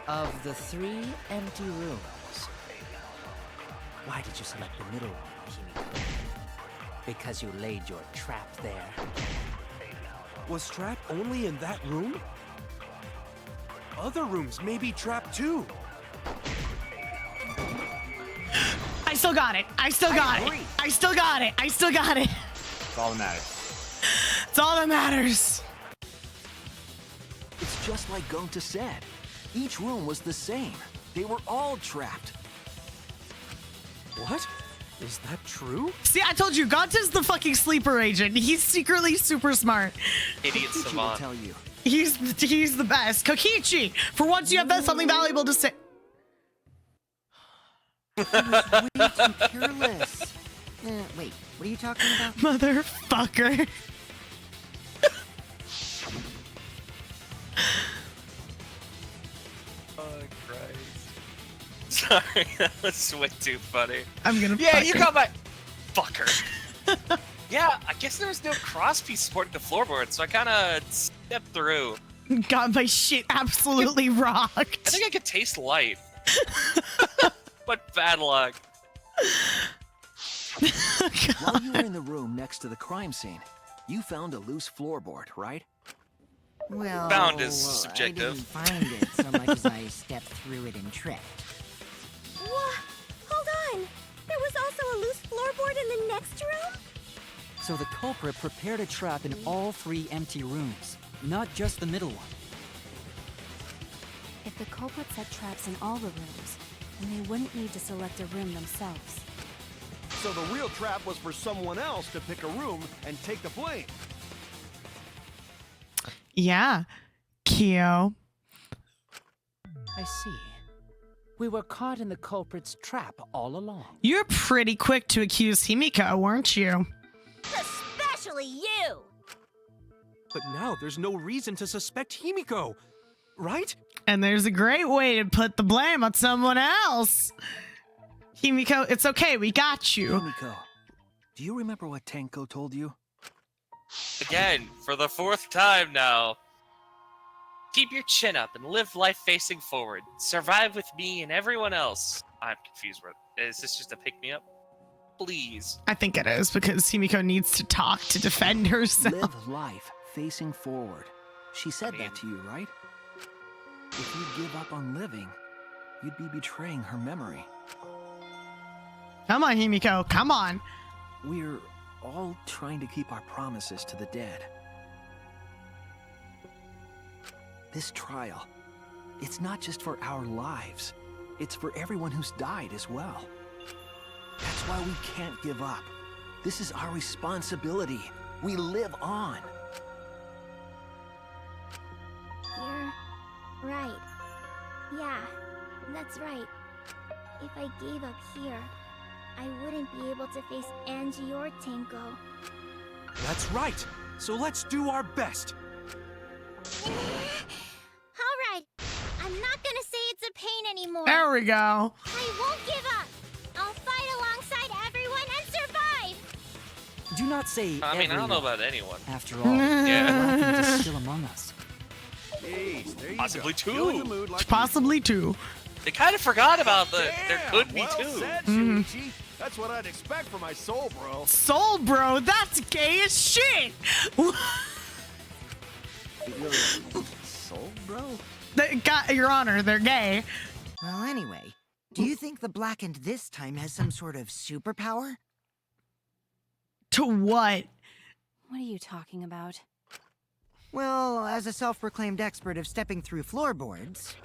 Of the 3 empty rooms, why did you select the middle one, Himiko? Because you laid your trap there. Was Trap only in that room? Other rooms may be trapped too. I still got it. I still got it. I still got it. I still got it. That's all that matters. It's all that matters. It's just like Gonta said. Each room was the same. They were all trapped. What? Is that true? See, I told you, Gonta's the fucking sleeper agent. He's secretly super smart. Idiot Kokichi will savant. tell you. He's the best. Kokichi, for once you have something valuable to say. He was way too careless. Wait, What are you talking about? Motherfucker. Oh, Christ. Sorry, that was way too funny. I'm gonna Yeah, you fucking- got my... Fucker. Yeah, I guess there was no crosspiece supporting the floorboard, so I kind of stepped through. Got my shit absolutely rocked. I think I could taste light. But bad luck. While you were in the room next to the crime scene, you found a loose floorboard, right? Well, Found is subjective. I didn't find it so much as I stepped through it and tripped. What? Hold on! There was also a loose floorboard in the next room? So the culprit prepared a trap in all 3 empty rooms, not just the middle one. If the culprit set traps in all the rooms, then they wouldn't need to select a room themselves. So the real trap was for someone else to pick a room and take the blame. Yeah, Kyo. I see. We were caught in the culprit's trap all along. You're pretty quick to accuse Himiko, weren't you? Especially you! But now there's no reason to suspect Himiko, right? And there's a great way to put the blame on someone else. Himiko, it's okay, we got you. Himiko, do you remember what Tenko told you? Again, for the 4th time now. Keep your chin up and live life facing forward. Survive with me and everyone else. I'm confused. Is this just a pick-me-up? Please. I think it is, because Himiko needs to talk to defend herself. Live life facing forward. She said that to you, right? If you give up on living, you'd be betraying her memory. Come on, Himiko, come on. We're all trying to keep our promises to the dead. This trial, it's not just for our lives. It's for everyone who's died as well. That's why we can't give up. This is our responsibility. We live on. You're right. Yeah, that's right. If I gave up here, I wouldn't be able to face Angie or Tenko. That's right. So let's do our best. Alright, I'm not gonna say it's a pain anymore. There we go. I won't give up. I'll fight alongside everyone and survive. Do not say I mean, I don't know everyone. about anyone. After all, Blackened is still among us. Jeez, there you Possibly go. 2. Feeling the mood like Possibly 2. They kind of forgot about the. There Damn, could be well 2. said, Mhm. Shuichi. That's what I'd expect from my soul, bro. Soul bro, that's gay as shit. Soul, bro? Your Honor, they're gay. Well, anyway, do you think the Blackened this time has some sort of superpower? To what? What are you talking about? Well, as a self-proclaimed expert of stepping through floorboards,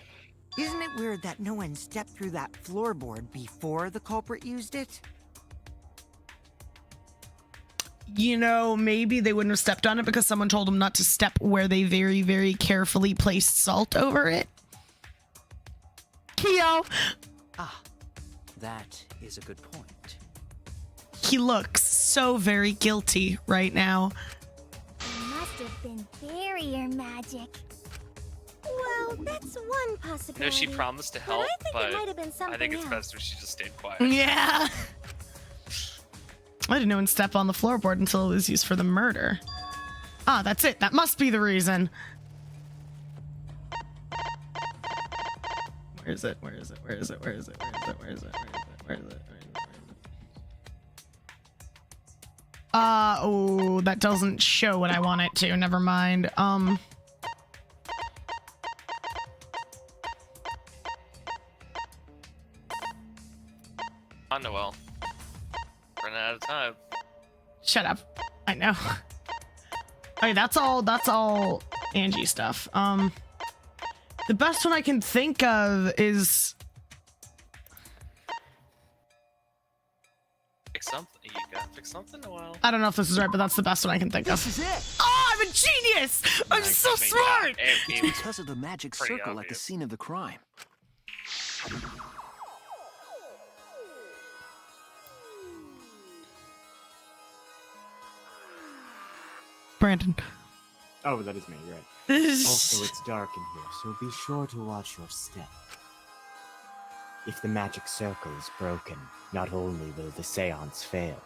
isn't it weird that no one stepped through that floorboard before the culprit used it? You know, maybe they wouldn't have stepped on it because someone told them not to step where they very, very carefully placed salt over it. Kyo! Ah, that is a good point. He looks so very guilty right now. It must have been barrier magic. Well, that's one possibility. No, she promised to help, but I think it might have been I something think it's else. best if she just stayed quiet. Yeah. I didn't know one step on the floorboard until it was used for the murder. Ah, that's it. That must be the reason. Where is it? Where is it? Where is it? Where is it? Where is it? Where is it? Where is it? Where is it? Where is it? Oh, that doesn't show what I want it to. Never mind. On Noel. Running out of time. Shut up. I know. Okay, that's all Angie stuff. The best one I can think of is Fix something. You gotta fix something, Noel. I don't know if this is right, but that's the best one I can think of. This is it! Oh, I'm a genius! I'm so smart! It's because of the magic pretty circle at the obvious. scene of the crime. Brandon. Oh, that is me, you're right. Also, it's dark in here, so be sure to watch your step. If the magic circle is broken, not only will the seance fail,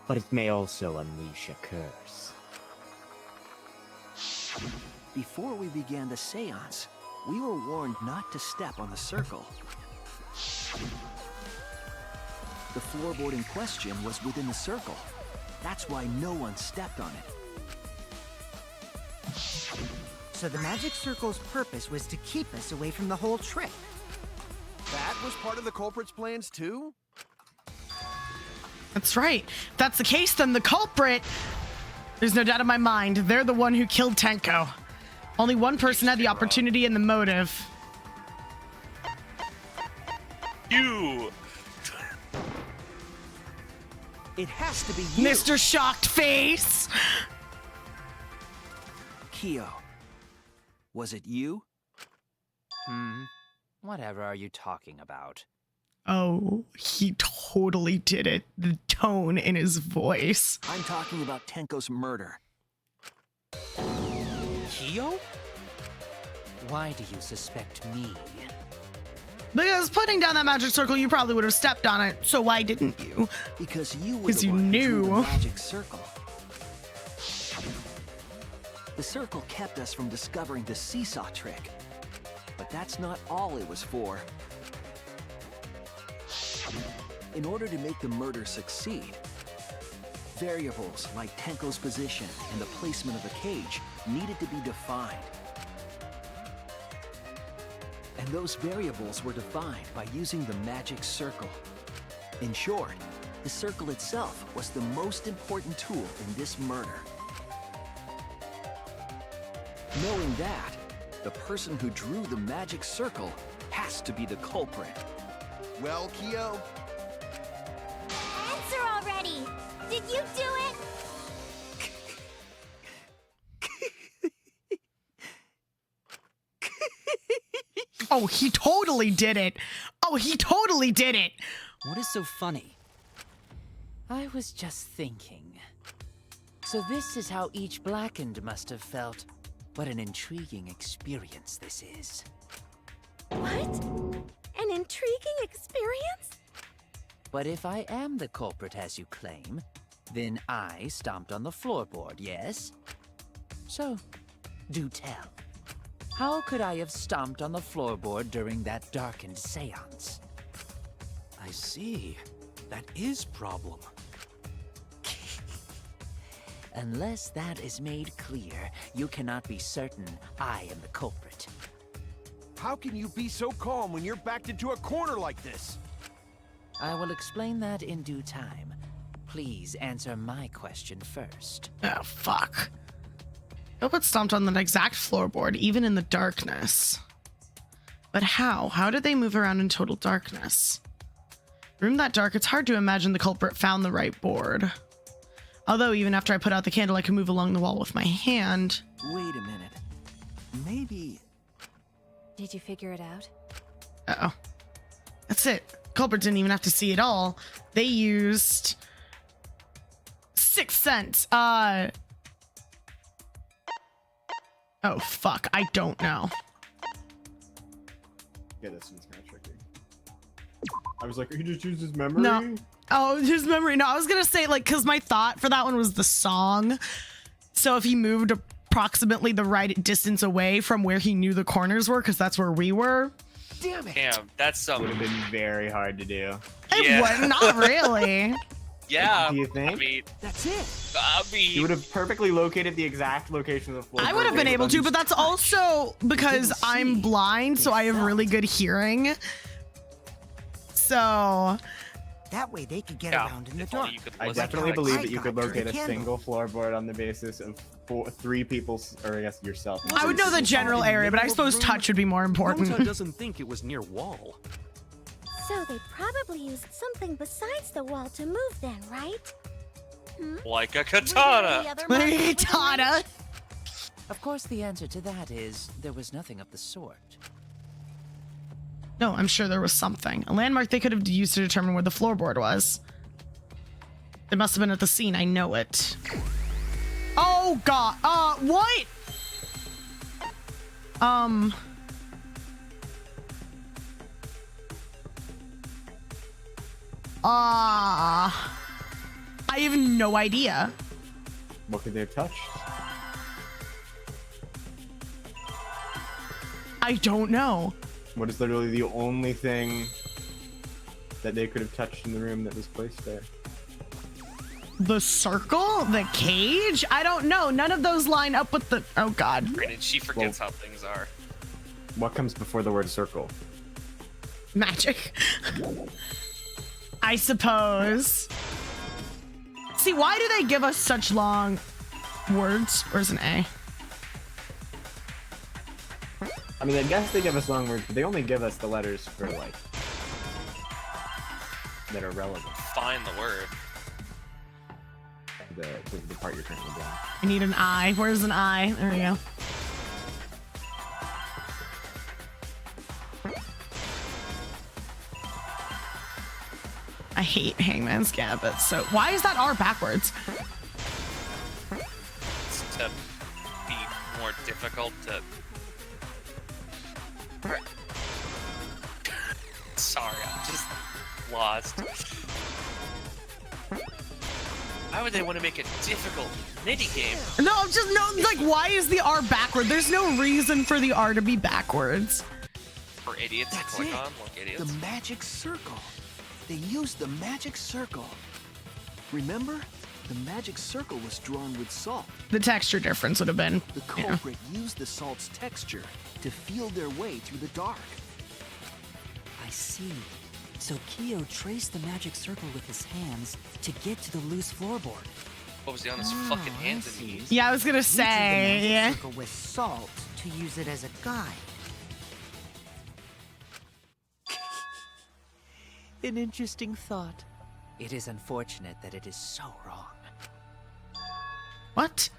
but it may also unleash a curse. Before we began the seance, we were warned not to step on the circle. The floorboard in question was within the circle. That's why no one stepped on it. So the magic circle's purpose was to keep us away from the whole trick. That was part of the culprit's plans too? That's right. If that's the case, then the culprit, there's no doubt in my mind, they're the one who killed Tenko. Only one person had the opportunity and the motive. You! It has to be you! Mr. Shocked Face! Kyo, was it you? Whatever are you talking about? Oh, he totally did it. The tone in his voice. I'm talking about Tenko's murder. Kyo? Why do you suspect me? Because putting down that magic circle, you probably would have stepped on it. So why didn't you? Because you were the you one who drew the knew. magic circle. The circle kept us from discovering the seesaw trick. But that's not all it was for. In order to make the murder succeed, variables like Tenko's position and the placement of the cage needed to be defined. And those variables were defined by using the magic circle. In short, the circle itself was the most important tool in this murder. Knowing that, the person who drew the magic circle has to be the culprit. Well, Kyo? Answer already! Did you do it? Oh, he totally did it. Oh, he totally did it. What is so funny? I was just thinking. So this is how each Blackened must have felt. What an intriguing experience this is. What? An intriguing experience? But if I am the culprit as you claim, then I stomped on the floorboard, yes? So, do tell. How could I have stomped on the floorboard during that darkened seance? I see. That is problem. Unless that is made clear, you cannot be certain I am the culprit. How can you be so calm when you're backed into a corner like this? I will explain that in due time. Please answer my question first. Oh, fuck. Gilbert stomped on the exact floorboard, even in the darkness. But how? How did they move around in total darkness? Room that dark, it's hard to imagine the culprit found the right board. Although, even after I put out the candle, I could move along the wall with my hand. Wait a minute. Maybe... Did you figure it out? Uh-oh. That's it. Culprit didn't even have to see it all. They used... Sixth Sense. Oh, fuck. I don't know. Yeah, this one's kind of tricky. I was like, he just used his memory? No. Oh, his memory. No, I was going to say, like, because my thought for that one was the song. So if he moved approximately the right distance away from where he knew the corners were, because that's where we were. Damn it. Damn, that's something. Would have been very hard to do. It would, not really. Yeah. Do you think? I mean, that's it. You would have perfectly located the exact location of the floor. I would have been able to, but that's also because I'm blind, so I have really good hearing. So... That way they could get around in the dark. I definitely believe that you I could got locate the a candle. single floorboard on the basis of three people's, or I guess yourself. I would know the general area, but I suppose touch would be more important. Nota doesn't think it was near wall. So they probably used something besides the wall to move then, right? like a katana. Katana. Of course, the answer to that is there was nothing of the sort. No, I'm sure there was something. A landmark they could have used to determine where the floorboard was. It must have been at the scene. I know it. Oh God. What? I have no idea. What could they have touched? I don't know. What is literally the only thing that they could have touched in the room that was placed there? The circle? The cage? I don't know. None of those line up with the... Oh, God. Granted, she forgets how things are. What comes before the word circle? Magic. I suppose. See, why do they give us such long words? Where's an A? I mean, I guess they give us long words, but they only give us the letters for, like, that are relevant. Find the word. The part you're currently doing. I need an I. Where's an I? There we go. I hate Hangman's Gambit. So why is that R backwards? It's to be more difficult to... Sorry, I'm just lost. Why would they want to make a difficult minigame? No, I'm just like, why is the R backward? There's no reason for the R to be backwards. For idiots to click on, like idiots. The magic circle. They used the magic circle. Remember? The magic circle was drawn with salt. The texture difference would have been. The culprit used the salt's texture to feel their way through the dark. I see. So Kyo traced the magic circle with his hands to get to the loose floorboard. What was he on his fucking hands and knees? Yeah, I was gonna say. Yeah. Circle with salt to use it as a guide. An interesting thought. It is unfortunate that it is so wrong. What?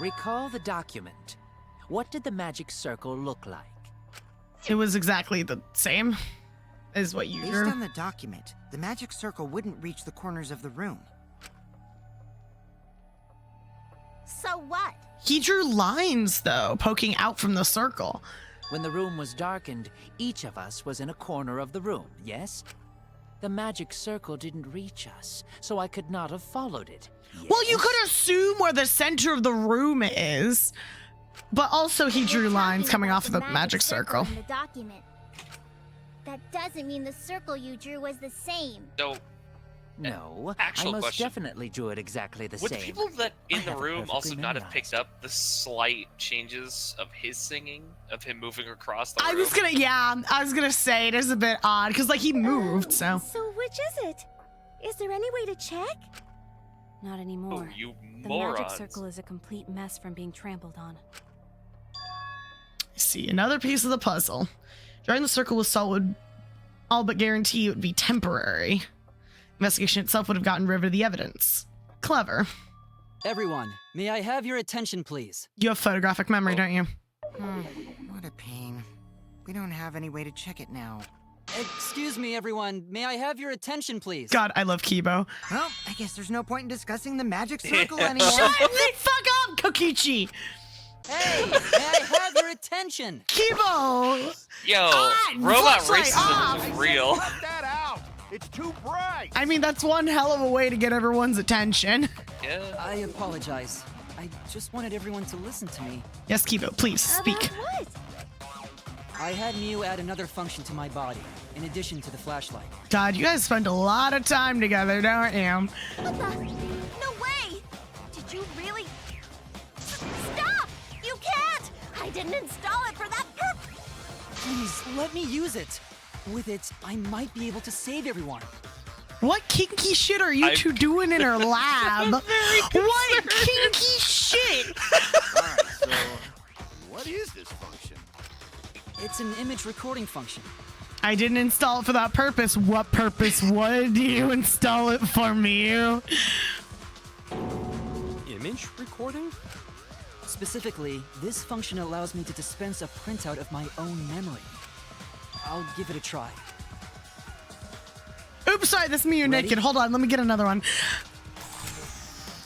Recall the document. What did the magic circle look like? It was exactly the same as what you Based drew. on the document, the magic circle wouldn't reach the corners of the room. So what? He drew lines, though, poking out from the circle. When the room was darkened, each of us was in a corner of the room, yes? The magic circle didn't reach us, so I could not have followed it. Yes? Well, you could assume where the center of the room is. But also he drew lines coming off of the magic circle. In the document. That doesn't mean the circle you drew was the same. So, No, actual I most question. definitely drew it exactly the Would same. the people that in the have it room perfectly also not have memorized. picked up the slight changes of his singing, of him moving across the I room? was gonna say it is a bit odd because like he moved, so. So which is it? Is there any way to check? Not anymore. Oh, you The morons. magic circle is a complete mess from being trampled on. See, another piece of the puzzle. Drawing the circle with salt would all but guarantee it would be temporary. Investigation itself would have gotten rid of the evidence. Clever. Everyone, may I have your attention, please? You have photographic memory, don't you? What a pain. We don't have any way to check it now. Excuse me, everyone. May I have your attention, please? God, I love Kibo. Well, I guess there's no point in discussing the magic circle anymore. Shut the fuck up, Kokichi! Hey, may I have your attention? Kibo! Yo, robot flashlight racism off. is real. Cut that out! It's too bright! I mean, that's one hell of a way to get everyone's attention. Yeah. I apologize. I just wanted everyone to listen to me. Yes, Kibo, please speak. About what? I had Mew add another function to my body, in addition to the flashlight. God, you guys spend a lot of time together, don't you? What the? No way! Did you really? Stop! You can't! I didn't install it for that purpose! Please, let me use it. With it, I might be able to save everyone. What kinky shit are you two doing in her lab? What kinky shit? Alright, so what is this function? It's an image recording function. I didn't install it for that purpose. What purpose would you install it for, Mew? Image recording? Specifically, this function allows me to dispense a printout of my own memory. I'll give it a try. It would Oops, sorry, that's me, you Ready? naked. Hold on, let me get another one.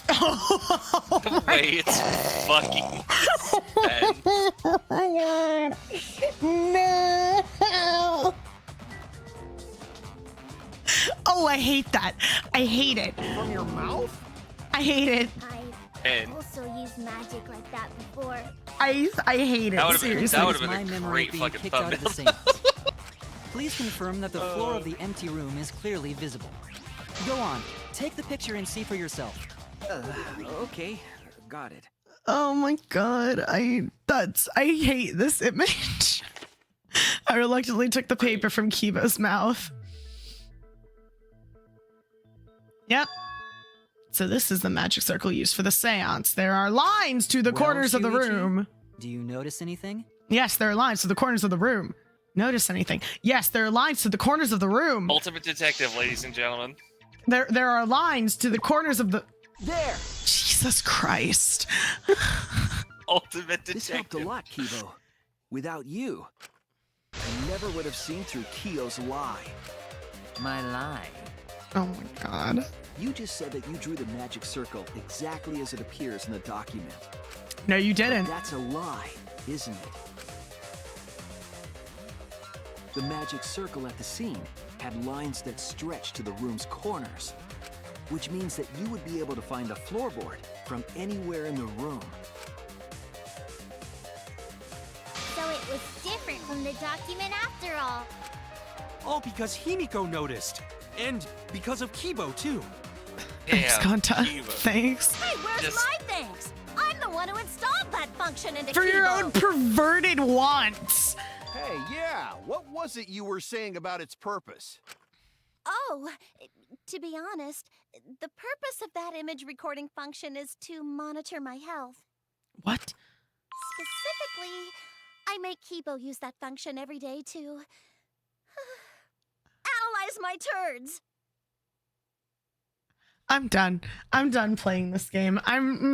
The way it's fucking spent. No. Oh, I hate that. I hate it. From your mouth? I hate it. And Also used magic like that before. I hate it. That would've been- Seriously. that would've My been a memory great of being fucking kicked out of the thumbnail. seance. Please confirm that the floor of the empty room is clearly visible. Go on, take the picture and see for yourself. Okay, got it. Oh my god, I hate this image. I reluctantly took the paper from Kibo's mouth. Yep. So this is the magic circle used for the seance. There are lines to the Well, corners of the Shuichi, room. Do you notice anything? Yes, there are lines to the corners of the room. Notice anything? Yes, there are lines to the corners of the room. Ultimate detective, ladies and gentlemen. There are lines to the corners of the... There! Jesus Christ. Ultimate This helped a detective. lot, Kibo. Without you, I never would have seen through Kiyo's lie. My lie? Oh my god. You just said that you drew the magic circle exactly as it appears in the document. No, you But didn't. that's a lie, isn't it? The magic circle at the scene had lines that stretched to the room's corners, which means that you would be able to find the floorboard from anywhere in the room. So it was different from the document after all. All because Himiko noticed. And because of Kibo, too. Thanks, Kanta. Kibo. Thanks. Hey, where's Just- my thanks? I'm the one who installed that function into For your Kibo. own perverted wants. Hey, yeah, what was it you were saying about its purpose? Oh, to be honest, the purpose of that image recording function is to monitor my health. What? Specifically, I make Kibo use that function every day to analyze my turds. I'm done. I'm done playing this game. I'm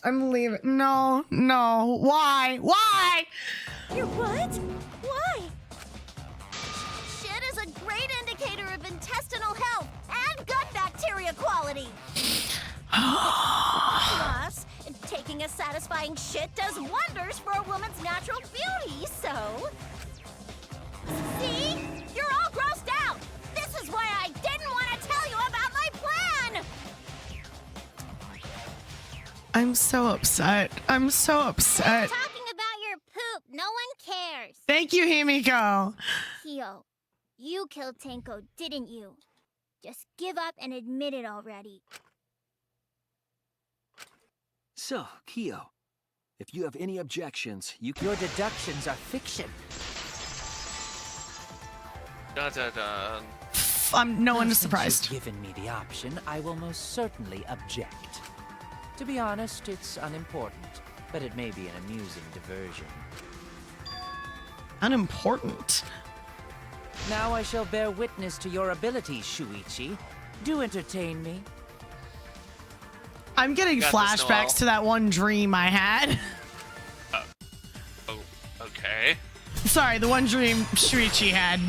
leaving. No. Why? Why? You're what? Why? Shit is a great indicator of intestinal health and gut bacteria quality. Plus, taking a satisfying shit does wonders for a woman's natural beauty, so... See? You're all grossed out! This is why I didn't want to tell you about my plan! I'm so upset. I'm so upset. Talking about your poop, no one cares. Thank you, Himiko. Kyo, you killed Tenko, didn't you? Just give up and admit it already. So, Kiyo, if you have any objections, you can... Your deductions are fiction. Dun, dun, dun. No one is Since surprised. You've given me the option, I will most certainly object. To be honest, it's unimportant, but it may be an amusing diversion. Unimportant. Now I shall bear witness to your abilities, Shuichi. Do entertain me. I'm getting Got this, flashbacks Noelle. to that one dream I had. Oh, okay. Sorry, the one dream Shuichi had.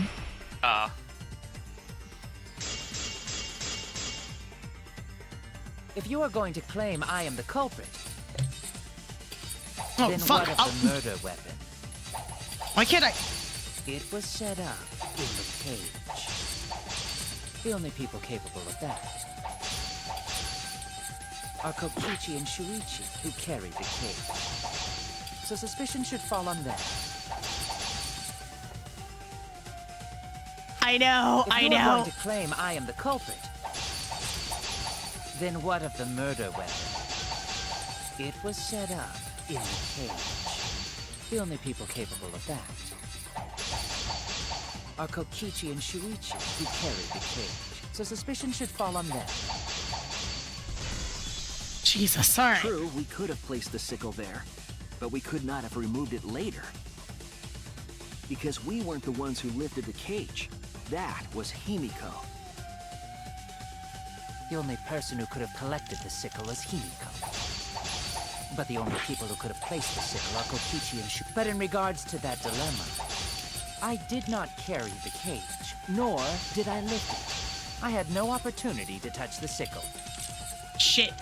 If you are going to claim I am the culprit, Oh, then fuck. what of the murder weapon? Why can't I? It was set up in the cage. The only people capable of that are Kokichi and Shuichi, who carried the cage. So suspicion should fall on them. I know, If I you are know. going to claim I am the culprit, then what of the murder weapon? It was set up in the cage. The only people capable of that are Kokichi and Shuichi, who carried the cage. So suspicion should fall on them. Jesus, sorry. True, we could have placed the sickle there, but we could not have removed it later. Because we weren't the ones who lifted the cage. That was Himiko. The only person who could have collected the sickle is Himiko. But the only people who could have placed the sickle are Kokichi and Shuichi. But in regards to that dilemma, I did not carry the cage, nor did I lift it. I had no opportunity to touch the sickle. Shit.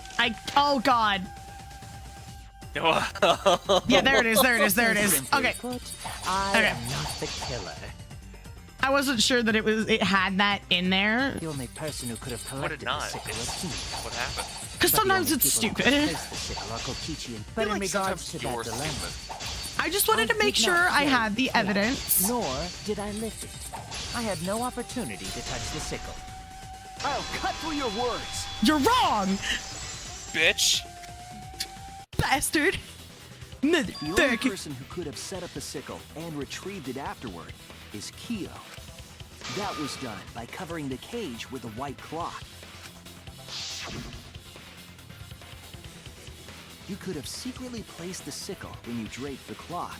Oh god. Yeah, there it is. Okay. I am not the killer. I wasn't sure that it had that in there. The only person who could have collected the sickle was Himiko. What happened? Because sometimes it's stupid. But in regards to that dilemma, I just wanted to make sure I had the evidence. Nor did I lift it. I had no opportunity to touch the sickle. I'll cut through your words. You're wrong, bitch. Bastard. The only person who could have set up the sickle and retrieved it afterward is Kyo. That was done by covering the cage with a white cloth. You could have secretly placed the sickle when you draped the cloth.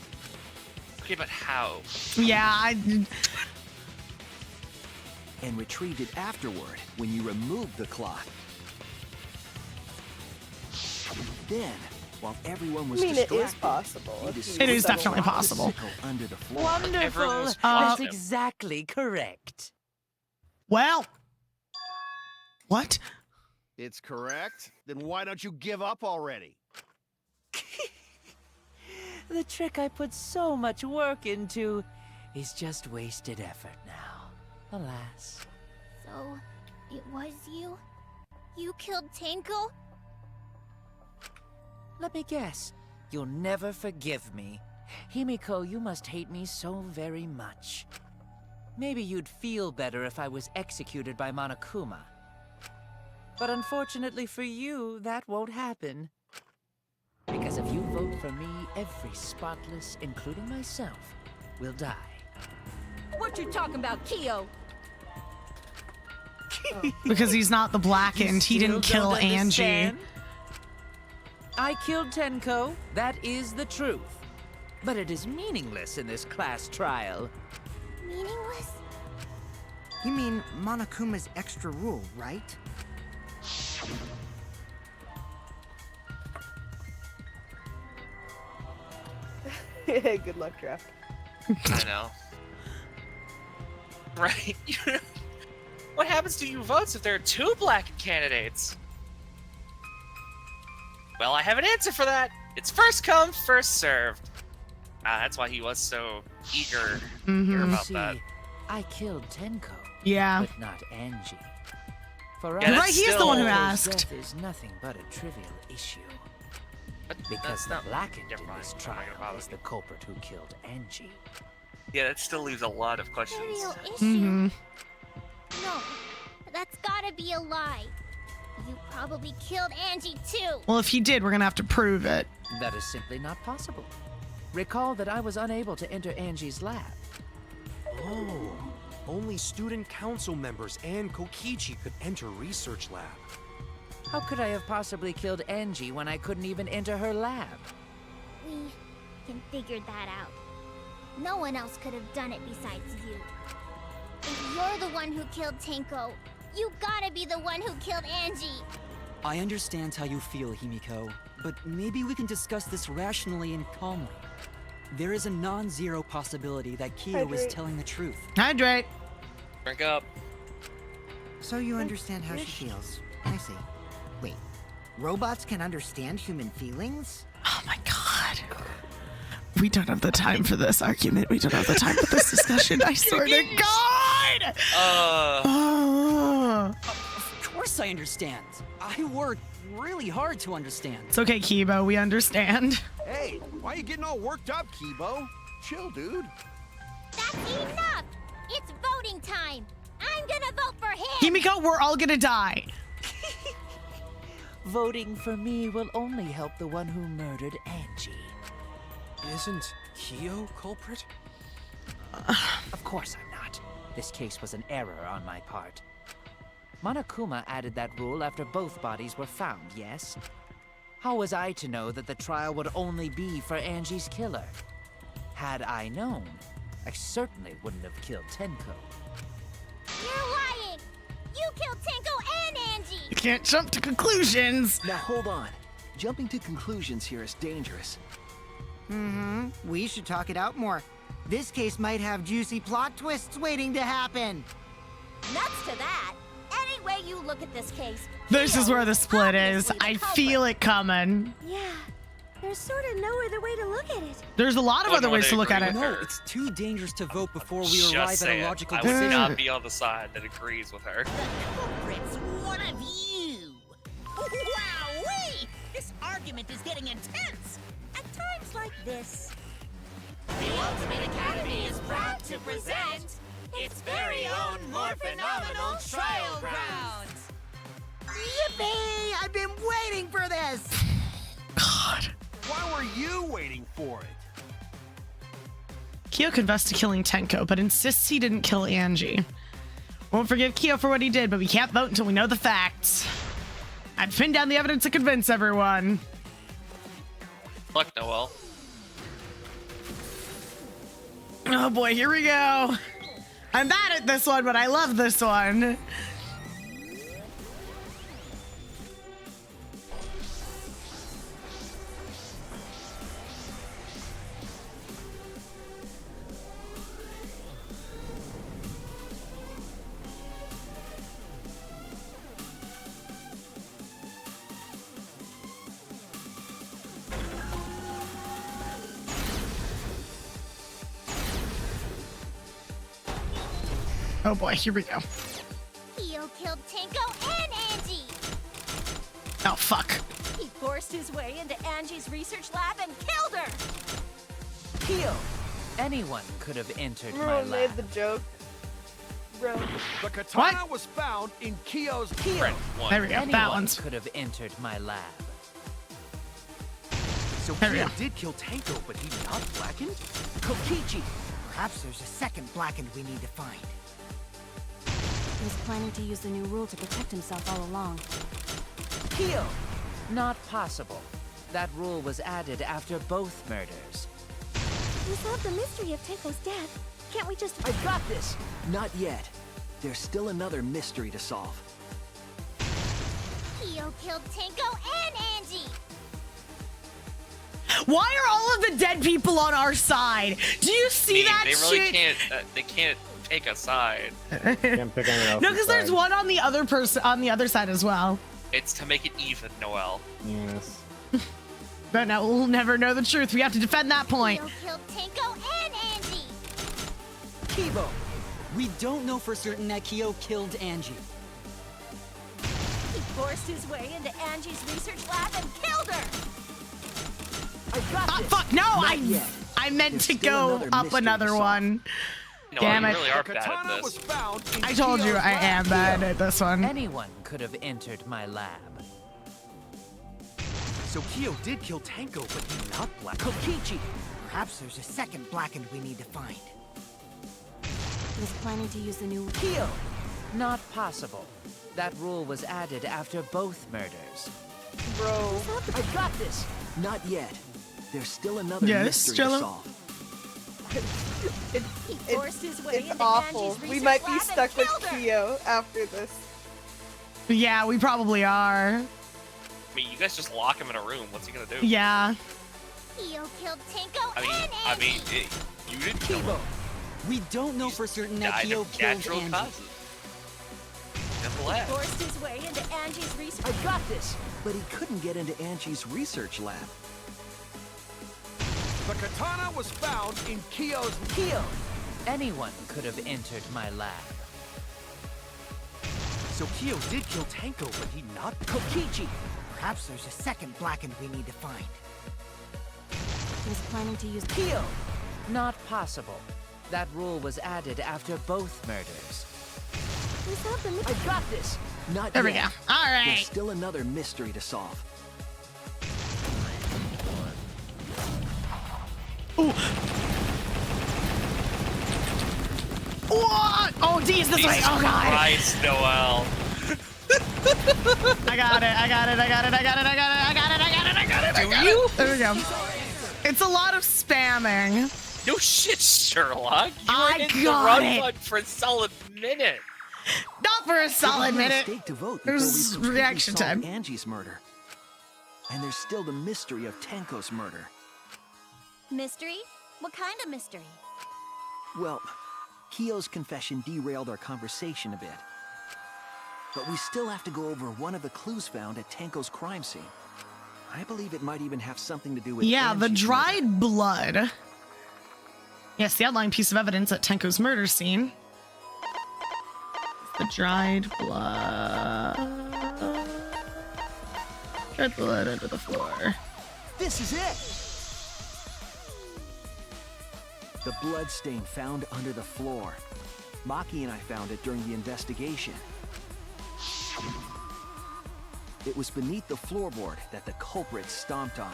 Okay, but how? Yeah, and retrieved it afterward when you removed the cloth. Then, while everyone was distracted, it is possible. It is definitely possible. Under the floor. Wonderful. That's exactly correct. Well. What? It's correct. Then why don't you give up already? The trick I put so much work into is just wasted effort now. Alas. So, it was you? You killed Tenko? Let me guess. You'll never forgive me. Himiko, you must hate me so very much. Maybe you'd feel better if I was executed by Monokuma. But unfortunately for you, that won't happen. Because if you vote for me, every spotless, including myself, will die. What you talking about, Kyo? Because he's not the blackened. He didn't kill Angie. I killed Tenko. That is the truth. But it is meaningless in this class trial. Meaningless? You mean Monokuma's extra rule, right? Good luck, draft. I know. Right? What happens to you votes if there are 2 black candidates? Well, I have an answer for that. It's first come, first served. That's why he was so eager to hear about that. I killed Tenko. Yeah. But not Angie. For You're right, he is the one who asked. Death is nothing but a trivial issue. Because the blackened in this trial is the culprit who killed Angie. Yeah, that still leaves a lot of questions. Trivial issue? No, that's gotta be a lie. You probably killed Angie too. Well, if he did, we're gonna have to prove it. That is simply not possible. Recall that I was unable to enter Angie's lab. Oh, only student council members and Kokichi could enter research lab. How could I have possibly killed Angie when I couldn't even enter her lab? We can figure that out. No one else could have done it besides you. If you're the one who killed Tenko, you gotta be the one who killed Angie. I understand how you feel, Himiko, but maybe we can discuss this rationally and calmly. There is a non-zero possibility that Kyo is telling the truth. Hydrate. Drink up. So you understand how she feels. I see. Wait, robots can understand human feelings? Oh my god. We don't have the time for this argument. We don't have the time for this discussion. I swear to God! Of course I understand. I worked really hard to understand. It's okay, Kibo. We understand. Hey, why are you getting all worked up, Kibo? Chill, dude. That's enough! It's voting time! I'm gonna vote for him! Himiko, we're all gonna die. Voting for me will only help the one who murdered Angie. Isn't Kyo culprit? Of course I'm not. This case was an error on my part. Monokuma added that rule after both bodies were found, yes? How was I to know that the trial would only be for Angie's killer? Had I known, I certainly wouldn't have killed Tenko. You're lying! You killed Tenko and Angie! You can't jump to conclusions. Now hold on. Jumping to conclusions here is dangerous. We should talk it out more. This case might have juicy plot twists waiting to happen. Nuts to that! way you look at this case, This is Kyo where the split is. obviously the I culprit. feel it coming. Yeah, there's sort of no other way to look at it. There's a lot of other ways to look at it. No, it's too dangerous to vote before we Just arrive at saying, a logical I would decision. not be on the side that agrees with her. Culprit's one of you. Wowee! This argument is getting intense. At times like this, the Ultimate Academy is proud to present its very own more phenomenal trial grounds. Yippee! I've been waiting for this! God. Why were you waiting for it? Kyo confessed to killing Tenko, but insists he didn't kill Angie. Won't forgive Kyo for what he did, but we can't vote until we know the facts. I'd pin down the evidence to convince everyone. Luck, Noel. Oh boy, here we go. I'm bad at this one, but I love this one. Oh boy, here we go. Kyo killed Tenko and Angie. Oh fuck. He forced his way into Angie's research lab and killed her. Kyo, anyone could have entered my Everyone made lab. the joke. Bro. The katana was found in Kyo's Kyo, There we go, that anyone one's- could have entered my lab. So There we Kyo go. did kill Tenko, but he not blackened? Kokichi! Perhaps there's a second blackened we need to find. He was planning to use the new rule to protect himself all along. Kyo, not possible. That rule was added after both murders. We solved the mystery of Tenko's death. Can't we just... I got this! Not yet. There's still another mystery to solve. Kyo killed Tenko and Angie. Why are all of the dead people on our side? Do you see that They really shit? can't. They can't take a side. Can't pick anyone else's No, because there's side. one on the other person on the other side as well. It's to make it even, Noel. Yes. But no, we'll never know the truth. We have to defend that point. Kyo killed Tenko and Angie. Kibo, we don't know for certain that Kyo killed Angie. He forced his way into Angie's research lab and killed her. I got this! Fuck, no, Not yet. I meant There's to still go another up mystery to another solve. one. No, Damn you it. really are The bad at katana this. was found in I told you Kyo's I lab. am bad at this one. Anyone could have entered my lab. So Kyo did kill Tenko, but he not black. Kokichi! Perhaps there's a second blackened we need to find. He was planning to use the new... Kyo, not possible. That rule was added after both murders. Bro. I got this! Not yet. There's still another Yes, mystery Jello? to solve. He forced his way It's into awful. Angie's We research might be lab stuck and with killed her. Kyo after this. Yeah, we probably are. I mean, you guys just lock him in a room. What's he gonna do? Yeah. Kyo killed Tenko I mean, and I Angie. mean, you didn't kill him. We don't know for certain that Died Kyo of killed natural Angie. causes. In the lab. Forced his way into Angie's research. I got this! But he couldn't get into Angie's research lab. The katana was found in Kyo's... Kyo, anyone could have entered my lab. So Kyo did kill Tenko, but he not... Kokichi! Perhaps there's a second blackened we need to find. He was planning to use... Kyo, not possible. That rule was added after both murders. We solved the mystery. I got this! Not There we yet. go. All There's right. still another mystery to solve. What? Oh, geez, this way. Jesus Oh, God. Christ, Noel. I got it. I got it. I got it. I got it. I got it. I got it. I got it. I got it. I Do got you? it. There we go. It's a lot of spamming. No shit, Sherlock. You I were in the got run it. one for a solid minute. Not for a solid It was a minute. mistake to vote It before was we completely reaction solved time. Angie's murder. And there's still the mystery of Tenko's murder. Mystery? What kind of mystery? Well, Kyo's confession derailed our conversation a bit. But we still have to go over one of the clues found at Tenko's crime scene. I believe it might even have something to do with Yeah, the Angie's dried murder. blood. Yes, the outlying piece of evidence at Tenko's murder scene. The dried blood. Dried blood under the floor. This is it! The blood stain found under the floor. Maki and I found it during the investigation. It was beneath the floorboard that the culprit stomped on.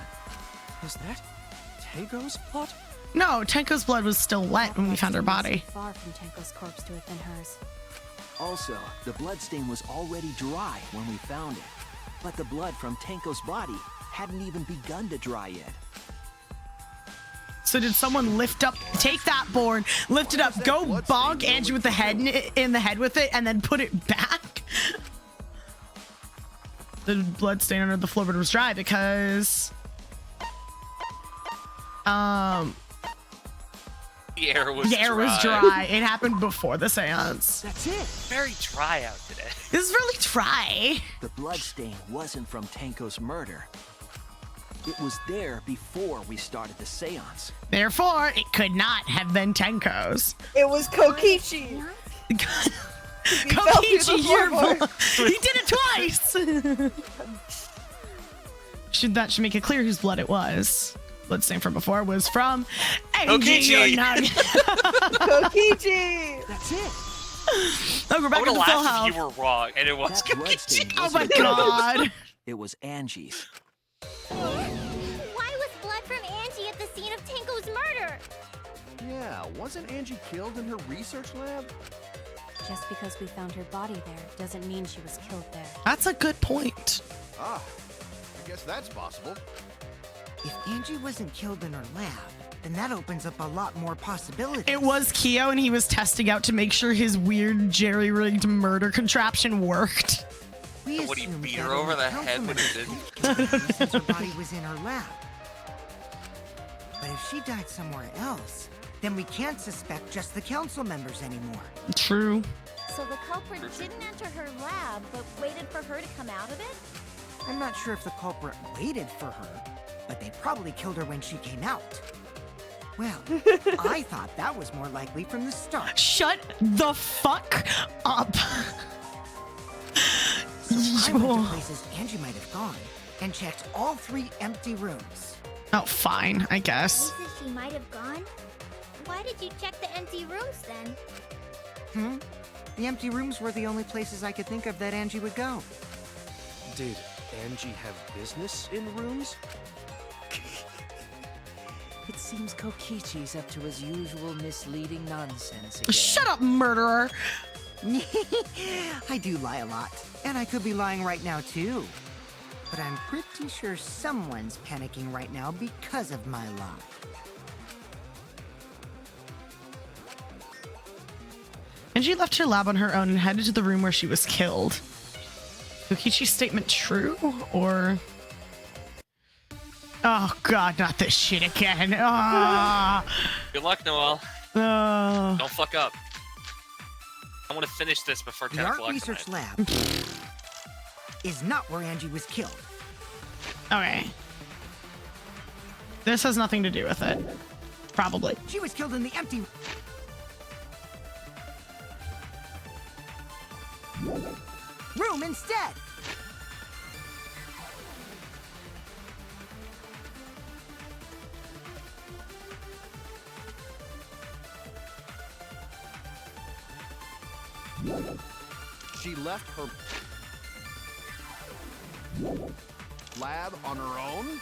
Is that Tenko's blood? No, Tenko's blood was still wet when we found her body. Far from Tenko's corpse to have been hers. Also, the blood stain was already dry when we found it. But the blood from Tenko's body hadn't even begun to dry yet. So did someone lift up, take that board, lift it up, go bonk Angie with the head in the head with it, and then put it back? The blood stain under the floorboard was dry because The air was dry. It happened before the seance. That's it. Very dry out today. This is really dry. The blood stain wasn't from Tenko's murder. It was there before we started the seance. Therefore, it could not have been Tenko's. It was Kokichi. Kokichi, he did it twice. That should make it clear whose blood it was. Blood stain from before was from Kokichi. Kokichi. That's it. Oh, we're back I at would the full laugh health. if you were wrong and it was That blood stain Oh wasn't my god. It was Angie's. Why was blood from Angie at the scene of Tenko's murder? Yeah, wasn't Angie killed in her research lab? Just because we found her body there doesn't mean she was killed there. That's a good point. Ah, I guess that's possible. If Angie wasn't killed in her lab, then that opens up a lot more possibilities. It was Kyo, and he was testing out to make sure his weird jerry-rigged murder contraption worked. We Would he assumed beat that her over only the head when he council did? members killed her since her body was in her lab. But if she died somewhere else, then we can't suspect just the council members anymore. True. So the culprit didn't enter her lab, but waited for her to come out of it? I'm not sure if the culprit waited for her, but they probably killed her when she came out. Well, I thought that was more likely from the start. Shut the fuck up. So I went to places Angie might have gone and checked all 3 empty rooms. Oh, fine, I guess. Places she might have gone? Why did you check the empty rooms then? The empty rooms were the only places I could think of that Angie would go. Did Angie have business in rooms? It seems Kokichi's up to his usual misleading nonsense again. Shut up, murderer. I do lie a lot, and I could be lying right now too. But I'm pretty sure someone's panicking right now because of my lie. Angie left her lab on her own and headed to the room where she was killed. Kokichi's statement true, or... Oh god, not this shit again. Good luck, Noel. Oh. Don't fuck up. I want to finish this before 10 The art o'clock research tonight. lab is not where Angie was killed. Okay. This has nothing to do with it. Probably. She was killed in the empty room instead. She left her lab on her own?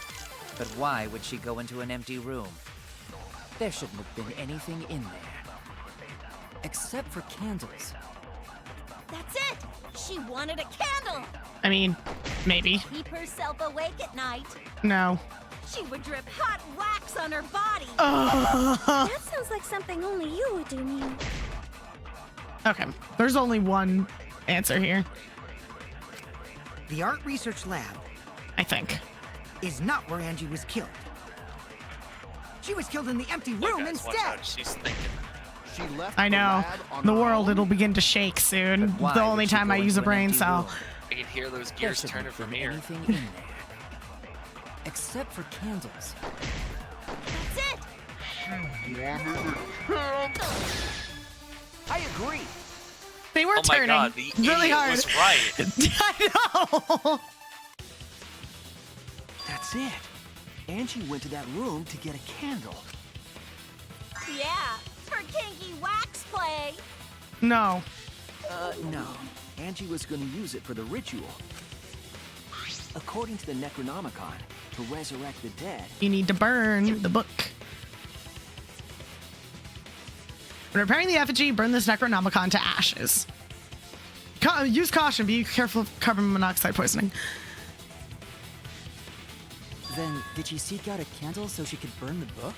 But why would she go into an empty room? There shouldn't have been anything in there. Except for candles. That's it! She wanted a candle! I mean, maybe. Keep herself awake at night. No. She would drip hot wax on her body. That sounds like something only you would do, Neil. Okay, there's only one answer here. The art research lab, I think, is not where Angie was killed. She was killed in the empty room Guys, watch instead. out. She's thinking. She left I the know. lab on The her world, own? it'll begin to shake soon. But why The would only she time go I use a into an brain empty cell. room? I can hear those There gears shouldn't turning have from been here. anything in there. Except for candles. That's it! I agree. They were Oh my turning god, the really idiot hard. was right. I know. That's it. Angie went to that room to get a candle. Yeah, for kinky wax play. No. No. Angie was going to use it for the ritual. According to the Necronomicon, to resurrect the dead, You need to burn the book. When repairing the effigy, burn this Necronomicon to ashes. Use caution. Be careful of carbon monoxide poisoning. Then, did she seek out a candle so she could burn the book?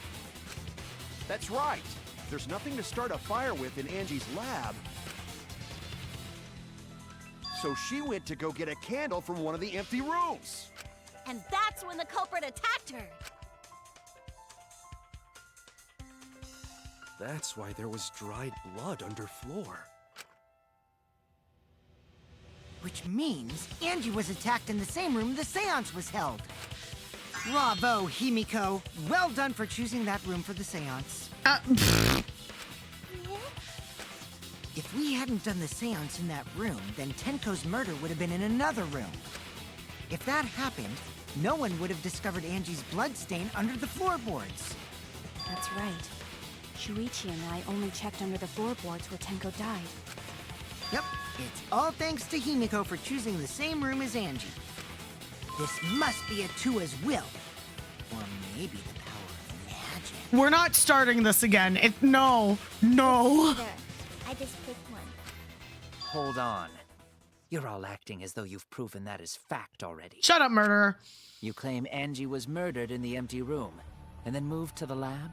That's right. There's nothing to start a fire with in Angie's lab. So she went to go get a candle from one of the empty rooms. And that's when the culprit attacked her. That's why there was dried blood under floor. Which means Angie was attacked in the same room the seance was held. Bravo, Himiko. Well done for choosing that room for the seance. If we hadn't done the seance in that room, then Tenko's murder would have been in another room. If that happened, no one would have discovered Angie's bloodstain under the floorboards. That's right. Shuichi and I only checked under the floorboards where Tenko died. Yep, it's all thanks to Himiko for choosing the same room as Angie. This must be Atua's will. Or maybe the power of magic. We're not starting this again. No. There. I just picked one. Hold on. You're all acting as though you've proven that as fact already. Shut up, murderer. You claim Angie was murdered in the empty room, and then moved to the lab?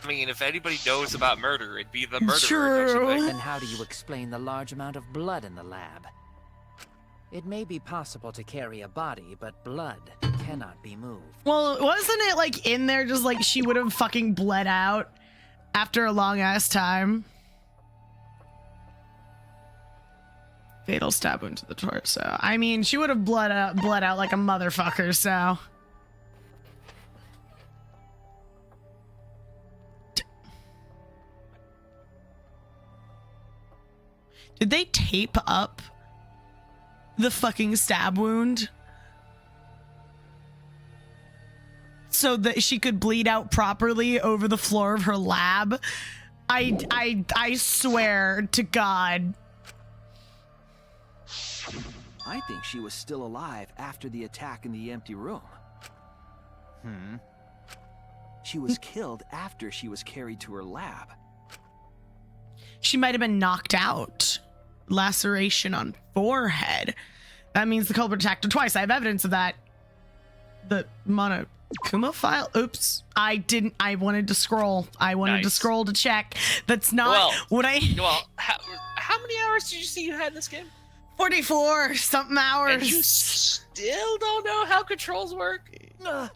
I mean, if anybody knows about murder, it'd be the murderer. True. Don't you think? Then how do you explain the large amount of blood in the lab? It may be possible to carry a body, but blood cannot be moved. Well, wasn't it like in there just like she would have fucking bled out after a long ass time? Fatal stab wound to the torso. I mean, she would have bled out like a motherfucker, so. Did they tape up the fucking stab wound so that she could bleed out properly over the floor of her lab? I swear to God. I think she was still alive after the attack in the empty room. She was killed after she was carried to her lab. She might have been knocked out. Laceration on forehead. That means the culprit attacked her twice. I have evidence of that. The Monokuma file? Oops. I wanted to scroll. I wanted to scroll to check. That's not what I... Well, how many hours did you see you had in this game? 44 something hours. And you still don't know how controls work? The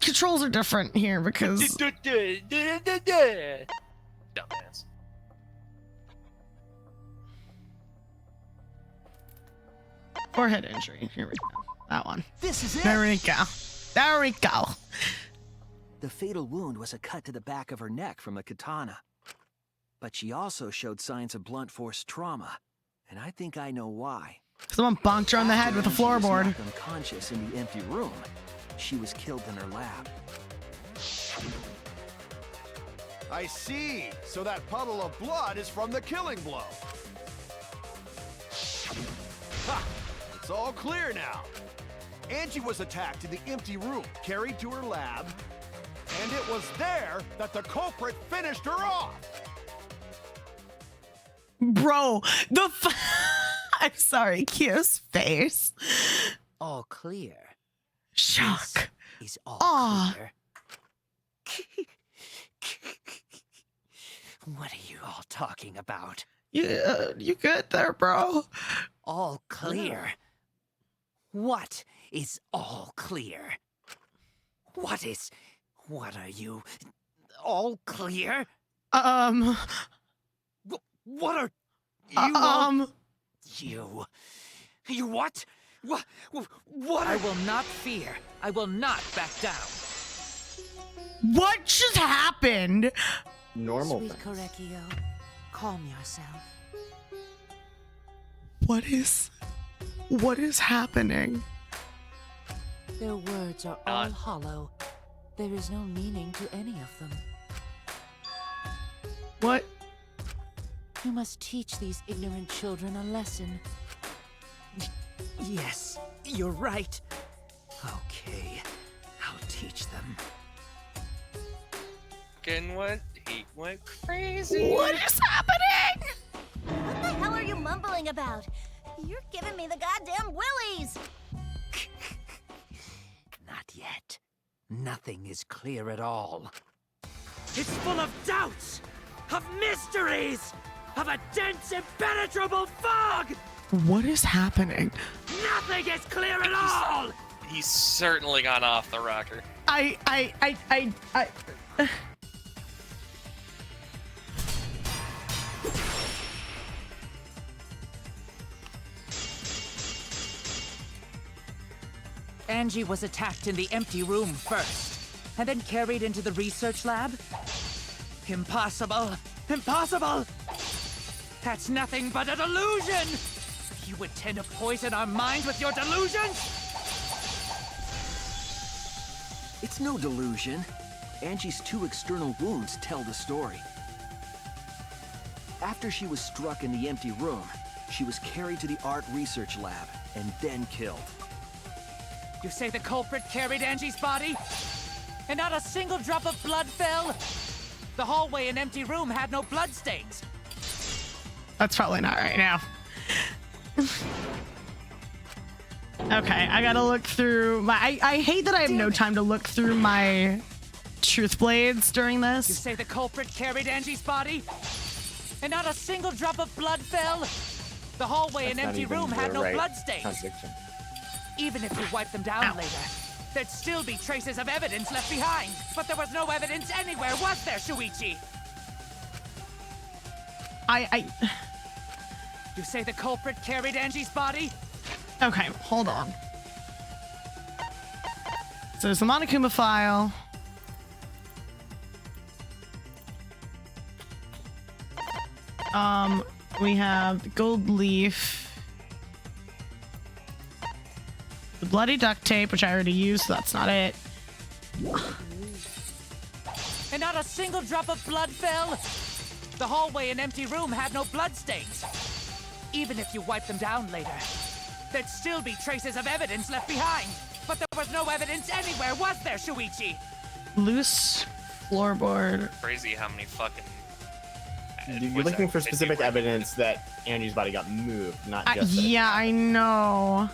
controls are different here because... Dumbass. Forehead injury. Here we go. That one. This is it. There we go. There we go. The fatal wound was a cut to the back of her neck from a katana. But she also showed signs of blunt force trauma. And I think I know why. Someone bonked her on the head with a floorboard. She was knocked unconscious in the empty room. She was killed in her lab. I see. So that puddle of blood is from the killing blow. Ha! It's all clear now. Angie was attacked in the empty room, carried to her lab, and it was there that the culprit finished her off. Bro, I'm sorry, Q's face. All clear. Shock. This is all clear. What are you all talking about? You good there, bro? All clear. What is all clear? What are you? All clear? What are you? You what? What? I will not fear. I will not back down. What just happened? Normal Sweet things. Korekio, calm yourself. What is happening? Their words are all hollow. There is no meaning to any of them. What? You must teach these ignorant children a lesson. Yes, you're right. Okay, I'll teach them. He went crazy. What is happening? What the hell are you mumbling about? You're giving me the goddamn willies! Not yet. Nothing is clear at all. It's full of doubts, of mysteries, of a dense, impenetrable fog! What is happening? Nothing is clear at all! He's certainly gone off the rocker. Angie was attacked in the empty room first, and then carried into the research lab? Impossible! Impossible! That's nothing but a delusion! You would tend to poison our minds with your delusions? It's no delusion. Angie's 2 external wounds tell the story. After she was struck in the empty room, she was carried to the art research lab and then killed. You say the culprit carried Angie's body? And not a single drop of blood fell? The hallway and empty room had no bloodstains. That's probably not right now. Okay, I gotta look through my. I hate that I have no time to look through my truth blades during this. You say the culprit carried Angie's body? And not a single drop of blood fell? The hallway and empty room had no bloodstains. Contradiction. Even if you wipe them down later, there'd still be traces of evidence left behind. But there was no evidence anywhere, was there, Shuichi? You say the culprit carried Angie's body? Okay, hold on. So there's the Monokuma file. We have the gold leaf. The bloody duct tape, which I already used, so that's not it. And not a single drop of blood fell? The hallway and empty room had no bloodstains. Even if you wipe them down later, there'd still be traces of evidence left behind. But there was no evidence anywhere, was there, Shuichi? Loose floorboard. Crazy how many fucking. You're looking for specific evidence that Angie's body got moved, not just. Yeah, I know.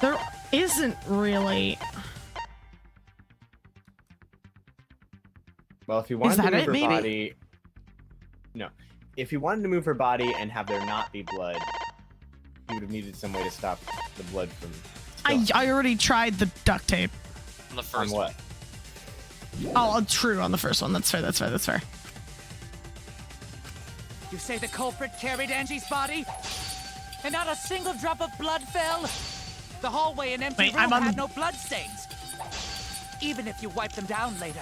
There isn't really. Well, if you wanted to move her maybe? body, no. If you wanted to move her body and have there not be blood, you would have needed some way to stop the blood from. I already tried the duct tape. On the first on what? Oh, true. On the first one. That's fair. That's fair. That's fair. You say the culprit carried Angie's body? And not a single drop of blood fell? The hallway and empty room had no bloodstains. Even if you wipe them down later.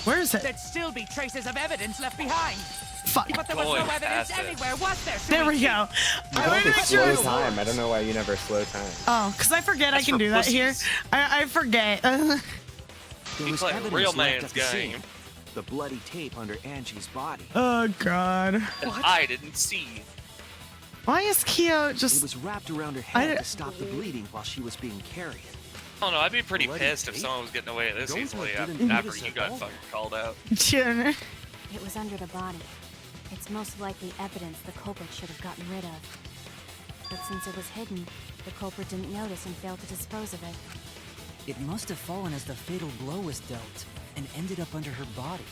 Where is it? There'd still be traces of evidence left behind. Fuck. But there was no evidence anywhere, was there? There we go. I don't think slow time. I don't know why you never slow time. Oh, because I forget I can do that here. I forget. There You was play a evidence real left man's at the game. scene. The bloody tape under Angie's body. Oh, God. That I didn't see. Why is Kyo just... It was wrapped around her head to stop the bleeding while she was being carried. I don't know, I'd be pretty Bloody pissed if tape? someone was getting away with this Don't easily I didn't after notice you at got all. fucking called out. It was under the body. It's most likely evidence the culprit should have gotten rid of. But since it was hidden, the culprit didn't notice and failed to dispose of it. It must have fallen as the fatal blow was dealt and ended up under her body.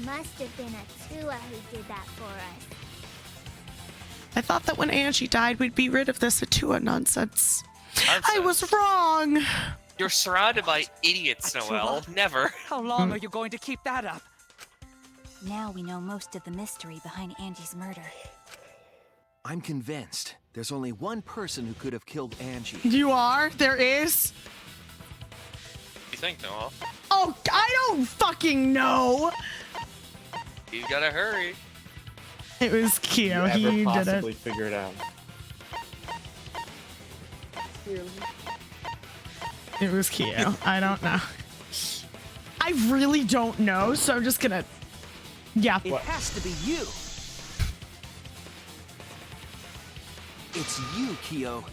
Must have been a Tua who did that for us. I thought that when Angie died, we'd be rid of this Atua nonsense. I was wrong. You're surrounded by idiots, Noelle. Never. How long are you going to keep that up? Now we know most of the mystery behind Angie's murder. I'm convinced there's only one person who could have killed Angie. You are? There is? You think, Noelle? Oh, I don't fucking know. You gotta hurry. It was Kyo. You He ever did possibly it. figure it out? It was Kyo. I don't know. I really don't know, so I'm just gonna... Yeah. It has to be you. It's you, Kyo.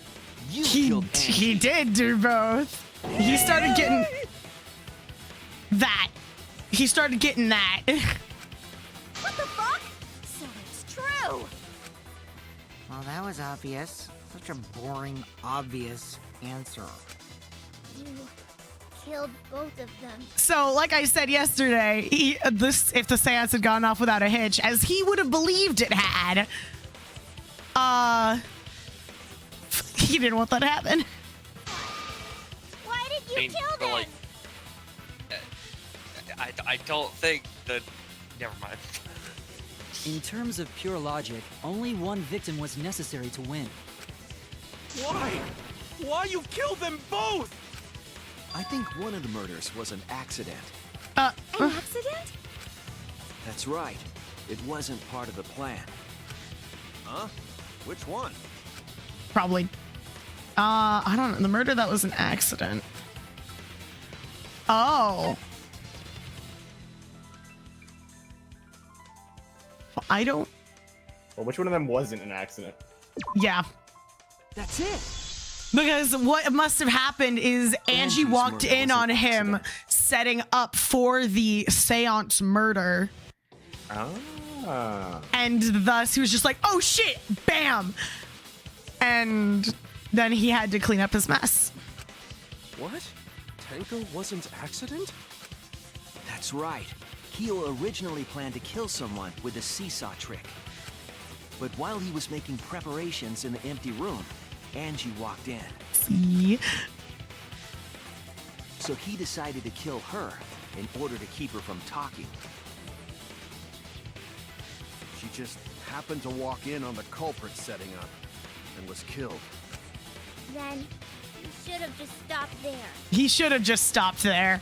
You He, killed Angie. he did do both. He started getting... that. He started getting that. What the fuck? So it's true. Well, that was obvious. Such a boring, obvious answer. You killed both of them. So, like I said yesterday, if the seance had gone off without a hitch, as he would have believed it had, he didn't want that to happen. Why did you I mean, kill but, them? like, I don't think that... Never mind. In terms of pure logic, only one victim was necessary to win. Why? Why you killed them both? I think one of the murders was an accident. An accident? That's right. It wasn't part of the plan. Huh? Which one? Probably. I don't know. The murder that was an accident. Oh. I don't... Well, which one of them wasn't an accident? Yeah. That's it. Because what must have happened is Angie Angie's walked murder in was on an him accident. setting up for the seance murder. Ah. And thus he was just like, oh shit, bam. And then he had to clean up his mess. What? Tenko wasn't accident? That's right. Kyo originally planned to kill someone with a seesaw trick. But while he was making preparations in the empty room, Angie walked in. See? So he decided to kill her in order to keep her from talking. She just happened to walk in on the culprit setting up and was killed. Then you should have just stopped there. He should have just stopped there.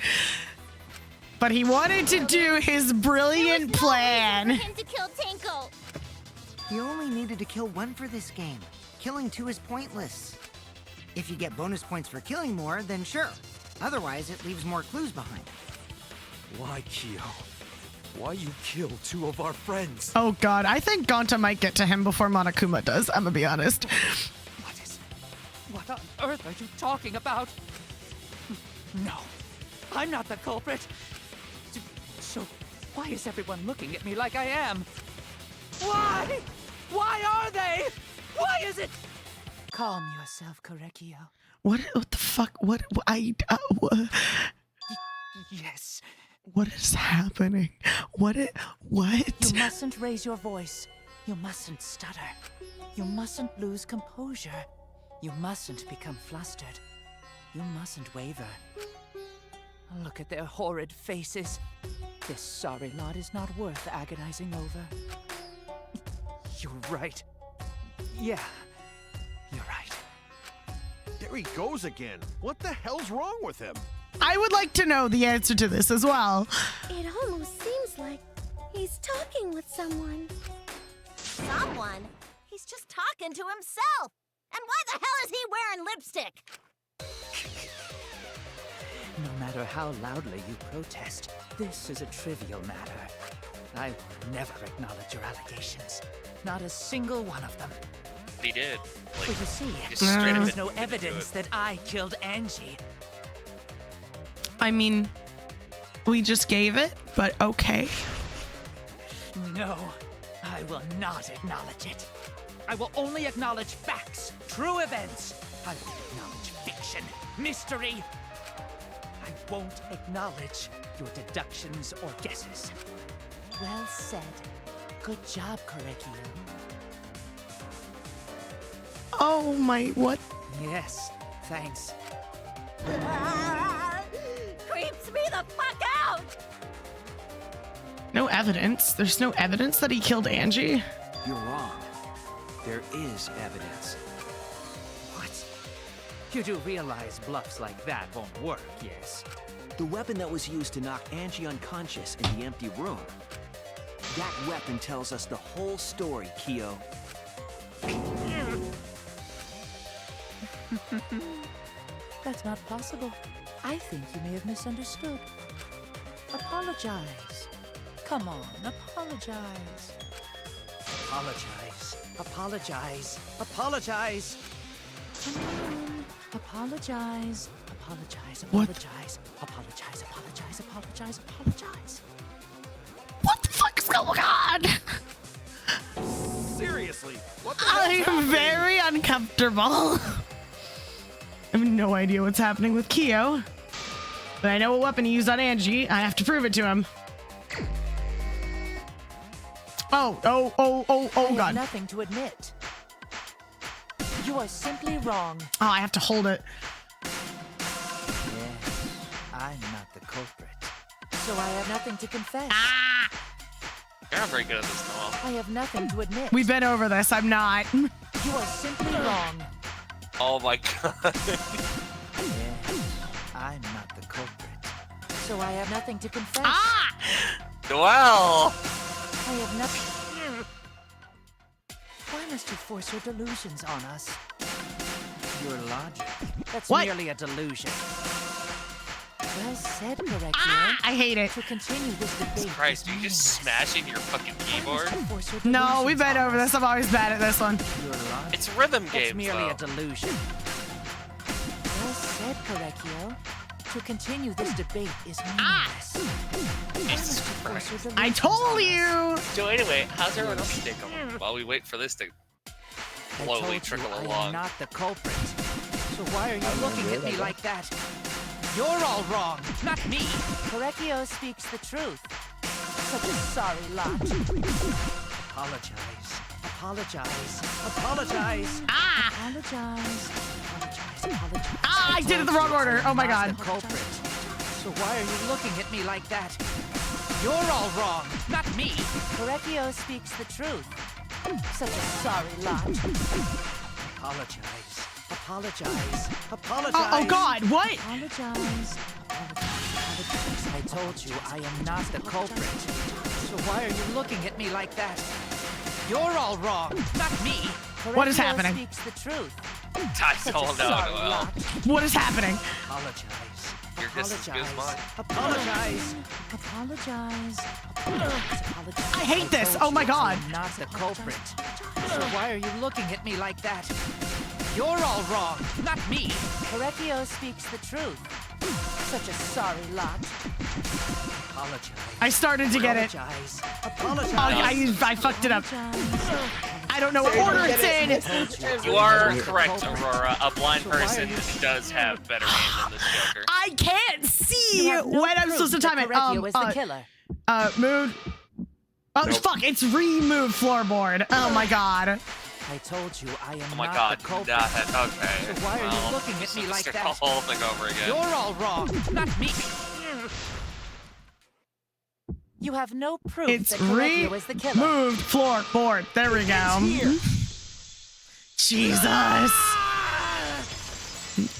But he wanted to do his brilliant plan. For him to kill Tenko. You only needed to kill one for this game. Killing two is pointless. If you get bonus points for killing more, then sure. Otherwise, it leaves more clues behind. Why, Kyo? Why you kill two of our friends? Oh god, I think Gonta might get to him before Monokuma does, I'm gonna be honest. What on earth are you talking about? No, I'm not the culprit. So, why is everyone looking at me like I am? Why? Why are they? Why is it? Calm yourself, Korekio. What the fuck? What Yes. What is happening? What? You mustn't raise your voice. You mustn't stutter. You mustn't lose composure. You mustn't become flustered. You mustn't waver. Look at their horrid faces. This sorry lot is not worth agonizing over. You're right. Yeah, you're right. There he goes again. What the hell's wrong with him? I would like to know the answer to this as well. It almost seems like he's talking with someone. Someone? He's just talking to himself. And why the hell is he wearing lipstick? No matter how loudly you protest, this is a trivial matter. I will never acknowledge your allegations. Not a single one of them. He did. For you see, just straight up there's no admitted to evidence it. that I killed Angie. I mean, we just gave it, but okay. No, I will not acknowledge it. I will only acknowledge facts, true events. I won't acknowledge fiction, mystery. I won't acknowledge your deductions or guesses. Well said. Good job, Korekio. Oh my, what? Yes, thanks. Creeps me the fuck out! No evidence. There's no evidence that he killed Angie. You're wrong. There is evidence. What? You do realize bluffs like that won't work, yes? The weapon that was used to knock Angie unconscious in the empty room. That weapon tells us the whole story, Kyo. That's not possible. I think you may have misunderstood. Apologize. Come on, apologize. Apologize. Apologize. Apologize. Come on. Apologize. Apologize. What? Apologize. Apologize. Apologize. Apologize. Apologize. What the fuck is going on? Seriously, what the I hell's am happening? very uncomfortable. I have no idea what's happening with Kyo. But I know what weapon he used on Angie. I have to prove it to him. Oh, I have God. nothing to admit. You are simply wrong. Oh, I have to hold it. Yes, I'm not the culprit. So I have nothing to confess. You're not very good at this, Noel. I have nothing to admit. We've been over this. I'm not. You are simply wrong. Oh my god. Yes, I'm not the culprit. So I have nothing to confess. Well. I have nothing. Why must you force your delusions on us? Your logic. That's What? merely a delusion. Well said, Correctio. I hate it. To continue this debate. Christ, are you just smashing your fucking keyboard? No, we've been over this. I'm always bad at this one. It's rhythm That's games, merely a though. delusion. Well said, Correcchio. To continue this debate is meaningless. Jesus Christ. I told you. So anyway, how's everyone else's day going? While we wait for this to I slowly told you trickle I am along. not the culprit. So why are you looking at me like that? You're all wrong, not me. Correcchio speaks the truth. Such a sorry lot. Apologize. Apologize. Apologize. Apologize. Apologize. I did it the wrong order. Oh my God. The culprit. So why are you looking at me like that? You're all wrong, not me. Correcchio speaks the truth. Such a sorry lot. Apologize. Apologize. Apologize. Oh God, what? Apologize. Apologize. I told you I am not the culprit. So why are you looking at me like that? You're all wrong, not me. What is Correcchio happening? Speaks the truth. I don't know, Noel. What is happening? Apologize. Your guess is as good as mine. Apologize. Apologize. Apologize. I hate this. told Oh my you God. I'm not the culprit. So why are you looking at me like that? You're all wrong, not me. Correcchio speaks the truth. Such a sorry lot. Apologize. I started to get it. Apologize. Oh, Apologize. I fucked it up. I don't know what order it's in. You are correct, Aurora. A blind person does have better aim than this Joker. I can't see You have no when I'm proof supposed to that time it. Correcchio is the killer. Mood. Oh Nope. fuck! It's remove floorboard. Oh my God. I told you I am Oh my not god, the culprit. okay. So why are well, you looking at me like start that? the whole thing over again. You're all wrong, not me. You have no proof It's that Correcchio is the killer. removed floorboard. There we go. Jesus.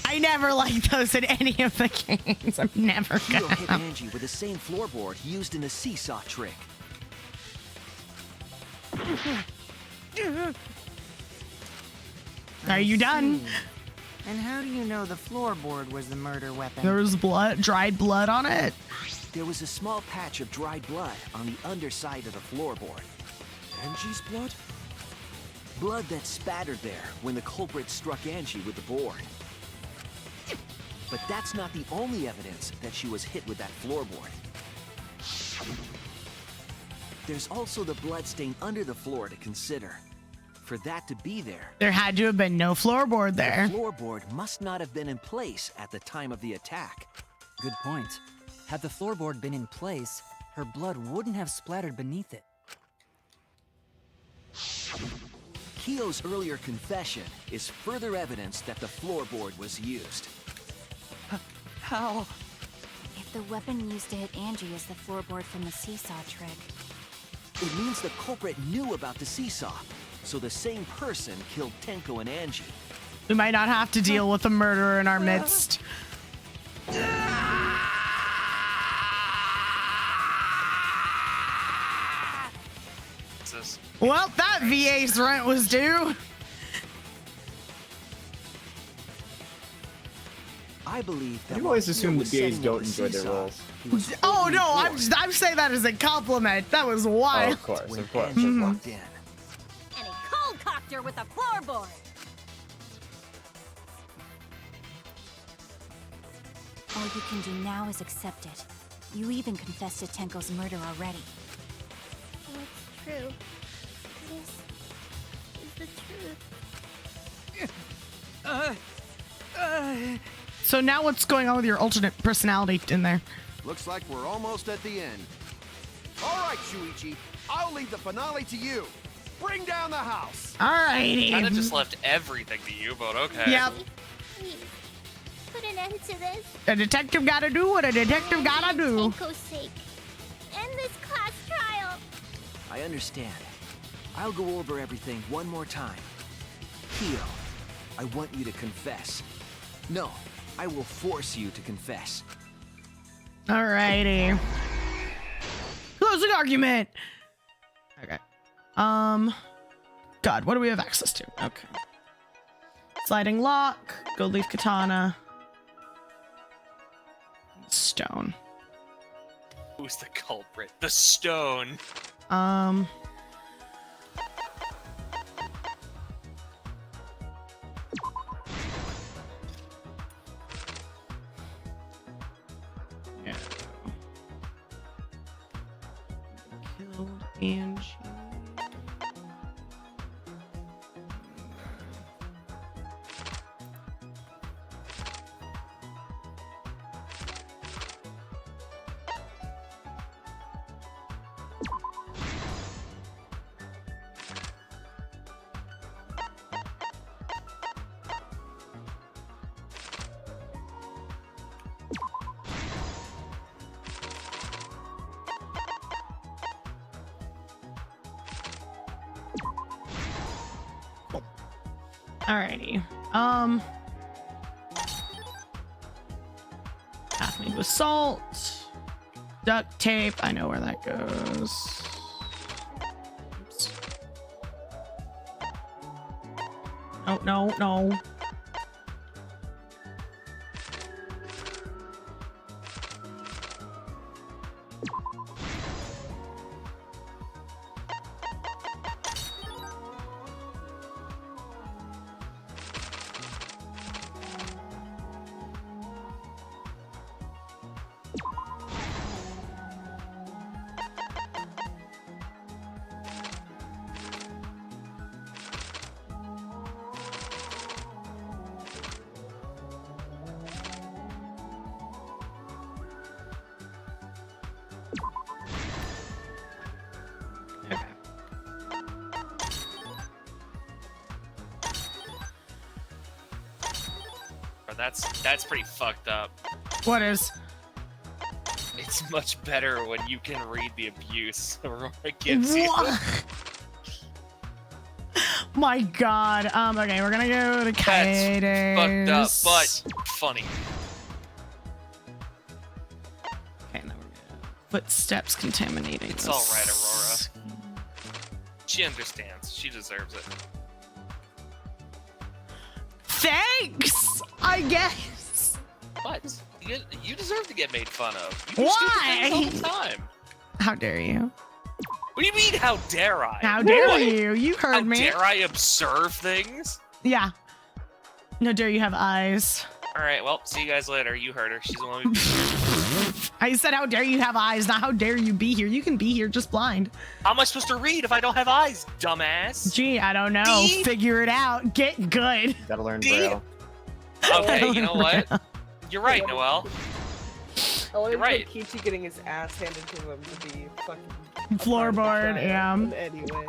I never liked those in any of the games. I'm never Kyo hit gonna. Angie with the same floorboard used in the seesaw trick. Are you done? And how do you know the floorboard was the murder weapon? There was blood, dried blood on it. There was a small patch of dried blood on the underside of the floorboard. Angie's blood? Blood that spattered there when the culprit struck Angie with the board. But that's not the only evidence that she was hit with that floorboard. There's also the bloodstain under the floor to consider. For that to be there, There had to have been no floorboard there. the floorboard must not have been in place at the time of the attack. Good point. Had the floorboard been in place, her blood wouldn't have splattered beneath it. Kyo's earlier confession is further evidence that the floorboard was used. How? If the weapon used to hit Angie is the floorboard from the seesaw trick, It means the culprit knew about the seesaw, so the same person killed Tenko and Angie. We might not have to deal with a murderer in our midst. Well, that VA's rent was due. I believe that. You always assume the VAs don't enjoy their roles. Oh no, I'm saying that as a compliment. That was wild. Oh, of course, of course. Angie walked in. And he cold-cocked her with a floorboard. all you can do now is accept it. You even confessed to Tenko's murder already. That's true. This is the truth. So now what's going on with your alternate personality in there? Looks like we're almost at the end. All right, Shuichi, I'll leave the finale to you. Bring down the house. Alrighty. Kinda just left everything to you, but okay. Yep. Please, put an end to this. A detective gotta do what a detective gotta do. Tenko's sake. End this class trial. I understand. I'll go over everything one more time. Hio, I want you to confess. No, I will force you to confess. Alrighty. Closing argument. Okay. God, what do we have access to? Okay. Sliding lock, gold leaf katana, stone. Who's the culprit? The stone. Yeah. Killed Angie. Alrighty. Half made with salt. Duct tape. I know where that goes. Oops. Oh, no, no. That's pretty fucked up. What is? It's much better when you can read the abuse Aurora gives you. My God. Okay, we're gonna go to That's fucked up, but funny. Okay, now we're gonna footsteps contaminating. It's all right, Aurora. She understands. She deserves it. Thanks, I guess. But you deserve to get made fun of. You do Why? stupid things all the time. How dare you? What do you mean? How dare I? How dare What? you? You heard me. How dare I observe things? Yeah. No dare you have eyes. All right. Well, see you guys later. You heard her. She's the one who. I said, how dare you have eyes, not how dare you be here. You can be here just blind. How am I supposed to read if I don't have eyes, dumbass? Gee, I don't know. D? Figure it out. Get good. Gotta learn D? Braille. Okay, you know what? You're right, Noelle. I want You're right. Kichi getting his ass handed to him to be fucking Floorboard, yeah. Anyway.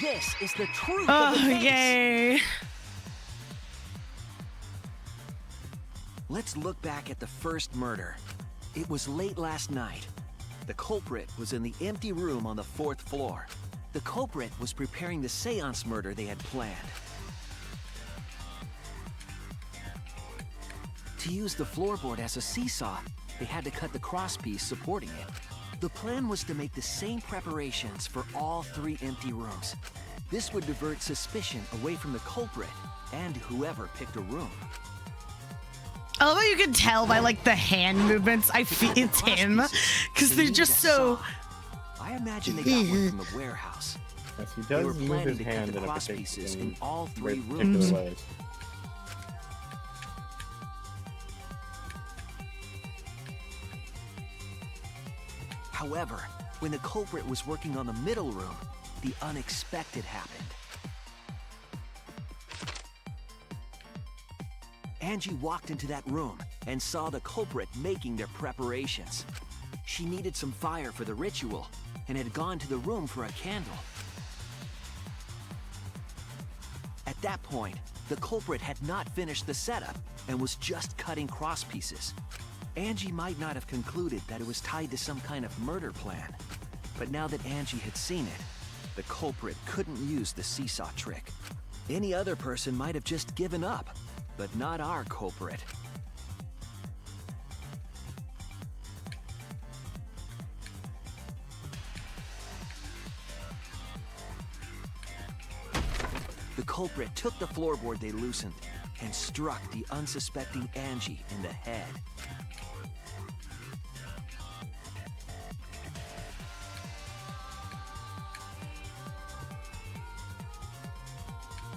This is the truth Oh, of the case. yay. Let's look back at the first murder. It was late last night. The culprit was in the empty room on the 4th floor. The culprit was preparing the seance murder they had planned. To use the floorboard as a seesaw, they had to cut the crosspiece supporting it. The plan was to make the same preparations for all 3 empty rooms. This would divert suspicion away from the culprit and whoever picked a room. I love how you can tell by like the hand movements. I feel it's him because they're just so. I imagine they got one from the warehouse. Yes, he They were does move planning his to cut hand the in a cross pieces particular, in all 3 very rooms. particular ways. However, when the culprit was working on the middle room, the unexpected happened. Angie walked into that room and saw the culprit making their preparations. She needed some fire for the ritual and had gone to the room for a candle. At that point, the culprit had not finished the setup and was just cutting cross pieces. Angie might not have concluded that it was tied to some kind of murder plan. But now that Angie had seen it, the culprit couldn't use the seesaw trick. Any other person might have just given up, but not our culprit. The culprit took the floorboard they loosened and struck the unsuspecting Angie in the head.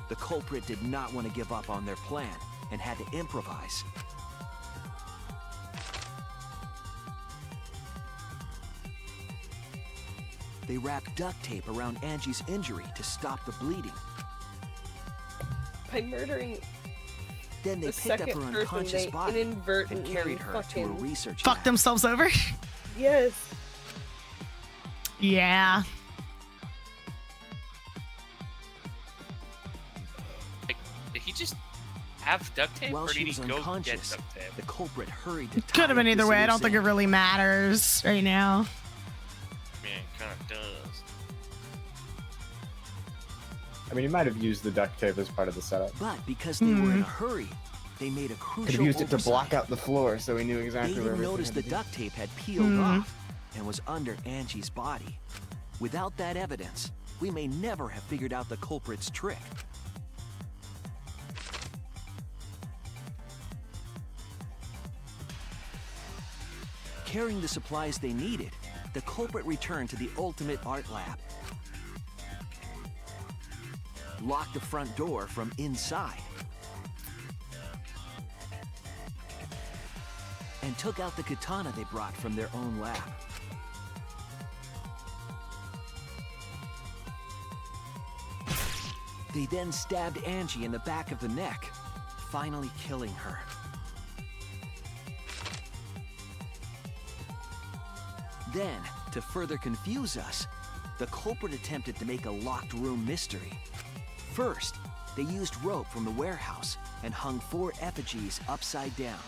The culprit did not want to give up on their plan and had to improvise. They wrapped duct tape around Angie's injury to stop the bleeding. By murdering Then they the picked up second her person, unconscious they body and inadvertently carried her to a fucking research Fuck lab. themselves over. Yes. Yeah. Like, did he just have duct tape, While or she did was he go get unconscious, duct tape? the culprit hurried to Could have been either way. I don't think it really matters right now. I mean, it kind of does. I mean, he might have used the duct tape as part of the setup. But because they were in a hurry, they made a crucial Could have used it to oversight. block out the floor so he knew They exactly where didn't everything notice had the to be. duct tape had peeled off and was under Angie's body. Without that evidence, we may never have figured out the culprit's trick. Carrying the supplies they needed, the culprit returned to the Ultimate Art Lab. Locked the front door from inside. And took out the katana they brought from their own lab. They then stabbed Angie in the back of the neck, finally killing her. Then, to further confuse us, the culprit attempted to make a locked room mystery. First, they used rope from the warehouse and hung 4 effigies upside down.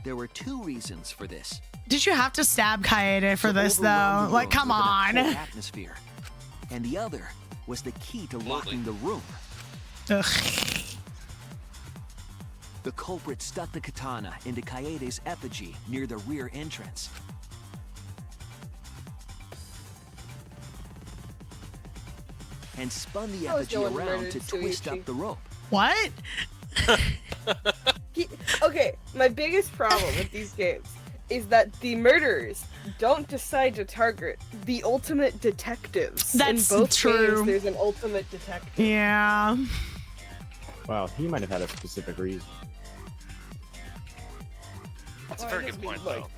There were 2 reasons for this. Did you have to stab Kaede for this though? Like, come on. Atmosphere. And the other was the key to locking the room. Ugh. The culprit stuck the katana into Kaede's effigy near the rear entrance. And spun the That was effigy no one around murdered to twist Suichi. up the rope. What? Okay, my biggest problem with these games is that the murderers don't decide to target the ultimate detectives. That's in both true. games, there's an ultimate detective. Yeah. Well, he might have had a specific reason. That's a very good point, though.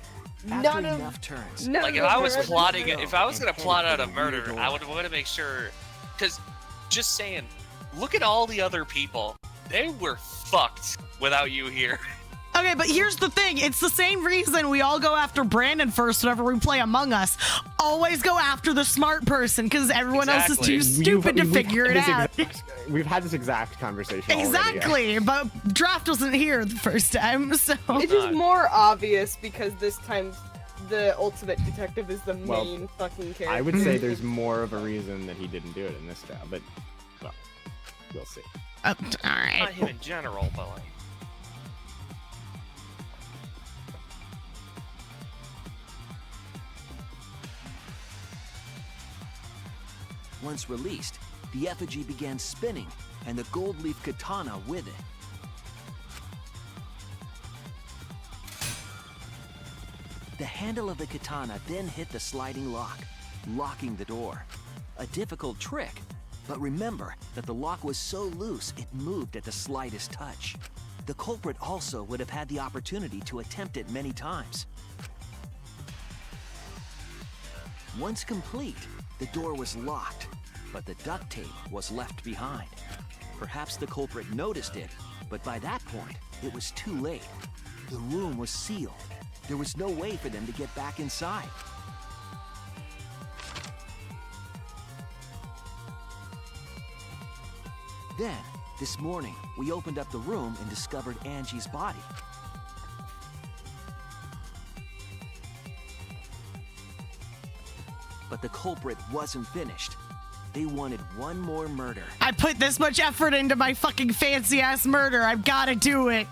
After enough turns. Like, if I was plotting, if I was gonna plot out a murder, I would want to make sure, because, just saying, look at all the other people. They were fucked without you here. Okay, but here's the thing. It's the same reason we all go after Brandon first whenever we play Among Us. Always go after the smart person because everyone else is too stupid to figure it out. We've had this exact conversation already. Exactly, but Draft wasn't here the first time, so. It's just more obvious because this time the ultimate detective is the main fucking character. I would say there's more of a reason that he didn't do it in this job, but well, we'll see. All right. Not him in general, but like. Once released, the effigy began spinning, and the gold leaf katana with it. The handle of the katana then hit the sliding lock, locking the door. A difficult trick, but remember that the lock was so loose it moved at the slightest touch. The culprit also would have had the opportunity to attempt it many times. Once complete, the door was locked, but the duct tape was left behind. Perhaps the culprit noticed it, but by that point, it was too late. The room was sealed. There was no way for them to get back inside. Then, this morning, we opened up the room and discovered Angie's body. But the culprit wasn't finished. They wanted one more murder. I put this much effort into my fucking fancy ass murder. I've got to do it.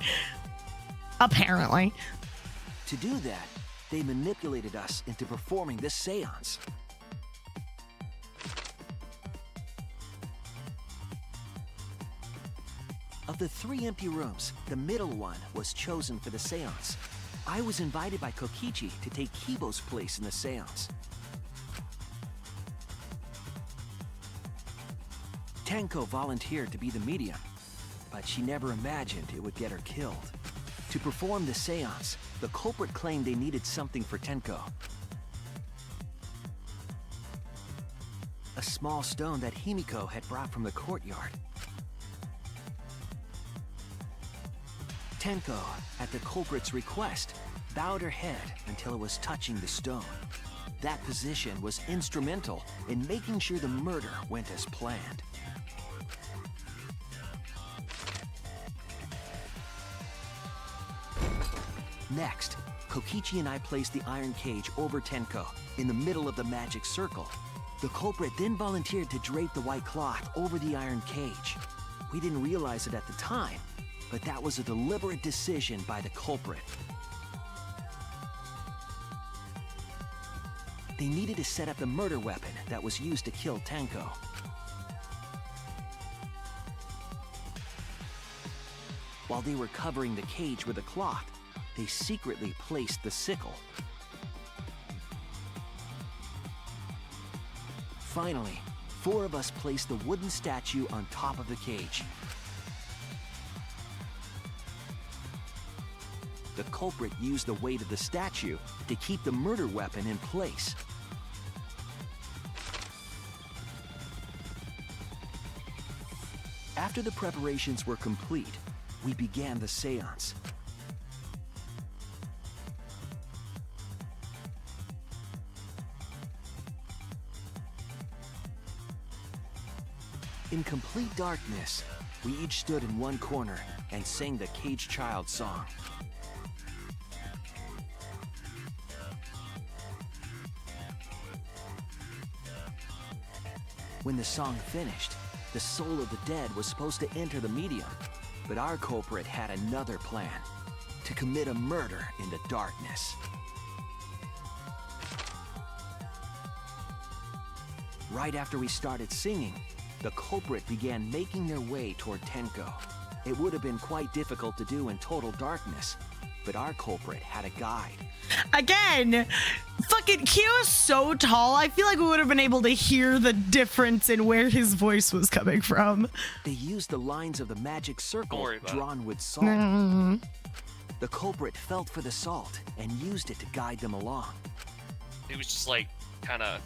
Apparently. To do that, they manipulated us into performing this seance. Of the 3 empty rooms, the middle one was chosen for the seance. I was invited by Kokichi to take Kibo's place in the seance. Tenko volunteered to be the medium, but she never imagined it would get her killed. To perform the seance, the culprit claimed they needed something for Tenko. A small stone that Himiko had brought from the courtyard. Tenko, at the culprit's request, bowed her head until it was touching the stone. That position was instrumental in making sure the murder went as planned. Next, Kokichi and I placed the iron cage over Tenko, in the middle of the magic circle. The culprit then volunteered to drape the white cloth over the iron cage. We didn't realize it at the time, but that was a deliberate decision by the culprit. They needed to set up the murder weapon that was used to kill Tenko. While they were covering the cage with a cloth, they secretly placed the sickle. Finally, 4 of us placed the wooden statue on top of the cage. The culprit used the weight of the statue to keep the murder weapon in place. After the preparations were complete, we began the seance. In complete darkness, we each stood in one corner and sang the Caged Child song. When the song finished, the soul of the dead was supposed to enter the medium, but our culprit had another plan: to commit a murder in the darkness. Right after we started singing, the culprit began making their way toward Tenko. It would have been quite difficult to do in total darkness, but our culprit had a guide. Again, fucking Kyo is so tall. I feel like we would have been able to hear the difference in where his voice was coming from. They used the lines of the magic circle drawn with salt. The culprit felt for the salt and used it to guide them along. It was just like kind of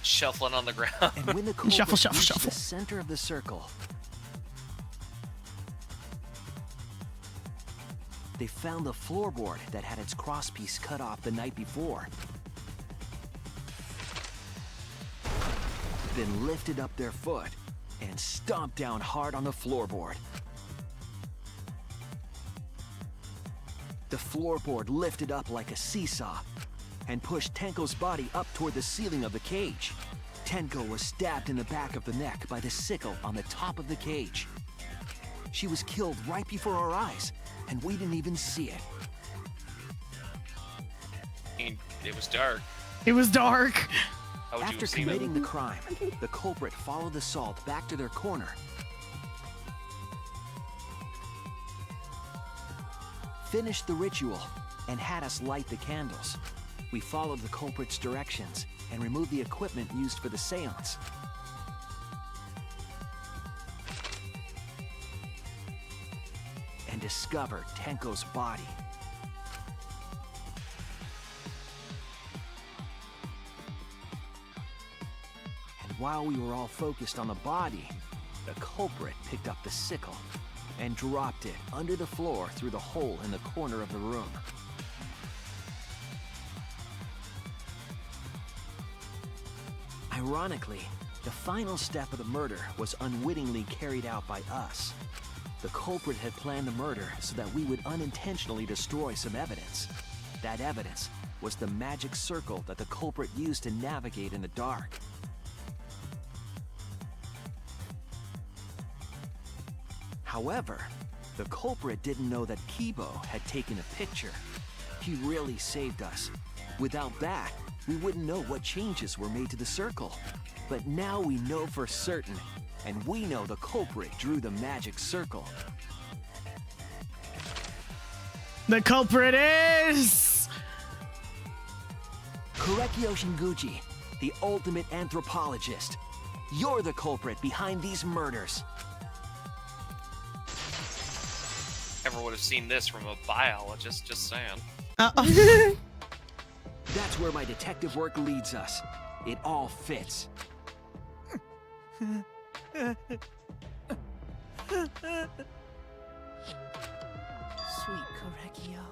shuffling on the ground. And when the culprit reached the center of the circle, they found the floorboard that had its crosspiece cut off the night before. Then lifted up their foot and stomped down hard on the floorboard. The floorboard lifted up like a seesaw and pushed Tenko's body up toward the ceiling of the cage. Tenko was stabbed in the back of the neck by the sickle on the top of the cage. She was killed right before our eyes, and we didn't even see it. I mean, it was dark. It was dark. How would you After have seen committing it? the crime, the culprit followed the salt back to their corner. Finished the ritual and had us light the candles. We followed the culprit's directions and removed the equipment used for the seance. And discovered Tenko's body. And while we were all focused on the body, the culprit picked up the sickle and dropped it under the floor through the hole in the corner of the room. Ironically, the final step of the murder was unwittingly carried out by us. The culprit had planned the murder so that we would unintentionally destroy some evidence. That evidence was the magic circle that the culprit used to navigate in the dark. However, the culprit didn't know that Kibo had taken a picture. He really saved us. Without that, we wouldn't know what changes were made to the circle. But now we know for certain, and we know the culprit drew the magic circle. The culprit is... Korekio Shinguchi, the ultimate anthropologist. You're the culprit behind these murders. Never would have seen this from a biologist, just saying. That's where my detective work leads us. It all fits. Sweet Korekio,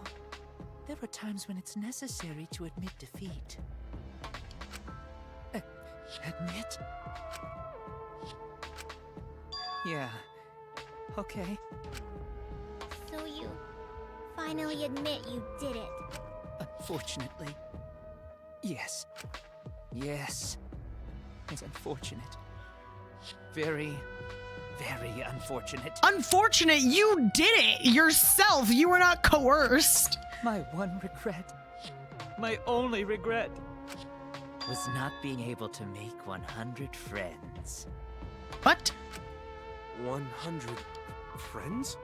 there are times when it's necessary to admit defeat. Admit? Yeah. Okay. So you finally admit you did it. Unfortunately. Yes. Yes. It's unfortunate. Very, very unfortunate. Unfortunate, you did it yourself. You were not coerced. My one regret, my only regret, was not being able to make 100 friends. What? 100 friends?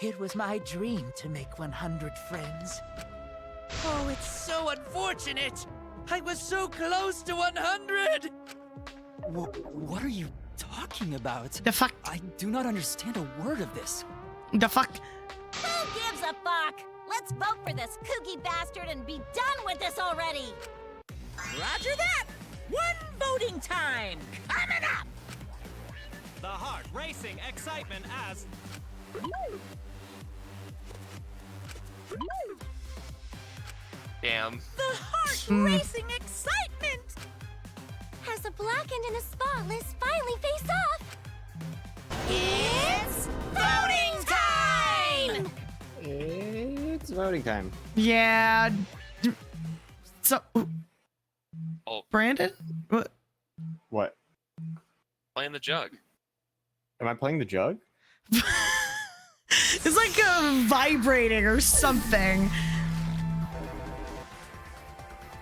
It was my dream to make 100 friends. Oh, it's so unfortunate! I was so close to 100! What are you talking about? The fuck? I do not understand a word of this. The fuck? Who gives a fuck? Let's vote for this kooky bastard and be done with this already! Roger that! One voting time coming up! The heart racing excitement as... Damn. The heart racing excitement! As a blackened and a spotless finally face off! It's voting time! It's voting time. Yeah. So... Oh. Brandon? What? What? Playing the jug. Am I playing the jug? It's like vibrating or something.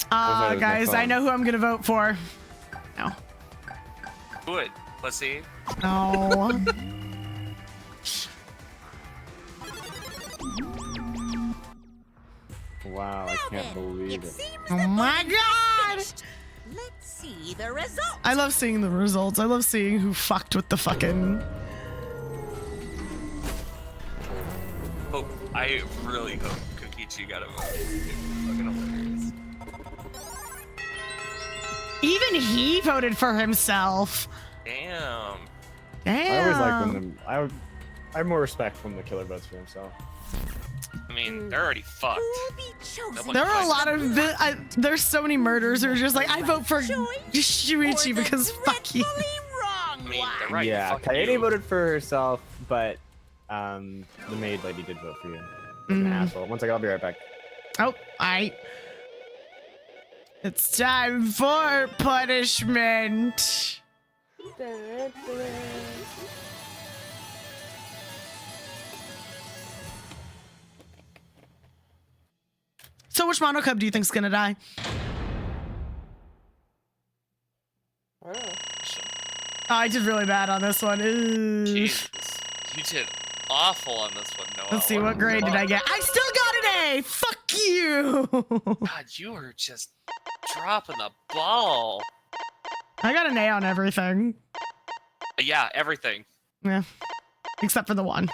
Guys, I know who I'm gonna vote for. No. Do it, pussy. No. Wow, I can't believe it. Oh my god! Let's see the results. I love seeing the results. I love seeing who fucked with the fucking... I really hope Kokichi got a vote. It's fucking hilarious. Even he voted for himself. Damn. Damn. I always like when I have more respect when the killer votes for himself. I mean, they're already fucked. There are a lot of there's so many murders who are just like, I vote for Shuichi because fuck you. I mean, they're right. Yeah, fuck Kaede you. voted for herself, but the maid lady did vote for you. Like an asshole. One second, I'll be right back. Oh, it's time for punishment. So which Mono Cub do you think's gonna die? Oh, I did really bad on this one. Ooh. Jesus, you did awful on this one, Noah. Let's see, what grade did I get? I still got an A! Fuck you! God, you were just dropping the ball. I got an A on everything. Yeah, everything. Yeah. Except for the one.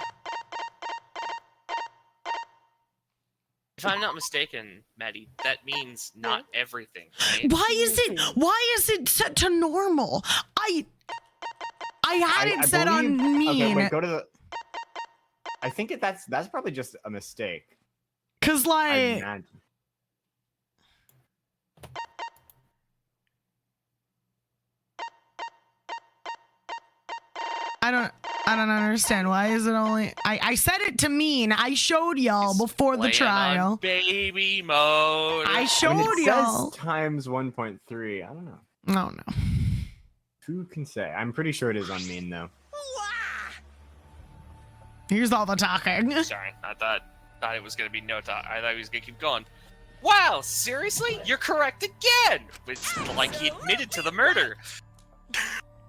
If I'm not mistaken, Maddie, that means not everything, right? Why is it set to normal? I had it set on mean. Okay, wait, go to the. I think that's probably just a mistake. Cause like. I don't understand. Why is it only? I set it to mean. I showed y'all before the Playing trial. on baby mode. I showed it y'all. says times 1.3. I don't know. Oh no. Who can say? I'm pretty sure it is on mean though. Here's all the talking. Sorry, I thought it was gonna be no talk. I thought he was gonna keep going. Wow, seriously? You're correct again! It's like he admitted to the murder.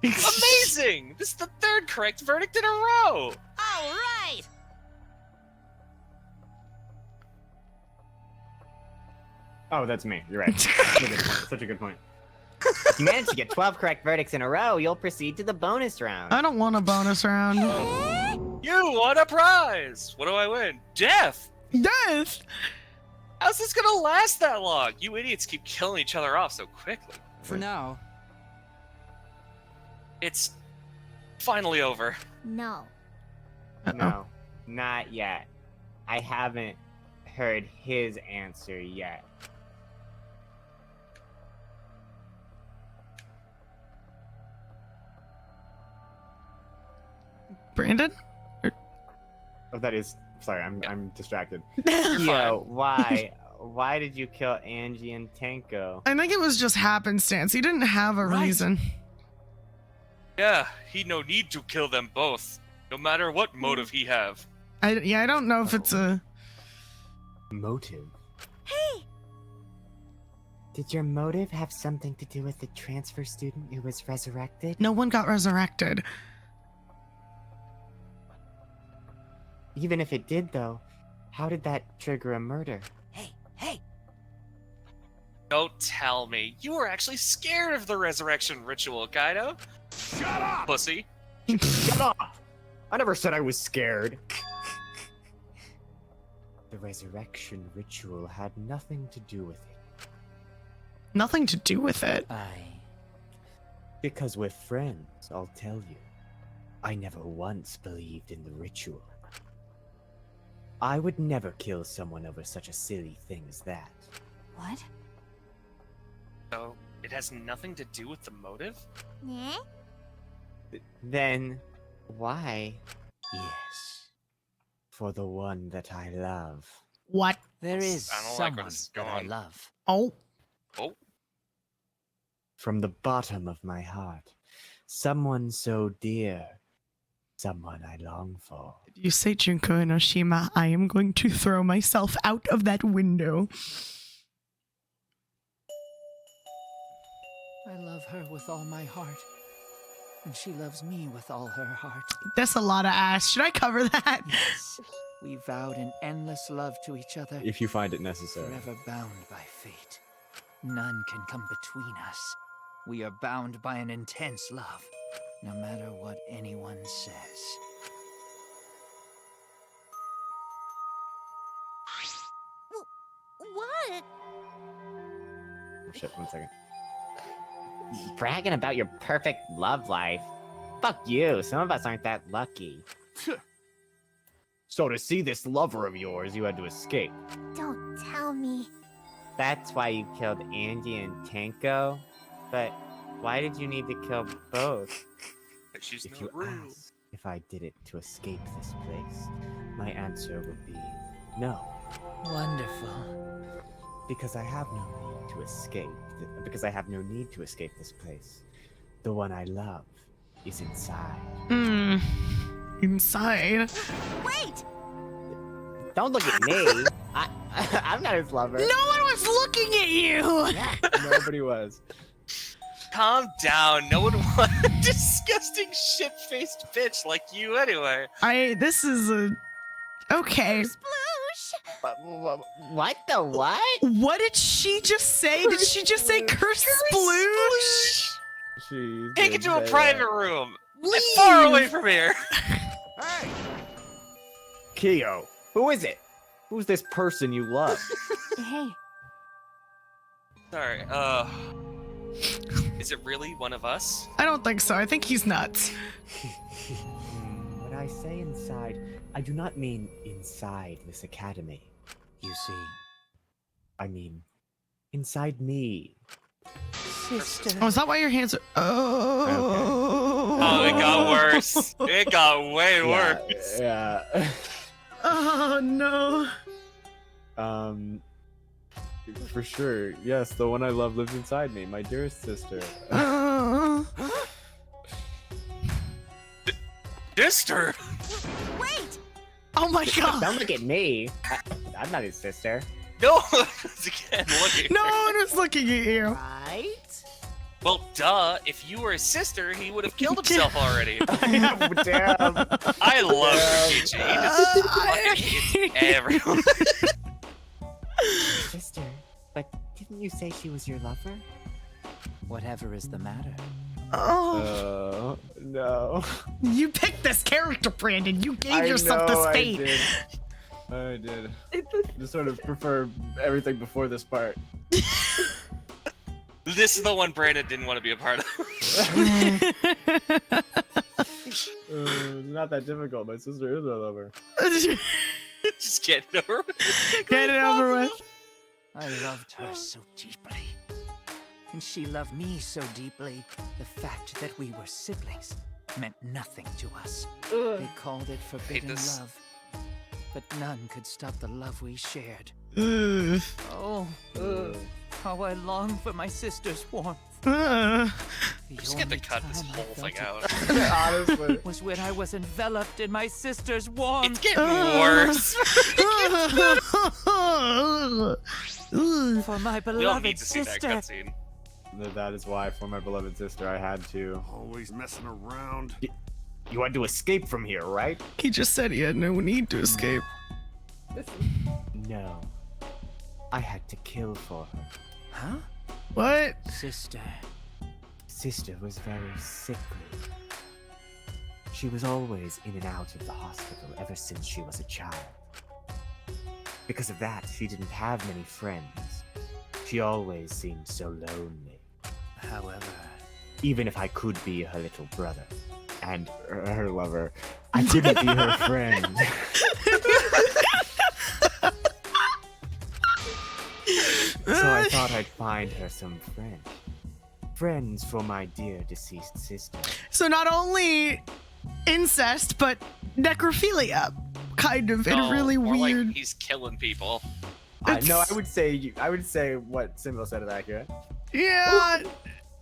Amazing! This is the third correct verdict in a row! All right. Oh, that's me. You're right. Such a good point. If you manage to get 12 correct verdicts in a row, you'll proceed to the bonus round. I don't want a bonus round. You won a prize! What do I win? Death! Death! How's this gonna last that long? You idiots keep killing each other off so quickly. For now. It's finally over. No. No, not yet. I haven't heard his answer yet. Brandon? Oh, that is. Sorry, I'm distracted. Yo, why did you kill Angie and Tenko? I think it was just happenstance. He didn't have a reason. Yeah, he no need to kill them both, no matter what motive he have. I don't know if it's a motive. Hey! Did your motive have something to do with the transfer student who was resurrected? No one got resurrected. Even if it did, though, how did that trigger a murder? Hey. Don't tell me. You were actually scared of the resurrection ritual, Kaido. Shut up! Pussy. Shut up! I never said I was scared. The resurrection ritual had nothing to do with it. Nothing to do with it. Because we're friends, I'll tell you. I never once believed in the ritual. I would never kill someone over such a silly thing as that. What? So, it has nothing to do with the motive? Yeah? Then, why? Yes. For the one that I love. What? There is I don't like someone where this is that I going. love. Oh. From the bottom of my heart. Someone so dear. Someone I long for. If you say Junko Enoshima, I am going to throw myself out of that window. I love her with all my heart. And she loves me with all her heart. That's a lot of ass. Should I cover that? Yes. We vowed an endless love to each other. If you find it necessary. Forever bound by fate. None can come between us. We are bound by an intense love, no matter what anyone says. What? Oh, shit, 1 second. Bragging about your perfect love life? Fuck you, some of us aren't that lucky. So to see this lover of yours, you had to escape. Don't tell me. That's why you killed Angie and Tanko? But why did you need to kill both? She's If you not real. ask if I did it to escape this place, my answer would be no. Wonderful. Because I have no need to escape. Because I have no need to escape this place. The one I love is inside. Inside. Wait! Don't look at me. I'm not his lover. No one was looking at you. Yeah, nobody was. Calm down. No one wants a disgusting shit-faced bitch like you anyway. This is a... Okay. What the what? What did she just say? Did she just say curse sploosh? Take it to a private room. Leave. Far away from here. Hey! Kyo, who is it? Who's this person you love? Hey. Sorry, is it really one of us? I don't think so. I think he's nuts. When I say inside, I do not mean inside this academy. You see, I mean inside me. Sister. Oh, is that why your hands are... Oh. Oh, it got worse. It got way worse. Yeah. Oh, no. For sure. Yes, the one I love lives inside me, my dearest sister. Sister? Wait! Oh my god! Don't look at me. I'm not his sister. No one was again looking. No one was looking at you. Right? Well, duh. If you were his sister, he would have killed himself already. Damn. I love Rikichi. He just fucking hits everyone. Sister, but didn't you say she was your lover? whatever is the matter. Oh. No. You picked this character, Brandon. You gave yourself this fate. I did. Just sort of prefer everything before this part. This is the one Brandon didn't want to be a part of. It's not that difficult. My sister is my lover. Just get it over with. Get it over with. I loved her so deeply. And she loved me so deeply, the fact that we were siblings meant nothing to us. They called it forbidden love. But none could stop the love we shared. Oh, how I long for my sister's warmth. Just get to cut this whole thing out. Honestly. Was when I was enveloped in my sister's warmth. It's getting worse. For my We don't beloved need to see that sister. cutscene. That is why, for my beloved sister, I had to. Always messing around. You had to escape from here, right? He just said he had no need to escape. No. I had to kill for her. Huh? What? Sister. Sister was very sickly. She was always in and out of the hospital ever since she was a child. Because of that, she didn't have many friends. She always seemed so lonely. However, even if I could be her little brother and her lover, I couldn't be her friend. So I thought I'd find her some friends. Friends for my dear deceased sister. So not only incest, but necrophilia, kind of in a really more weird. Like he's killing people. No, I would say what Simbo said is accurate. Yeah.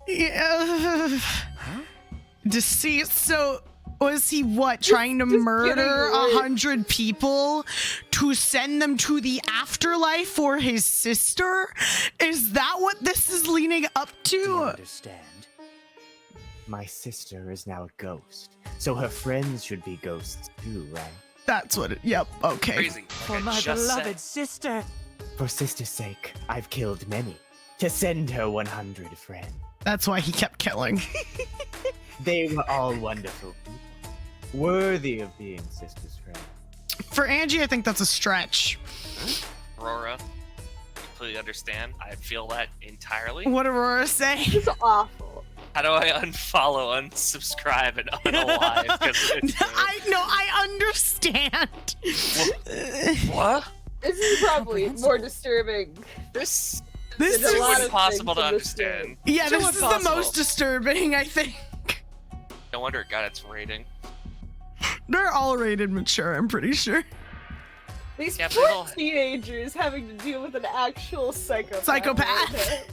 Yeah. Deceased. So was he what? Trying to murder 100 people to send them to the afterlife for his sister? Is that what this is leaning up to? You understand? My sister is now a ghost, so her friends should be ghosts too, right? That's what it. Yep. Okay. Crazy. for my beloved sister. For sister's sake, I've killed many to send her 100 friends. That's why he kept killing. They were all wonderful people, worthy of being sister's friends. For Angie, I think that's a stretch. Aurora, completely understand. I feel that entirely. What did Aurora say? It's awful. How do I unfollow, unsubscribe, and unalive? I understand. What? This is probably more disturbing. This This than a is lot of impossible to things in this game. understand. Yeah, Too this is the impossible. most disturbing, I think. No wonder it got its rating. They're all rated mature, I'm pretty sure. These Yeah, poor people- teenagers having to deal with an actual psychopath. Psychopath.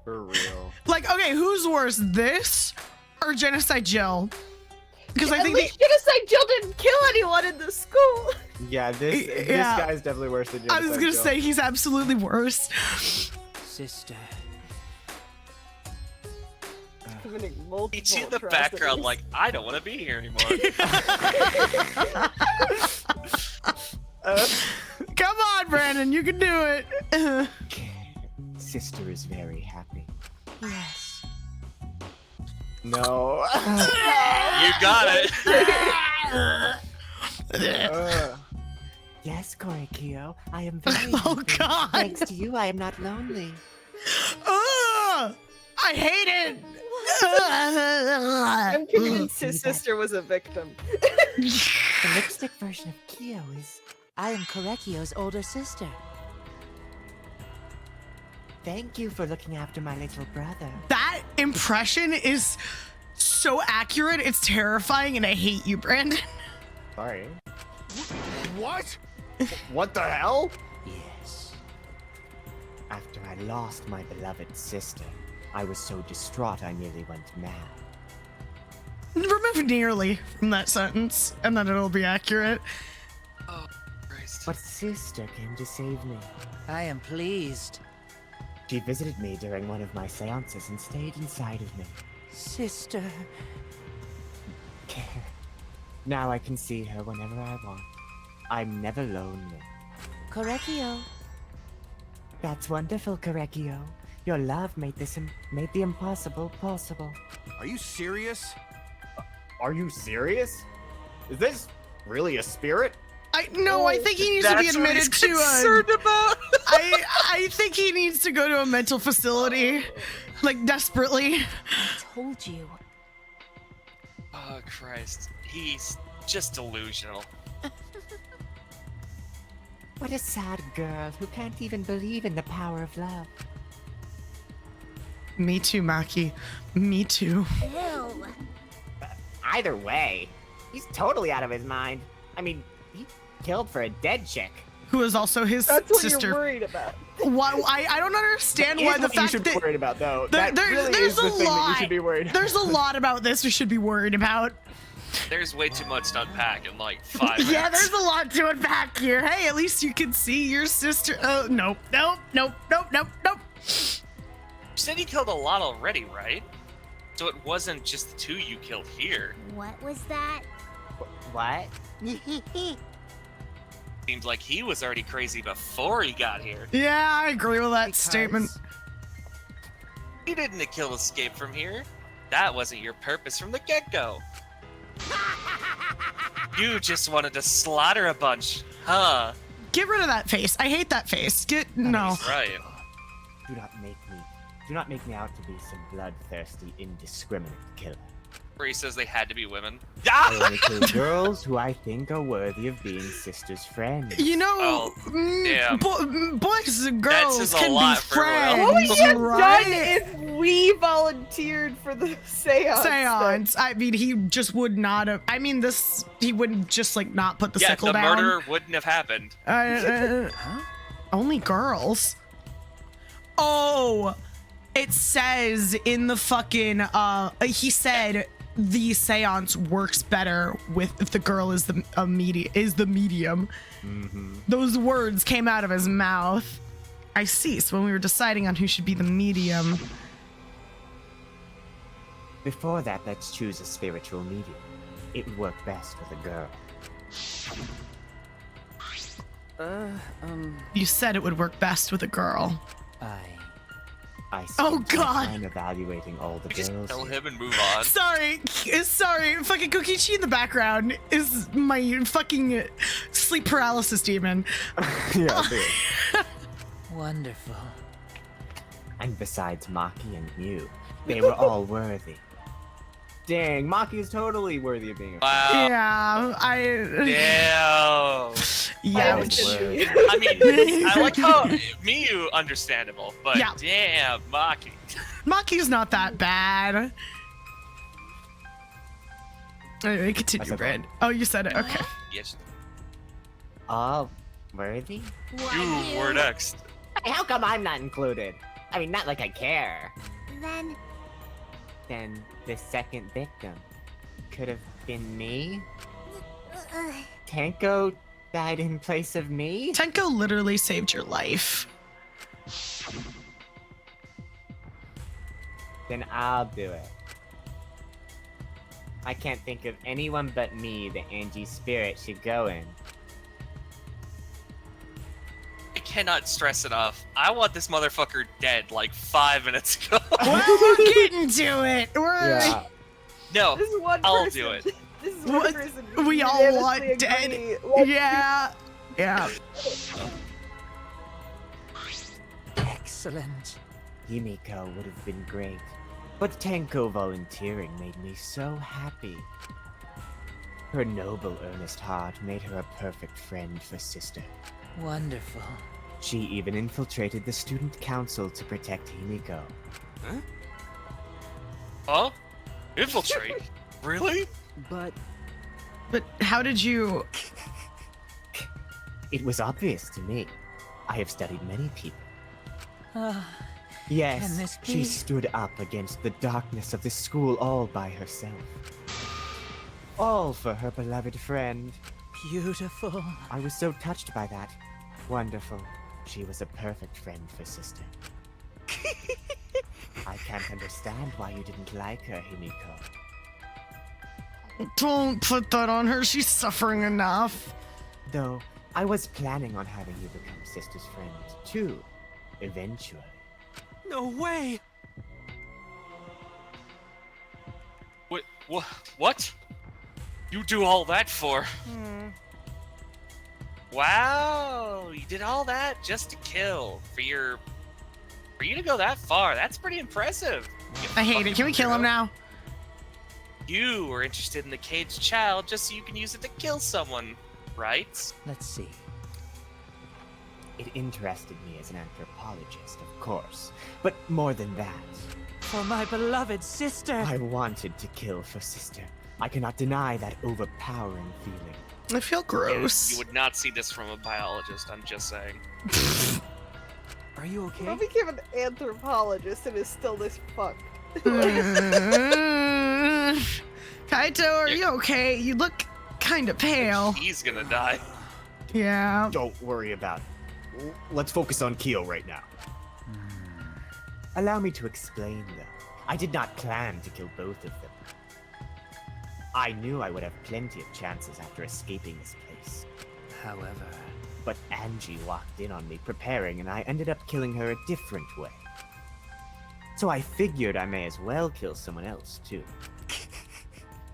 For real. Like, okay, who's worse, this or Genocide Jill? Because I At think least Genocide Jill didn't kill anyone in the school. Yeah, this Yeah. guy's definitely worse than I was Genocide gonna Jill. say he's absolutely worse. Sister. Committing multiple You see in the atrocities. background, like, I don't want to be here anymore. Come on, Brandon, you can do it. Sister is very happy. Yes. No. You got it. Yes, Korikio, I am very Oh, happy. God. Thanks to you, I am not lonely. Ugh, I hate it. I'm convinced his sister was a victim. The lipstick version of Kyo is... I am Korekio's older sister. Thank you for looking after my little brother. That impression is so accurate. It's terrifying, and I hate you, Brandon. Sorry. What? What the hell? Yes. After I lost my beloved sister, I was so distraught I nearly went mad. Remove nearly from that sentence, and then it'll be accurate. Oh, Christ. But sister came to save me. I am pleased. She visited me during one of my seances and stayed inside of me. Sister. Now I can see her whenever I want. I'm never lonely. Korekio. That's wonderful, Korekio. Your love made made the impossible possible. Are you serious? Are you serious? Is this really a spirit? I think he needs to be That's what he's admitted to concerned about. I think he needs to go to a mental facility, like desperately. I told you. Oh, Christ. He's just delusional. What a sad girl who can't even believe in the power of love. Me too, Maki. Me too. Ew. Either way, he's totally out of his mind. I mean, he killed for a dead chick. Who is also his That's what sister. you're worried about. Why? I don't understand why Here's the what you fact should that be worried about, though. there- That really there's is the a thing that you lot. should be worried about. There's a lot about this we should be worried about. There's way too much to unpack in like 5 minutes. Yeah, there's a lot to unpack here. Hey, at least you can see your sister. Oh, nope. You said he killed a lot already, right? So it wasn't just the 2 you killed here. What was that? What? Seems like he was already crazy before he got here. Yeah, I agree with that statement. You didn't kill escape from here. That wasn't your purpose from the get-go. You just wanted to slaughter a bunch, huh? Get rid of that face. I hate that face. No. He's right. Do not make me out to be some bloodthirsty, indiscriminate killer. Where he says they had to be women. I only kill girls who I think are worthy of being sister's friends. You know, Oh, damn. Boys and girls says a can lot be for everyone friends, What would you have right? done if we volunteered for the seance? Seance. I mean, he just would not have. I mean, he wouldn't just like not put the Yeah, sickle the down. murder wouldn't have happened. Only girls. Oh, it says in the fucking. He said the seance works better if the girl is the medium. Mm-hmm. Those words came out of his mouth. I see. So when we were deciding on who should be the medium. Before that, let's choose a spiritual medium. It would work best with a girl. You said it would work best with a girl. I Oh, spent my God. time evaluating all the Just girls. kill him and move on. Sorry. Fucking Kokichi in the background is my fucking sleep paralysis demon. Yeah, dude. Wonderful. And besides Maki and Mew, they were all worthy. Dang, Maki is totally worthy of being a Wow. Yeah, Damn. Yeah. I mean, I like how Miyu understandable, but Yeah. damn, Maki. Maki's not that bad. Anyway, continue, Brad. Oh, you said it. Okay. Yes. Worthy? You were next. Hey, how come I'm not included? I mean, not like I care. Then, the second victim could have been me? Tenko died in place of me? Tenko literally saved your life. Then I'll do it. I can't think of anyone but me that Angie's spirit should go in. I cannot stress enough. I want this motherfucker dead like 5 minutes ago. We're getting to it. Yeah. No, This is one I'll person. do it. This is one person. We all unanimously want dead. agree. Let's Yeah. Yeah. Excellent. Himiko would have been great, but Tenko volunteering made me so happy. Her noble, earnest heart made her a perfect friend for Sister. Wonderful. She even infiltrated the student council to protect Himiko. Huh? Infiltrate? Really? But how did you? It was obvious to me. I have studied many people. Can Yes, this she be? stood up against the darkness of the school all by herself. All for her beloved friend. Beautiful. I was so touched by that. Wonderful. She was a perfect friend for Sister. I can't understand why you didn't like her, Himiko. Don't put that on her. She's suffering enough. Though, I was planning on having you become Sister's friend, too. Eventually. No way! Wait, what? You do all that for? Wow, you did all that just to kill. For you to go that far, that's pretty impressive. You I hate it. fucking Can we kill him hero. now? You were interested in the caged child just so you can use it to kill someone, right? Let's see. It interested me as an anthropologist, of course. But more than that, For my beloved sister. I wanted to kill for Sister. I cannot deny that overpowering feeling. I feel gross. You would not see this from a biologist, I'm just saying. Are you okay? I became an anthropologist and is still this fucked. Kaito, are you okay? You look kind of pale. He's gonna die. Yeah. Don't worry about it. Let's focus on Kyo right now. Allow me to explain, though. I did not plan to kill both of them. I knew I would have plenty of chances after escaping this place. However, but Angie walked in on me preparing, and I ended up killing her a different way. So I figured I may as well kill someone else, too.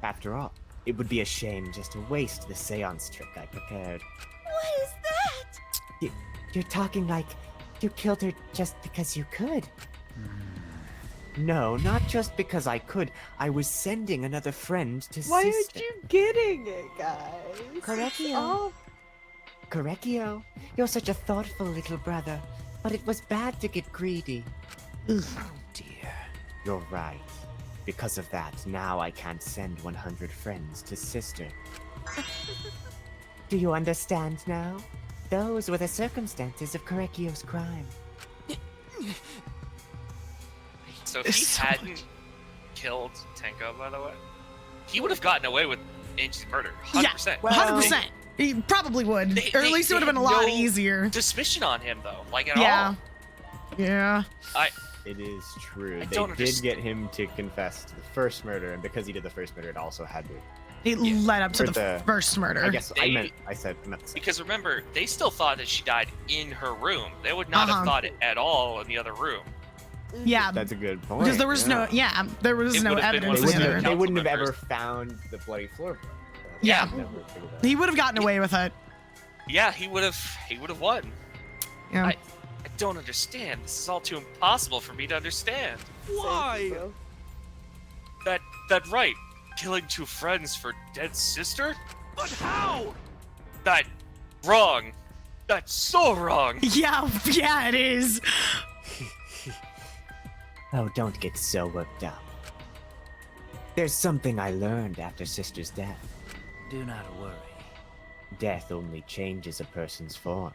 After all, it would be a shame just to waste the seance trick I prepared. What is that? You're talking like you killed her just because you could. No, not just because I could. I was sending another friend to Why Sister. aren't you getting it, guys? Correcchio. Oh, Correcchio, you're such a thoughtful little brother, but it was bad to get greedy. oh dear. You're right. Because of that, now I can't send 100 friends to Sister. Do you understand now? Those were the circumstances of Correcchio's crime. So if he hadn't killed Tenko, by the way, he would have gotten away with Angie's murder. 100%. Yeah, 100%. He probably would. Or at least it would have been a lot easier. Suspicion on him, though. Like, at Yeah. all. Yeah. It is true. I They don't did understand. get him to confess to the first murder, and because he did the first murder, it also had to. It led up to Or the first murder. I guess I They- meant the second. Because remember, they still thought that she died in her room. They would not Uh-huh. have thought it at all in the other room. Yeah. That's a good point. Because there was there was It no would have been evidence one in of the the other. They council wouldn't have members. ever found the bloody floorboard. Yeah. Never figured that out. He would have gotten away with it. Yeah, he would have won. Yeah. I don't understand. This is all too impossible for me to understand. Why? That right. Killing 2 friends for dead sister? But how? That wrong. That's so wrong. Yeah, it is. Oh, don't get so worked up. There's something I learned after Sister's death. Do not worry. Death only changes a person's form.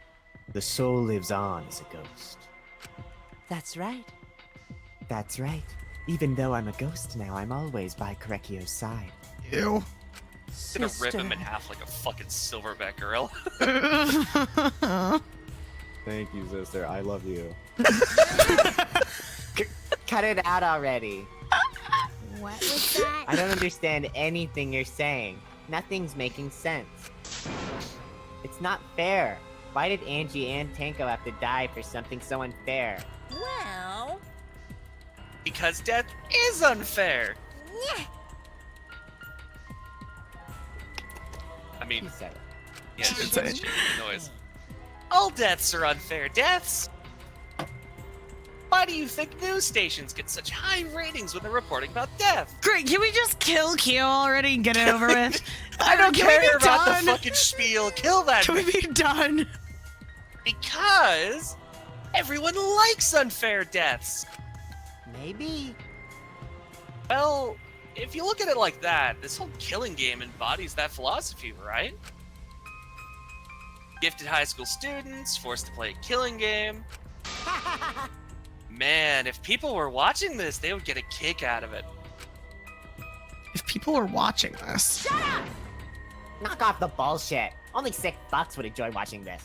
The soul lives on as a ghost. That's right. That's right. Even though I'm a ghost now, I'm always by Korekio's side. Ew. Gonna rip him in half like a fucking silverback gorilla. Thank you, sister. I love you. Cut it out already. What was that? I don't understand anything you're saying. Nothing's making sense. It's not fair. Why did Angie and Tanko have to die for something so unfair? Well... Because death is unfair. Yeah. I mean, He said it. yeah, it's a noise. All deaths are unfair deaths. Why do you think news stations get such high ratings when they're reporting about death? Great, can we just kill Kyo already and get it over with? I don't Can we be care about done? the fucking spiel. Kill that. Can we be done? Because everyone likes unfair deaths. Maybe. Well, if you look at it like that, this whole killing game embodies that philosophy, right? Gifted high school students, forced to play a killing game. Man, if people were watching this, they would get a kick out of it. If people were watching this. Shut up! Knock off the bullshit. Only sick fucks would enjoy watching this.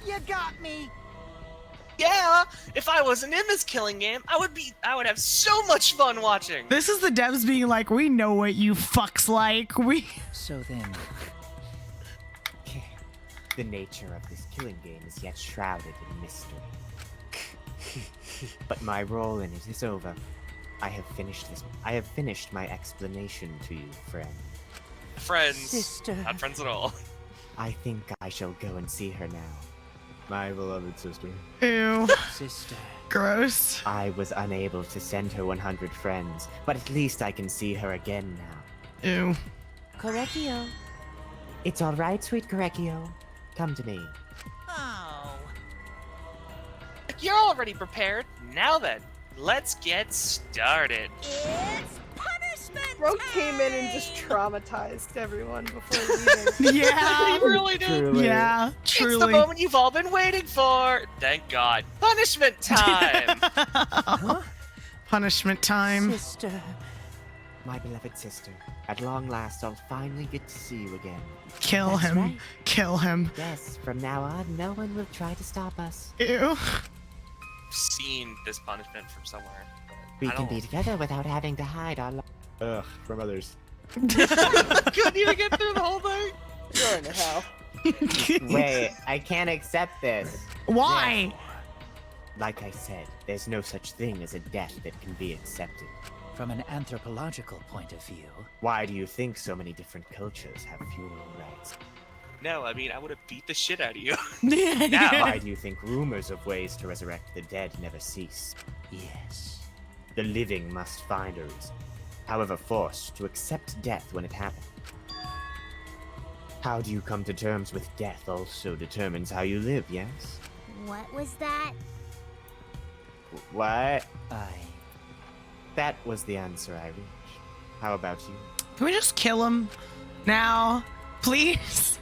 You got me. Yeah, if I wasn't in this killing game, I would have so much fun watching. This is the devs being like, we know what you fucks like. So then... The nature of this killing game is yet shrouded in mystery. But my role in it is over. I have finished my explanation to you, friend. Friends. Sister. Not friends at all. I think I shall go and see her now. My beloved sister. Ew. Sister. Gross. I was unable to send her 100 friends, but at least I can see her again now. Ew. Korekio. It's all right, sweet Korekio. Come to me. Oh. You're already prepared. Now then, let's get started. It's punishment Bro came in and just traumatized everyone before leaving. Yeah. He really did. Truly. Yeah, It's truly. the moment you've all been waiting for. Thank God. Punishment time. Punishment time. Sister. My beloved sister, at long last I'll finally get to see you again. Kill That's him. right. Kill him. Yes, from now on, no one will try to stop us. Ew. Seen this punishment from somewhere. but We I can don't- be together without having to hide our Ugh, from others. Couldn't even get through the whole thing. You're in hell. Wait, I can't accept this. Why? Like I said, there's no such thing as a death that can be accepted. From an anthropological point of view, Why do you think so many different cultures have funeral rites? No, I mean, I would have beat the shit out of you. Why do you think rumors of ways to resurrect the dead never cease? yes. The living must find a reason, however forced, to accept death when it happens. How do you come to terms with death also determines how you live, yes? What was that? What? That was the answer I reached. How about you? Can we just kill him now? Please?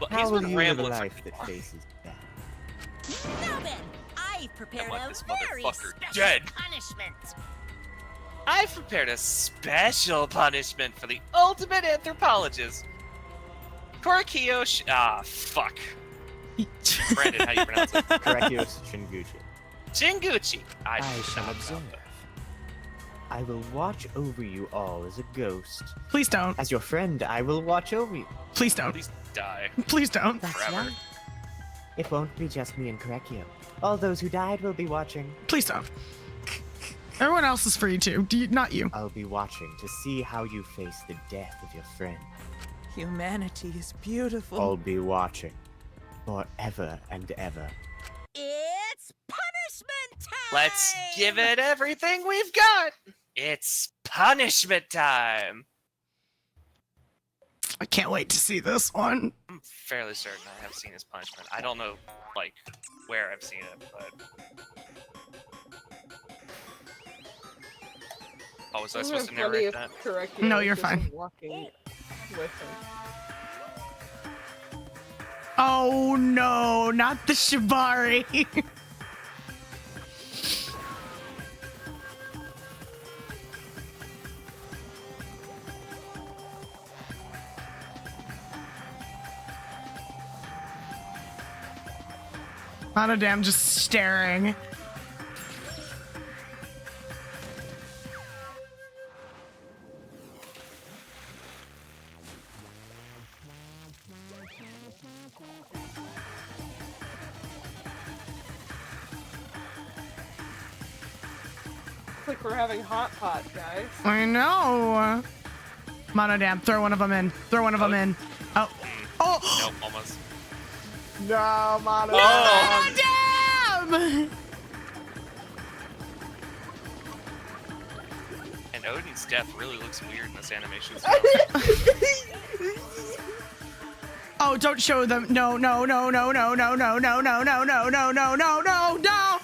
But How he's will been you live a rambling for life that faces death? Now then, I've prepared want a this very motherfucker special dead. punishment. I've prepared a special punishment for the ultimate anthropologist. Korekio fuck. Brandon, how you pronounce it? Korekio Shinguchi. Jinguchi. I shall observe. I will watch over you all as a ghost. Please don't. As your friend, I will watch over you. Please don't. Please die. Please don't. That's Forever. right. It won't be just me and Korekio. All those who died will be watching. Please don't. Everyone else is free too. Not you. I'll be watching to see how you face the death of your friend. Humanity is beautiful. I'll be watching. Forever and ever. It's punishment time! Let's give it everything we've got. It's punishment time. I can't wait to see this one. I'm fairly certain I have seen his punishment. I don't know, like, where I've seen it, but... Oh, was I supposed to narrate that? No, you're fine. Walking with him. Oh no, not the Shibari. Monodam just staring. Like we're having hot pot, guys. I know. Monodam, throw one of them in. Throw one of them in. Oh. Oh. Nope, almost. No, Mono. Monodam! And Odin's death really looks weird in this animation. Oh, don't show them. No, no, no, no, no, no, no, no, no, no, no, no, no, no, no, no.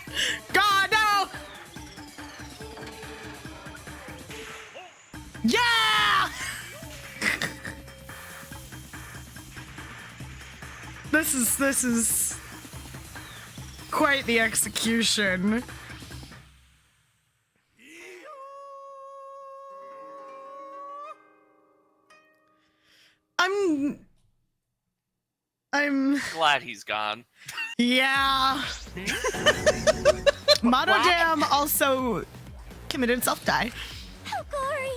God, no. Yeah! This is quite the execution. I'm glad he's gone. Yeah. Monodam also committed self-die. How gory!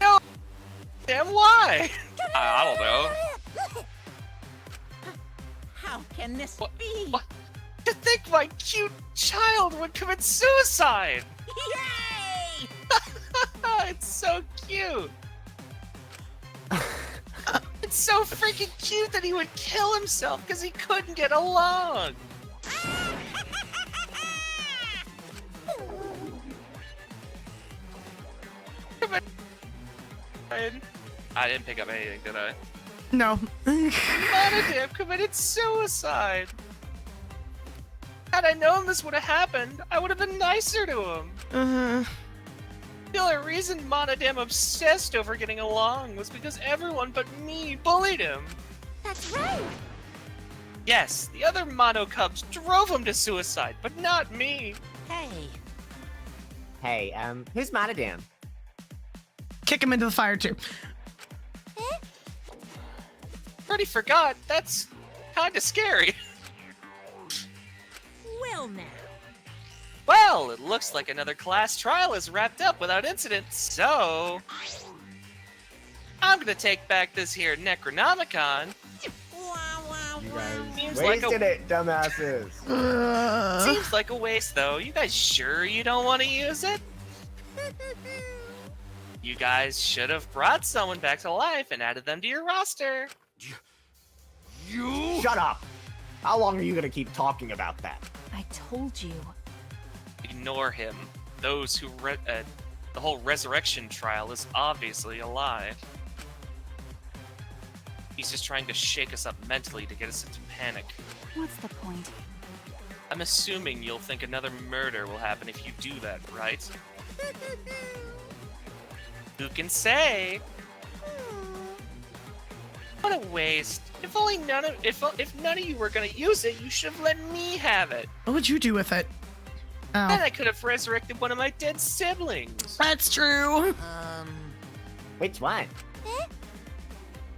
No, damn, why? I don't know. How can this be? What? To think my cute child would commit suicide! Yay! It's so cute. It's so freaking cute that he would kill himself because he couldn't get along. I didn't pick up anything, did I? No. Monodam committed suicide. Had I known this would have happened, I would have been nicer to him. The only reason Monodam obsessed over getting along was because everyone but me bullied him. That's right. Yes, the other Mono Cubs drove him to suicide, but not me. Hey. Hey, who's Monodam? Kick him into the fire too. Already forgot. That's kinda scary. Well now. Well, it looks like another class trial is wrapped up without incident, so... I'm gonna take back this here Necronomicon. You guys Seems wasted like a... it, dumbasses. Seems like a waste, though. You guys sure you don't want to use it? You guys should have brought someone back to life and added them to your roster. You shut up. How long are you gonna keep talking about that? I told you. Ignore him. Those who the whole resurrection trial is obviously a lie. He's just trying to shake us up mentally to get us into panic. What's the point? I'm assuming you'll think another murder will happen if you do that, right? Who can say? What a waste. If only none of if none of you were gonna use it, you should have let me have it. What would you do with it? Oh. Then I could have resurrected one of my dead siblings. That's true. Which one?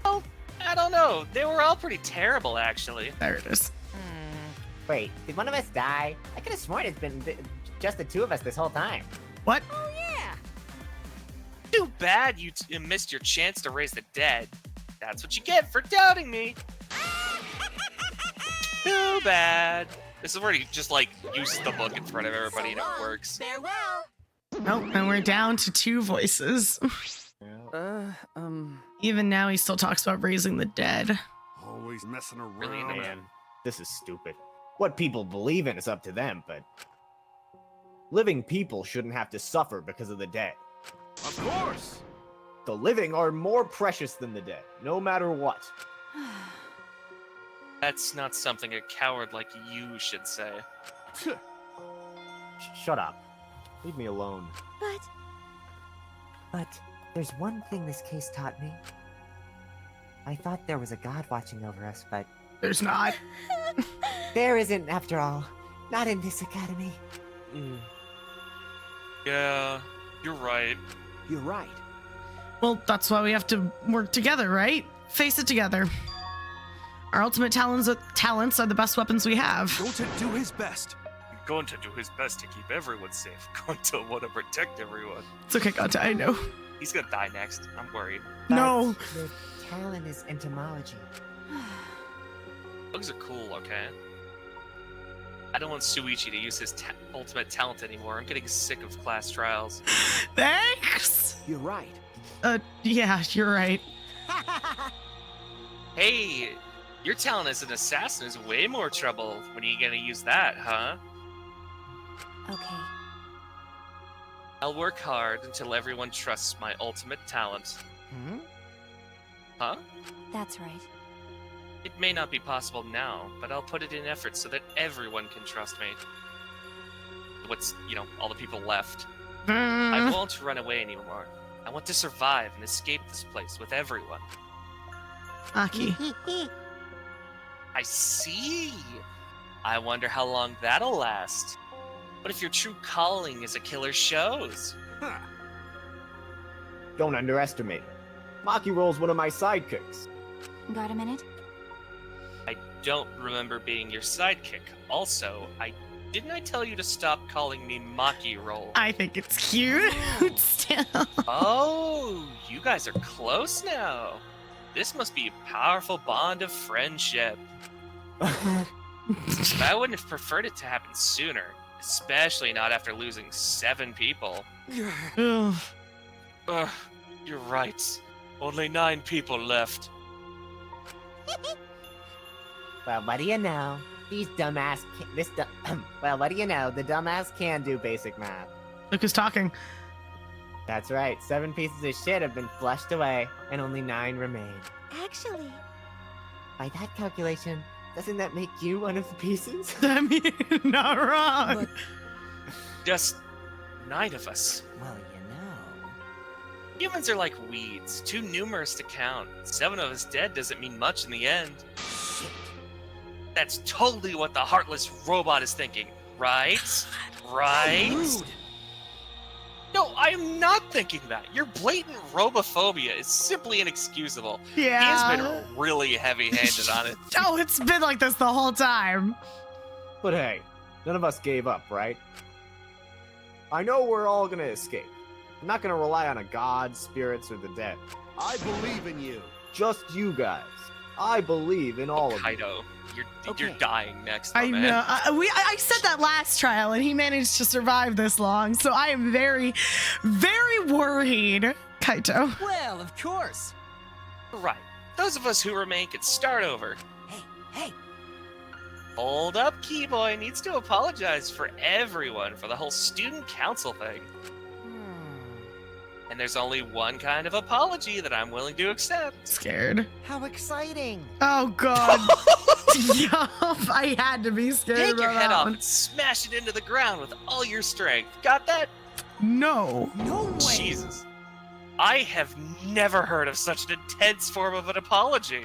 Well, I don't know. They were all pretty terrible, actually. There it is. Wait, did one of us die? I could have sworn it's been just the two of us this whole time. What? Oh yeah. Too bad you missed your chance to raise the dead. That's what you get for doubting me. Too bad. This is where he just like uses the book in front of everybody and it works. Farewell. Oh, and we're down to 2 voices. Even now, he still talks about raising the dead. Always messing around. Really, Man, this is stupid. What people believe in is up to them, but Living people shouldn't have to suffer because of the dead. Of course! The living are more precious than the dead, no matter what. That's not something a coward like you should say. Shut up. Leave me alone. But there's one thing this case taught me. I thought there was a god watching over us, but there's not. There isn't, after all. Not in this academy. Yeah, you're right. You're right. Well, that's why we have to work together, right? Face it together. Our ultimate talents are the best weapons we have. Gonta do his best. Going to do his best to keep everyone safe. Going to want to protect everyone. It's okay, Gonta, I know. He's gonna die next. I'm worried. No. Your talent is entomology. Bugs are cool, okay? I don't want Suichi to use his ultimate talent anymore. I'm getting sick of class trials. Thanks! You're right. Yeah, you're right. Hey, your talent as an assassin is way more trouble. When are you gonna use that, huh? Okay. I'll work hard until everyone trusts my ultimate talent. Huh? That's right. It may not be possible now, but I'll put it in effort so that everyone can trust me. What's, all the people left. I won't run away anymore. I want to survive and escape this place with everyone. Aki. I see. I wonder how long that'll last. What if your true calling is a killer shows? Don't underestimate her. Maki Roll's one of my sidekicks. Got a minute? I don't remember being your sidekick. Also, didn't I tell you to stop calling me Maki Roll? I think it's cute. Still. Oh, you guys are close now. This must be a powerful bond of friendship. But I wouldn't have preferred it to happen sooner, especially not after losing 7 people. Ugh, you're right. Only 9 people left. Well, what do you know? These dumbass well, what do you know? The dumbass can do basic math. Look who's talking. That's right. 7 pieces of shit have been flushed away, and only 9 remain. Actually, by that calculation, doesn't that make you one of the pieces? I mean, not wrong. But just 9 of us. Well, you know. Humans are like weeds, too numerous to count. 7 of us dead doesn't mean much in the end. Shit. That's totally what the heartless robot is thinking, right? Right? Rude. No, I am not thinking that. Your blatant robophobia is simply inexcusable. Yeah. He has been really heavy-handed on it. Oh, it's been like this the whole time. But hey, none of us gave up, right? I know we're all gonna escape. I'm not gonna rely on a god, spirits, or the dead. I believe in you. Just you guys. I believe in all of you. Kaido, you're dying next. I man. know. I said that last trial, and he managed to survive this long. So I am very, very worried, Kaito. Well, of course. Right. Those of us who remain can start over. Hey. Hold up, Keyboy needs to apologize for everyone for the whole student council thing. And there's only one kind of apology that I'm willing to accept. Scared. How exciting. Oh, God. Yup, I had to be scared. Take your about head that off one. and smash it into the ground with all your strength. Got that? No. No way. Jesus. I have never heard of such an intense form of an apology.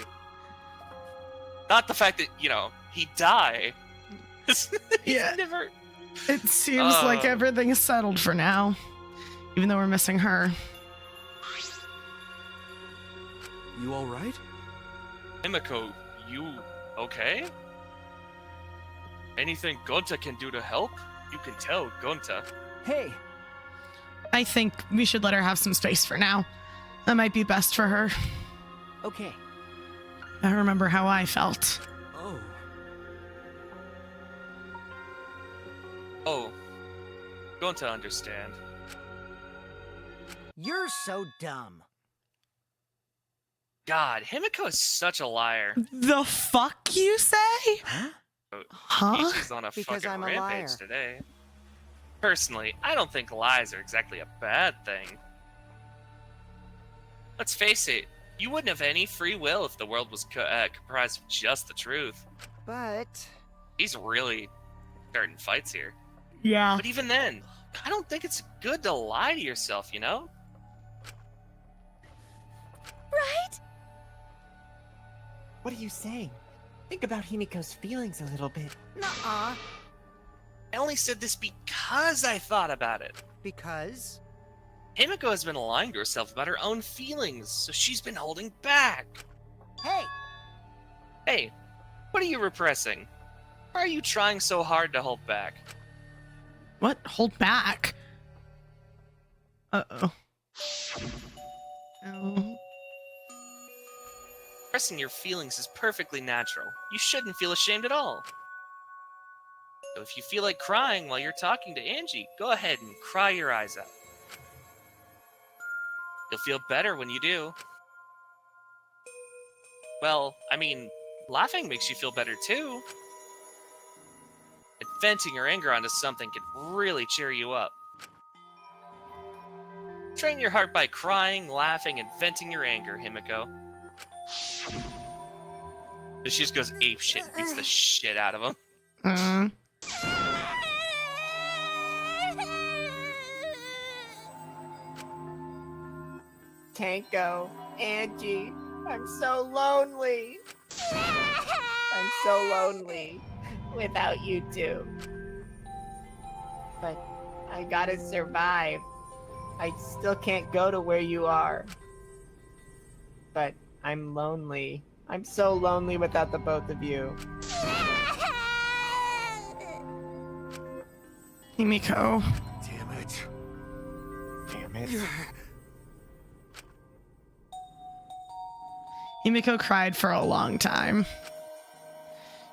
Not the fact that, he'd die. Yeah. Never... It seems like everything is settled for now. Even though we're missing her. You all right? Himiko, you okay? Anything Gonta can do to help? You can tell Gonta. Hey. I think we should let her have some space for now. That might be best for her. Okay. I remember how I felt. Oh. Gonta understand. You're so dumb. God, Himiko is such a liar. The fuck you say? Huh? She's on a Because fucking I'm a rampage liar. today. Personally, I don't think lies are exactly a bad thing. Let's face it, you wouldn't have any free will if the world was comprised of just the truth. But... He's really starting fights here. Yeah. But even then, I don't think it's good to lie to yourself, you know? Right? What are you saying? Think about Himiko's feelings a little bit. Nuh-uh. I only said this because I thought about it. Because? Himiko has been lying to herself about her own feelings, so she's been holding back. Hey! Hey, what are you repressing? Why are you trying so hard to hold back? What? Hold back? Uh-oh. Oh. Expressing your feelings is perfectly natural. You shouldn't feel ashamed at all. So if you feel like crying while you're talking to Angie, go ahead and cry your eyes out. You'll feel better when you do. Well, I mean, laughing makes you feel better too. And venting your anger onto something can really cheer you up. Train your heart by crying, laughing, and venting your anger, Himiko. She just goes ape shit and beats the shit out of him. Tenko, Angie, I'm so lonely. I'm so lonely without you two. But I gotta survive. I still can't go to where you are. But I'm lonely. I'm so lonely without the both of you. Himiko. Damn it. Damn it. Himiko cried for a long time.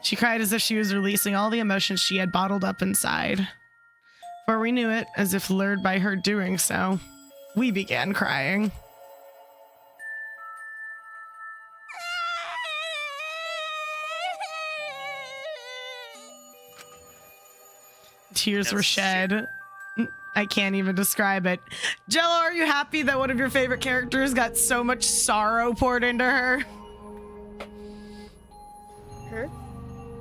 She cried as if she was releasing all the emotions she had bottled up inside. Before we knew it, as if lured by her doing so, we began crying. Tears were shed. I can't even describe it. Jello, are you happy that one of your favorite characters got so much sorrow poured into her? Her?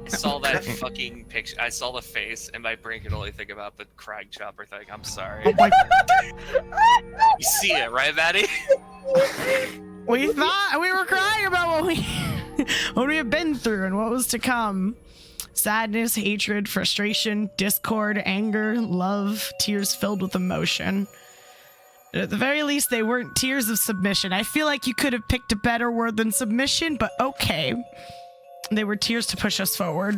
I saw that fucking picture. I saw the face, and my brain could only think about the Crag Chopper thing. I'm sorry. Oh my. You see it, right, Maddie? We thought we were crying about what we have been through and what was to come. Sadness, hatred, frustration, discord, anger, love, tears filled with emotion. And at the very least, they weren't tears of submission. I feel like you could have picked a better word than submission, but okay. They were tears to push us forward.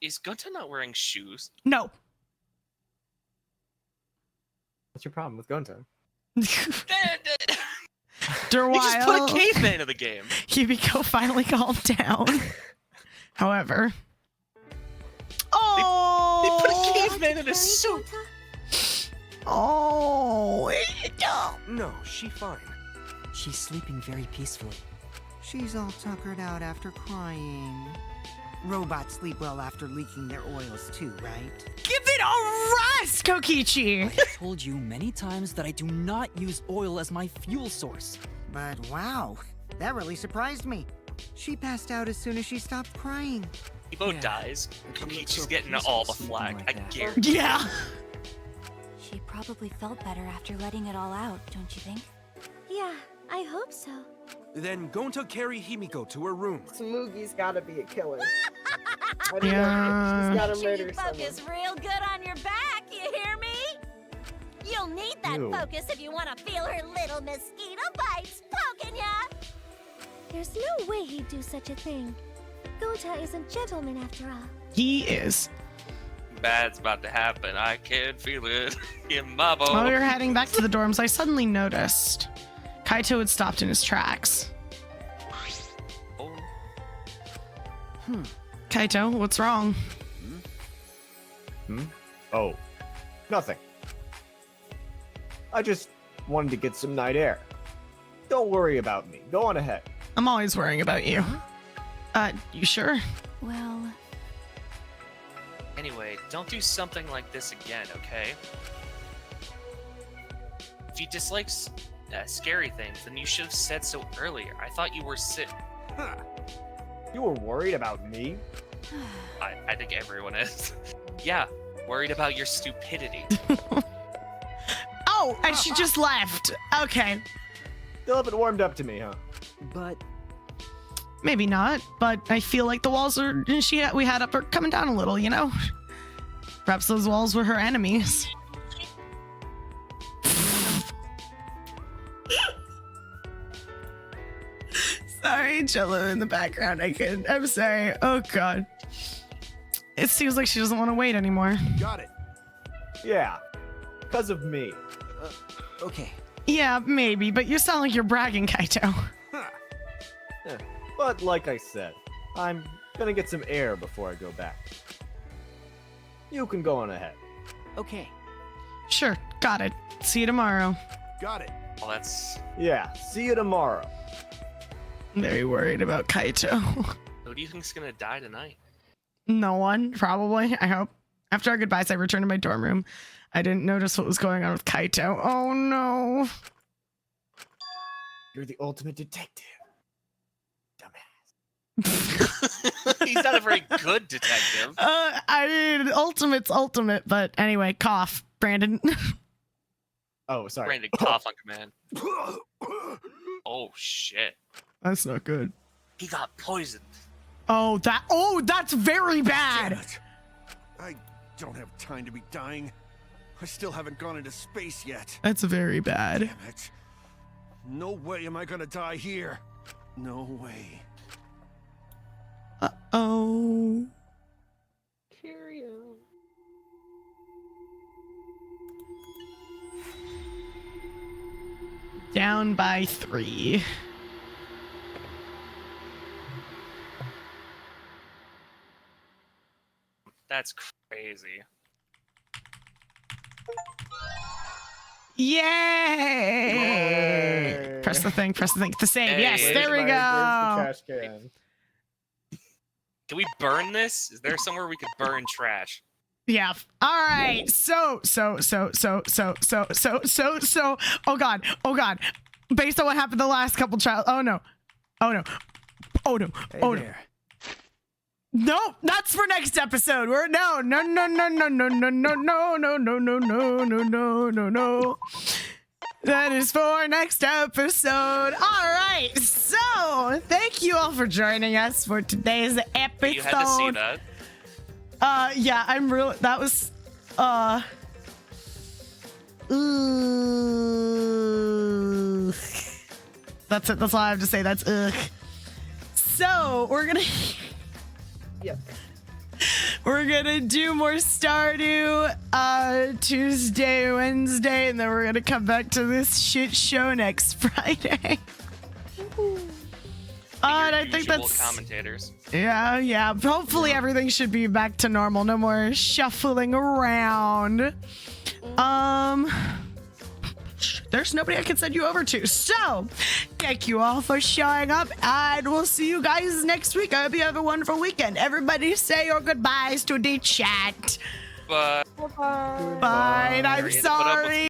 Is Gunta not wearing shoes? No. What's your problem with Gonta? After a while, You just put a caveman in the game. Himiko finally calmed down. However, They put a caveman in a suit. Oh, No, she fine. She's sleeping very peacefully. She's all tuckered out after crying. Robots sleep well after leaking their oils too, right? Give it a rest, Kokichi! I've told you many times that I do not use oil as my fuel source. But wow, that really surprised me. She passed out as soon as she stopped crying. Ebo dies. Kokichi's getting all the flag. I guarantee. Yeah. She probably felt better after letting it all out, don't you think? Yeah, I hope so. Then Gonta carry Himiko to her room. Smoogie's gotta be a killer. I don't Yeah. know. She's gotta You murder need someone. focus real good on your back, you hear me? You'll need that Ew. focus if you want to feel her little mosquito bites poking ya. There's no way he'd do such a thing. Gota is a gentleman after all. He is. Bad's about to happen. I can feel it in my bones. While we were heading back to the dorms, I suddenly noticed Kaito had stopped in his tracks. Kaito, what's wrong? Oh, nothing. I just wanted to get some night air. Don't worry about me. Go on ahead. I'm always worrying about you. You sure? Well, Anyway, don't do something like this again, okay? If you dislike scary things, then you should have said so earlier. I thought you were sick. Huh. You were worried about me? I think everyone is. Yeah, worried about your stupidity. Oh, and she just left. Okay. Still haven't warmed up to me, huh? But maybe not. But I feel like the walls we had up are coming down a little. You know. Perhaps those walls were her enemies. Sorry, Jello in the background. I'm sorry. Oh God. It seems like she doesn't want to wait anymore. Got it. Yeah, because of me. Okay. Yeah, maybe, but you sound like you're bragging, Kaito. Yeah. But like I said, I'm gonna get some air before I go back. You can go on ahead. Okay. Sure, got it. See you tomorrow. Got it. Well, that's... Yeah, see you tomorrow. I'm very worried about Kaito. Who do you think's gonna die tonight? No one, probably. I hope. After our goodbyes, I returned to my dorm room. I didn't notice what was going on with Kaito. Oh no. You're the ultimate detective. He's not a very good detective. I mean, ultimate's ultimate, but anyway, cough, Brandon. Oh, sorry. Brandon, cough on command. Oh shit. That's not good. He got poisoned. Oh, that's very bad. Damn it. I don't have time to be dying. I still haven't gone into space yet. That's very bad. Damn it. No way am I gonna die here. No way. Uh-oh. Cheerio. Down by 3. That's crazy. Yay! Press the thing, the save. Hey, yes, there we go. Where's the trash can? Can we burn this? Is there somewhere we could burn trash? Yeah. All right. So. Oh God. Based on what happened the last couple trials. Oh no. Hey No. there. Nope, that's for next episode. No. That is for next episode. All right. So, thank you all for joining us for today's episode. You had to see that. Yeah, I'm real. That was, That's it. That's all I have to say. That's ugh. So, we're gonna. Yep. We're gonna do more Stardew Tuesday, Wednesday, and then we're gonna come back to this shit show next Friday. And I think that's commentators. Yeah. Hopefully everything should be back to normal. No more shuffling around. There's nobody I can send you over to. So, thank you all for showing up, and we'll see you guys next week. I hope you have a wonderful weekend. Everybody say your goodbyes to the chat. Bye. Bye. And I'm sorry.